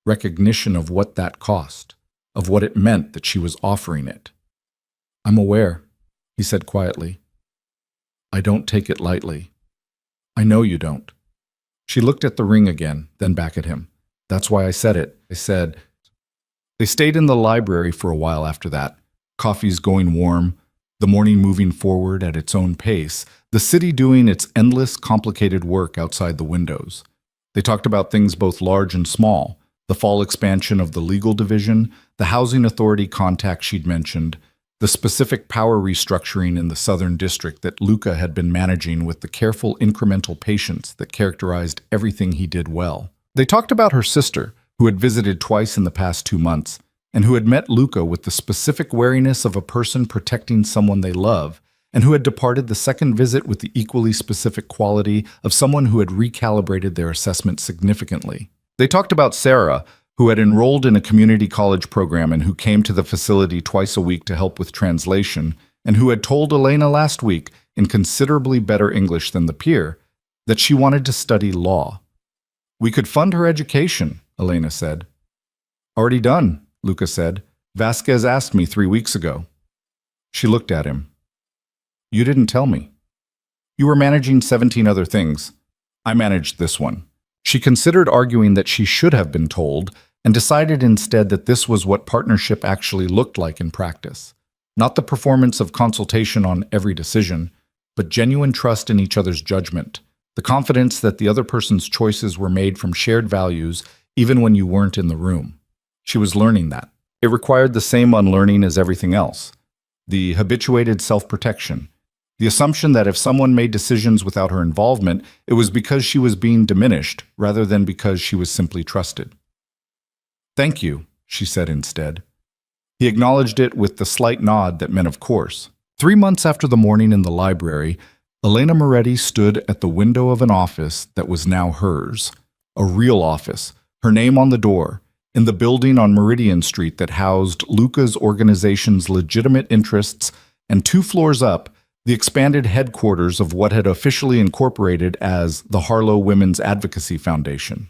recognition of what that cost, of what it meant that she was offering it. I'm aware, he said quietly. I don't take it lightly. I know you don't. She looked at the ring again, then back at him. That's why I said it. I said… They stayed in the library for a while after that, coffees going warm, the morning moving forward at its own pace, the city doing its endless, complicated work outside the windows. They talked about things both large and small, the fall expansion of the legal division, the housing authority contact she'd mentioned, the specific power restructuring in the Southern District that Luca had been managing with the careful incremental patience that characterized everything he did well. They talked about her sister, who had visited twice in the past 2 months, and who had met Luca with the specific wariness of a person protecting someone they love, and who had departed the second visit with the equally specific quality of someone who had recalibrated their assessment significantly. They talked about Sarah, who had enrolled in a community college program and who came to the facility twice a week to help with translation, and who had told Elena last week, in considerably better English than the peer, that she wanted to study law. We could fund her education, Elena said. Already done, Luca said. Vasquez asked me 3 weeks ago. She looked at him. You didn't tell me. You were managing 17 other things. I managed this one. She considered arguing that she should have been told and decided instead that this was what partnership actually looked like in practice. Not the performance of consultation on every decision, but genuine trust in each other's judgment, the confidence that the other person's choices were made from shared values even when you weren't in the room. She was learning that. It required the same unlearning as everything else. The habituated self-protection. The assumption that if someone made decisions without her involvement, it was because she was being diminished rather than because she was simply trusted. "Thank you," she said instead. He acknowledged it with the slight nod that meant of course. 3 months after the morning in the library, Elena Moretti stood at the window of an office that was now hers. A real office, her name on the door, in the building on Meridian Street that housed Luca's organization's legitimate interests, and 2 floors up, the expanded headquarters of what had officially incorporated as the Harlow Women's Advocacy Foundation.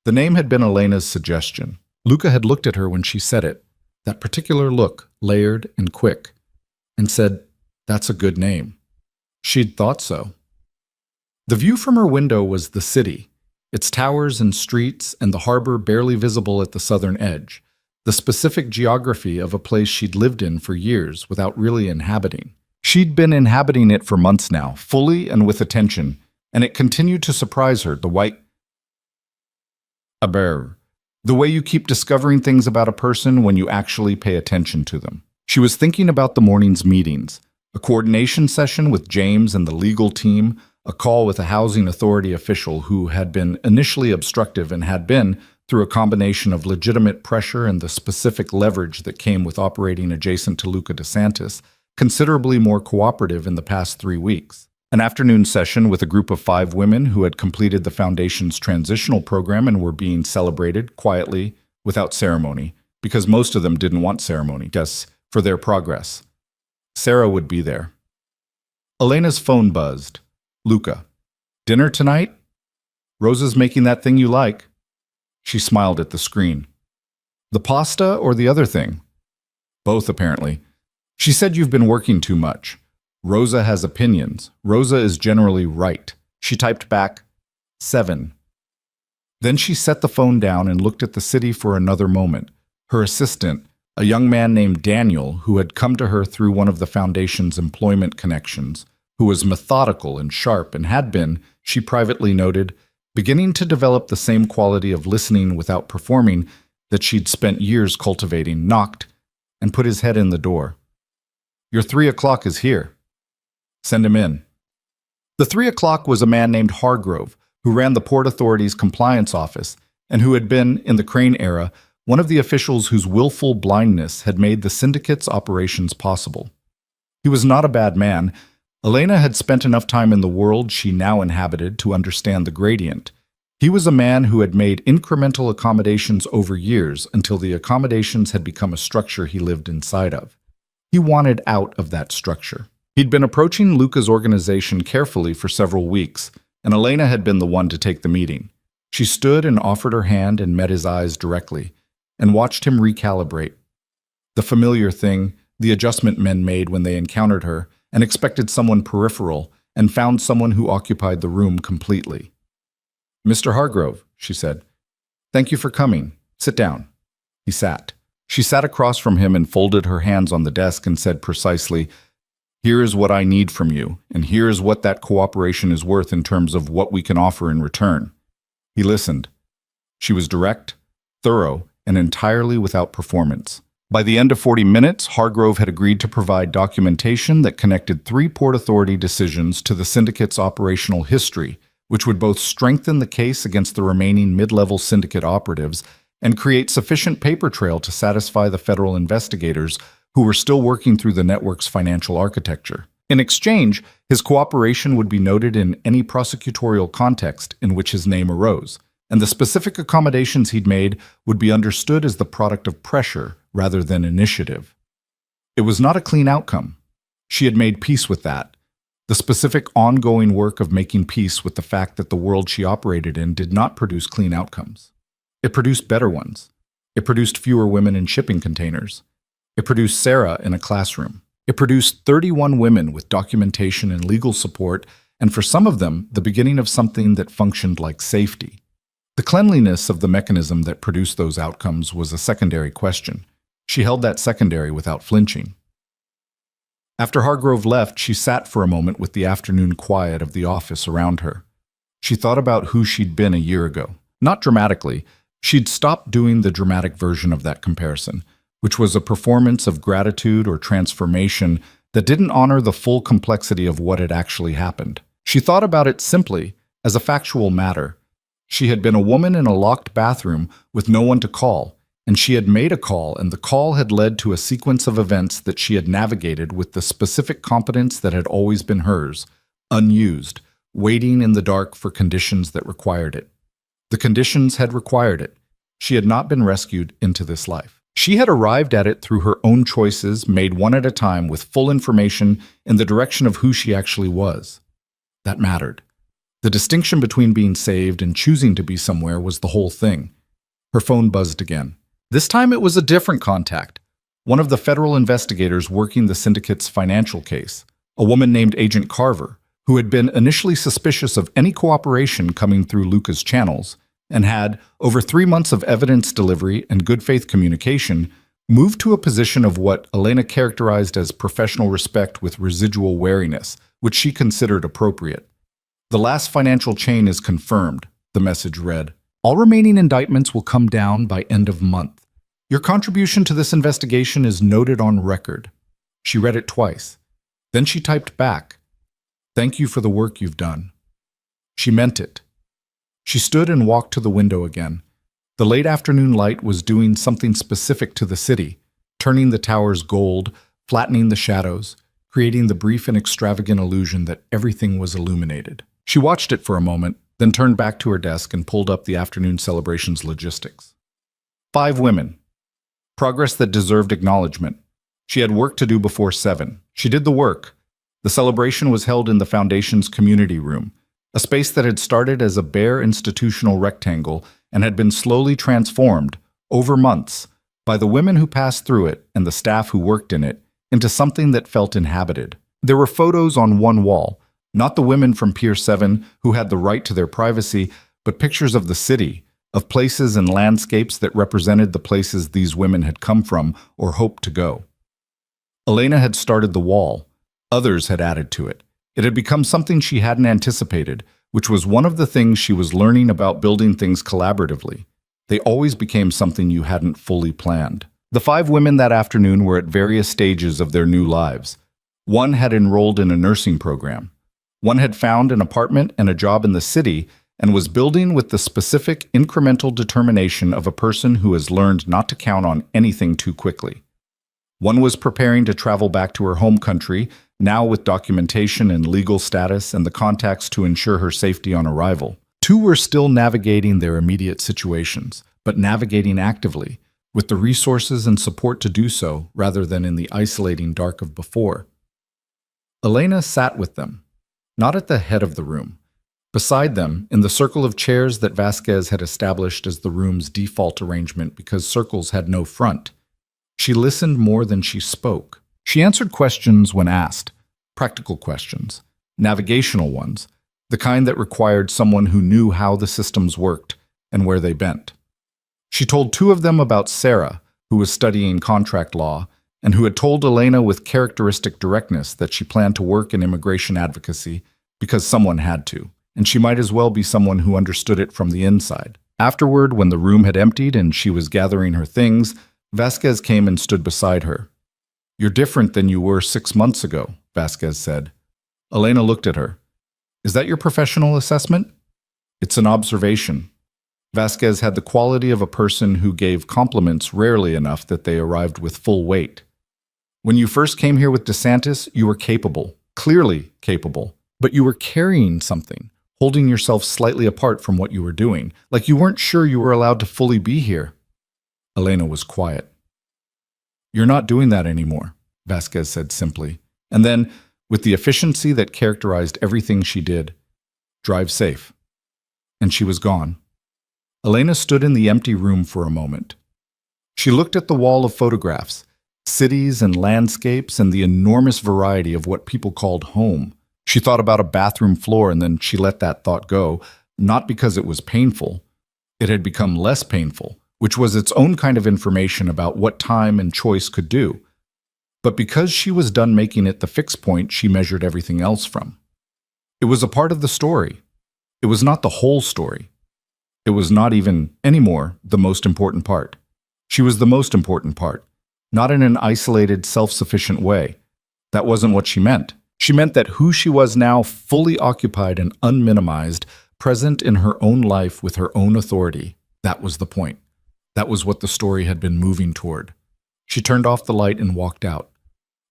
The name had been Elena's suggestion. Luca had looked at her when she said it, that particular look, layered and quick, and said, "That's a good name." She'd thought so. The view from her window was the city, its towers and streets and the harbor barely visible at the southern edge, the specific geography of a place she'd lived in for years without really inhabiting. She'd been inhabiting it for months now, fully and with attention, and it continued to surprise her, the way you keep discovering things about a person when you actually pay attention to them. She was thinking about the morning's meetings, a coordination session with James and the legal team, a call with a housing authority official who had been initially obstructive and had been, through a combination of legitimate pressure and the specific leverage that came with operating adjacent to Luca DeSantis, considerably more cooperative in the past 3 weeks. An afternoon session with a group of 5 women who had completed the Foundation's transitional program and were being celebrated quietly, without ceremony, because most of them didn't want ceremony, just for their progress. Sarah would be there. Elena's phone buzzed. "Luca, dinner tonight? Rosa's making that thing you like." She smiled at the screen. "The pasta or the other thing?" "Both, apparently. She said you've been working too much. Rosa has opinions. Rosa is generally right." She typed back, 7. Then she set the phone down and looked at the city for another moment. Her assistant, a young man named Daniel, who had come to her through one of the Foundation's employment connections, who was methodical and sharp and had been, she privately noted, beginning to develop the same quality of listening without performing that she'd spent years cultivating, knocked and put his head in the door. "Your 3 o'clock is here. Send him in." The 3 o'clock was a man named Hargrove, who ran the Port Authority's compliance office and who had been, in the Crane era, one of the officials whose willful blindness had made the syndicate's operations possible. He was not a bad man. Elena had spent enough time in the world she now inhabited to understand the gradient. He was a man who had made incremental accommodations over years until the accommodations had become a structure he lived inside of. He wanted out of that structure. He'd been approaching Luca's organization carefully for several weeks, and Elena had been the one to take the meeting. She stood and offered her hand and met his eyes directly, and watched him recalibrate. The familiar thing the adjustment men made when they encountered her and expected someone peripheral and found someone who occupied the room completely. "Mr. Hargrove," she said, "thank you for coming. Sit down." He sat. She sat across from him and folded her hands on the desk and said precisely, "Here is what I need from you, and here is what that cooperation is worth in terms of what we can offer in return." He listened. She was direct, thorough, and entirely without performance. By the end of 40 minutes, Hargrove had agreed to provide documentation that connected 3 Port Authority decisions to the syndicate's operational history, which would both strengthen the case against the remaining mid-level syndicate operatives and create sufficient paper trail to satisfy the federal investigators who were still working through the network's financial architecture. In exchange, his cooperation would be noted in any prosecutorial context in which his name arose, and the specific accommodations he'd made would be understood as the product of pressure rather than initiative. It was not a clean outcome. She had made peace with that. The specific ongoing work of making peace with the fact that the world she operated in did not produce clean outcomes. It produced better ones. It produced fewer women in shipping containers. It produced Sarah in a classroom. It produced 31 women with documentation and legal support, and for some of them, the beginning of something that functioned like safety. The cleanliness of the mechanism that produced those outcomes was a secondary question. She held that secondary without flinching. After Hargrove left, she sat for a moment with the afternoon quiet of the office around her. She thought about who she'd been a year ago. Not dramatically, She'd stopped doing the dramatic version of that comparison, which was a performance of gratitude or transformation that didn't honor the full complexity of what had actually happened. She thought about it simply as a factual matter. She had been a woman in a locked bathroom with no one to call, and she had made a call, and the call had led to a sequence of events that she had navigated with the specific competence that had always been hers, unused, waiting in the dark for conditions that required it. The conditions had required it. She had not been rescued into this life. She had arrived at it through her own choices, made one at a time with full information in the direction of who she actually was. That mattered. The distinction between being saved and choosing to be somewhere was the whole thing. Her phone buzzed again. This time it was a different contact, one of the federal investigators working the syndicate's financial case, a woman named Agent Carver, who had been initially suspicious of any cooperation coming through Luca's channels, and had, over 3 months of evidence delivery and good faith communication, moved to a position of what Elena characterized as professional respect with residual wariness, which she considered appropriate. "The last financial chain is confirmed," the message read. "All remaining indictments will come down by end of month. Your contribution to this investigation is noted on record." She read it twice. Then she typed back, "Thank you for the work you've done." She meant it. She stood and walked to the window again. The late afternoon light was doing something specific to the city, turning the towers gold, flattening the shadows, creating the brief and extravagant illusion that everything was illuminated. She watched it for a moment, then turned back to her desk and pulled up the afternoon celebration's logistics. 5 women. Progress that deserved acknowledgement. She had work to do before 7. She did the work. The celebration was held in the Foundation's community room, a space that had started as a bare institutional rectangle and had been slowly transformed, over months, by the women who passed through it and the staff who worked in it, into something that felt inhabited. There were photos on one wall, not the women from Pier 7 who had the right to their privacy, but pictures of the city, of places and landscapes that represented the places these women had come from or hoped to go. Elena had started the wall. Others had added to it. It had become something she hadn't anticipated, which was one of the things she was learning about building things collaboratively. They always became something you hadn't fully planned. The 5 women that afternoon were at various stages of their new lives. One had enrolled in a nursing program. One had found an apartment and a job in the city and was building with the specific incremental determination of a person who has learned not to count on anything too quickly. One was preparing to travel back to her home country, now with documentation and legal status and the contacts to ensure her safety on arrival. 2 were still navigating their immediate situations, but navigating actively, with the resources and support to do so rather than in the isolating dark of before. Elena sat with them, not at the head of the room. Beside them, in the circle of chairs that Vasquez had established as the room's default arrangement because circles had no front. She listened more than she spoke. She answered questions when asked, practical questions, navigational ones, the kind that required someone who knew how the systems worked and where they bent. She told 2 of them about Sarah, who was studying contract law, and who had told Elena with characteristic directness that she planned to work in immigration advocacy because someone had to, and she might as well be someone who understood it from the inside. Afterward, when the room had emptied and she was gathering her things, Vasquez came and stood beside her. "You're different than you were 6 months ago," Vasquez said. Elena looked at her. "Is that your professional assessment?" "It's an observation." Vasquez had the quality of a person who gave compliments rarely enough that they arrived with full weight. "When you first came here with DeSantis, you were capable, clearly capable, but you were carrying something, holding yourself slightly apart from what you were doing, like you weren't sure you were allowed to fully be here." Elena was quiet. "You're not doing that anymore," Vasquez said simply, and then, with the efficiency that characterized everything she did, "Drive safe." And she was gone. Elena stood in the empty room for a moment. She looked at the wall of photographs, cities and landscapes and the enormous variety of what people called home. She thought about a bathroom floor and then she let that thought go, not because it was painful. It had become less painful, which was its own kind of information about what time and choice could do. But because she was done making it the fixed point she measured everything else from. It was a part of the story. It was not the whole story. It was not even, anymore, the most important part. She was the most important part, not in an isolated, self-sufficient way. That wasn't what she meant. She meant that who she was now, fully occupied and unminimized, present in her own life with her own authority, that was the point. That was what the story had been moving toward. She turned off the light and walked out.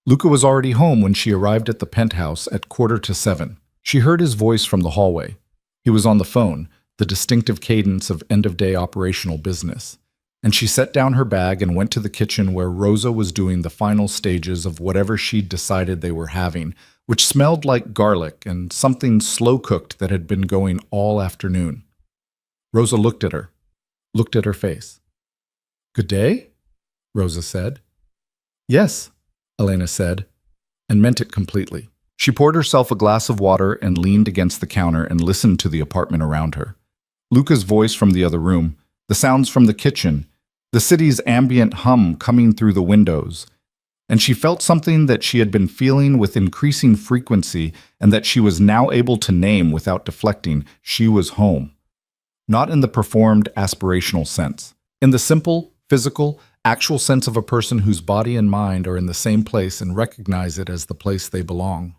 Luca was already home when she arrived at the penthouse at 6:45. She heard his voice from the hallway. He was on the phone, the distinctive cadence of end-of-day operational business. And she set down her bag and went to the kitchen where Rosa was doing the final stages of whatever she'd decided they were having, which smelled like garlic and something slow-cooked that had been going all afternoon. Rosa looked at her face. "Good day?" Rosa said. "Yes," Elena said, and meant it completely. She poured herself a glass of water and leaned against the counter and listened to the apartment around her. Luca's voice from the other room, the sounds from the kitchen, the city's ambient hum coming through the windows. And she felt something that she had been feeling with increasing frequency and that she was now able to name without deflecting. She was home. Not in the performed aspirational sense. In the simple, physical, actual sense of a person whose body and mind are in the same place and recognize it as the place they belong.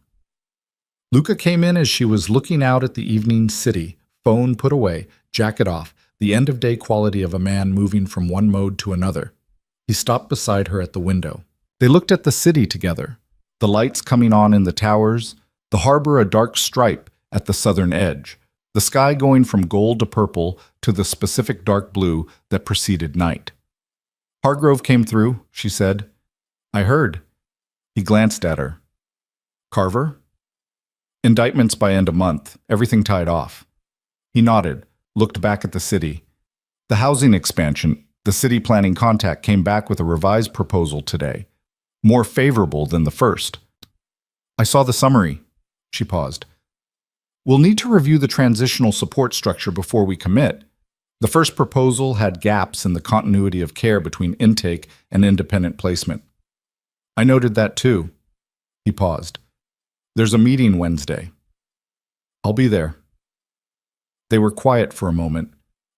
Luca came in as she was looking out at the evening city, phone put away, jacket off, the end-of-day quality of a man moving from one mode to another. He stopped beside her at the window. They looked at the city together, the lights coming on in the towers, the harbor a dark stripe at the southern edge, the sky going from gold to purple to the specific dark blue that preceded night. "Hargrove came through," she said. "I heard." He glanced at her. "Carver?" "Indictments by end of month, everything tied off." He nodded, looked back at the city. "The housing expansion, the city planning contact came back with a revised proposal today, more favorable than the first." "I saw the summary." She paused. "We'll need to review the transitional support structure before we commit. The first proposal had gaps in the continuity of care between intake and independent placement." "I noted that too." He paused. "There's a meeting Wednesday." "I'll be there." They were quiet for a moment.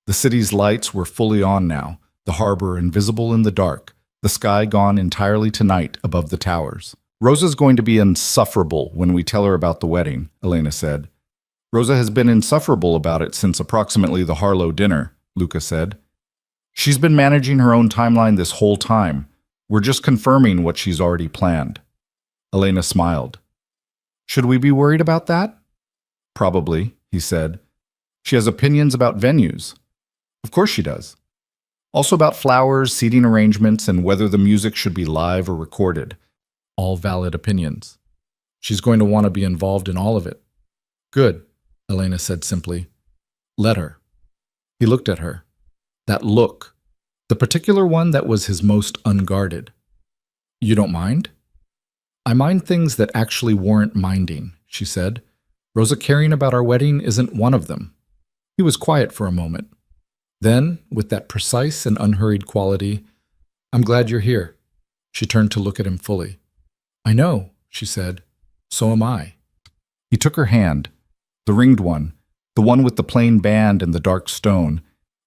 The city's lights were fully on now, the harbor invisible in the dark, the sky gone entirely to night above the towers. "Rosa's going to be insufferable when we tell her about the wedding," Elena said. "Rosa has been insufferable about it since approximately the Harlow dinner," Luca said. "She's been managing her own timeline this whole time. We're just confirming what she's already planned." Elena smiled. "Should we be worried about that?" "Probably," he said. "She has opinions about venues." "Of course she does. Also about flowers, seating arrangements, and whether the music should be live or recorded. All valid opinions. She's going to want to be involved in all of it." "Good," Elena said simply. "Let her." He looked at her. That look, the particular one that was his most unguarded. "You don't mind?" "I mind things that actually warrant minding," she said. "Rosa caring about our wedding isn't one of them." He was quiet for a moment. Then, with that precise and unhurried quality, "I'm glad you're here." She turned to look at him fully. "I know," she said. "So am I." He took her hand, the ringed one, the one with the plain band and the dark stone,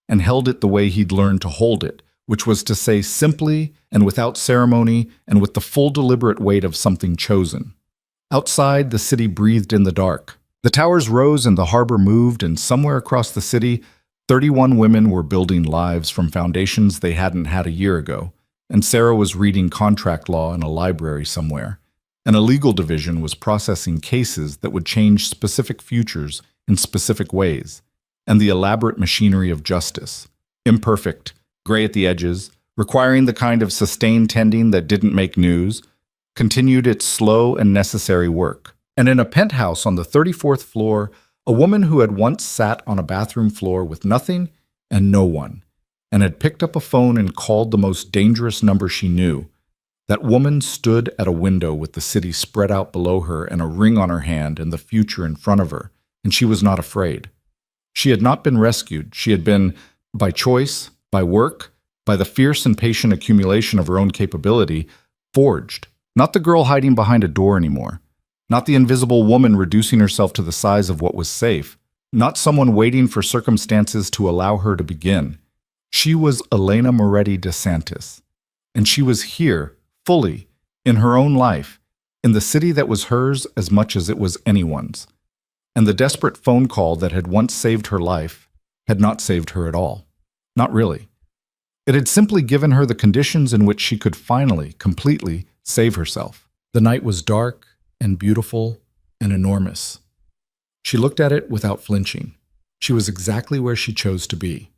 and held it the way he'd learned to hold it, which was to say simply and without ceremony and with the full deliberate weight of something chosen. Outside, the city breathed in the dark. The towers rose and the harbor moved, and somewhere across the city, 31 women were building lives from foundations they hadn't had a year ago, and Sarah was reading contract law in a library somewhere, and a legal division was processing cases that would change specific futures in specific ways, and the elaborate machinery of justice, imperfect, gray at the edges, requiring the kind of sustained tending that didn't make news, continued its slow and necessary work. And in a penthouse on the 34th floor, a woman who had once sat on a bathroom floor with nothing and no one, and had picked up a phone and called the most dangerous number she knew. That woman stood at a window with the city spread out below her and a ring on her hand and the future in front of her, and she was not afraid. She had not been rescued. She had been, by choice, by work, by the fierce and patient accumulation of her own capability, forged. Not the girl hiding behind a door anymore. Not the invisible woman reducing herself to the size of what was safe. not someone waiting for circumstances to allow her to begin. She was Elena Moretti DeSantis, and she was here, fully, in her own life, in the city that was hers as much as it was anyone's. And the desperate phone call that had once saved her life had not saved her at all. Not really. It had simply given her the conditions in which she could finally, completely save herself. The night was dark and beautiful and enormous. She looked at it without flinching. She was exactly where she chose to be.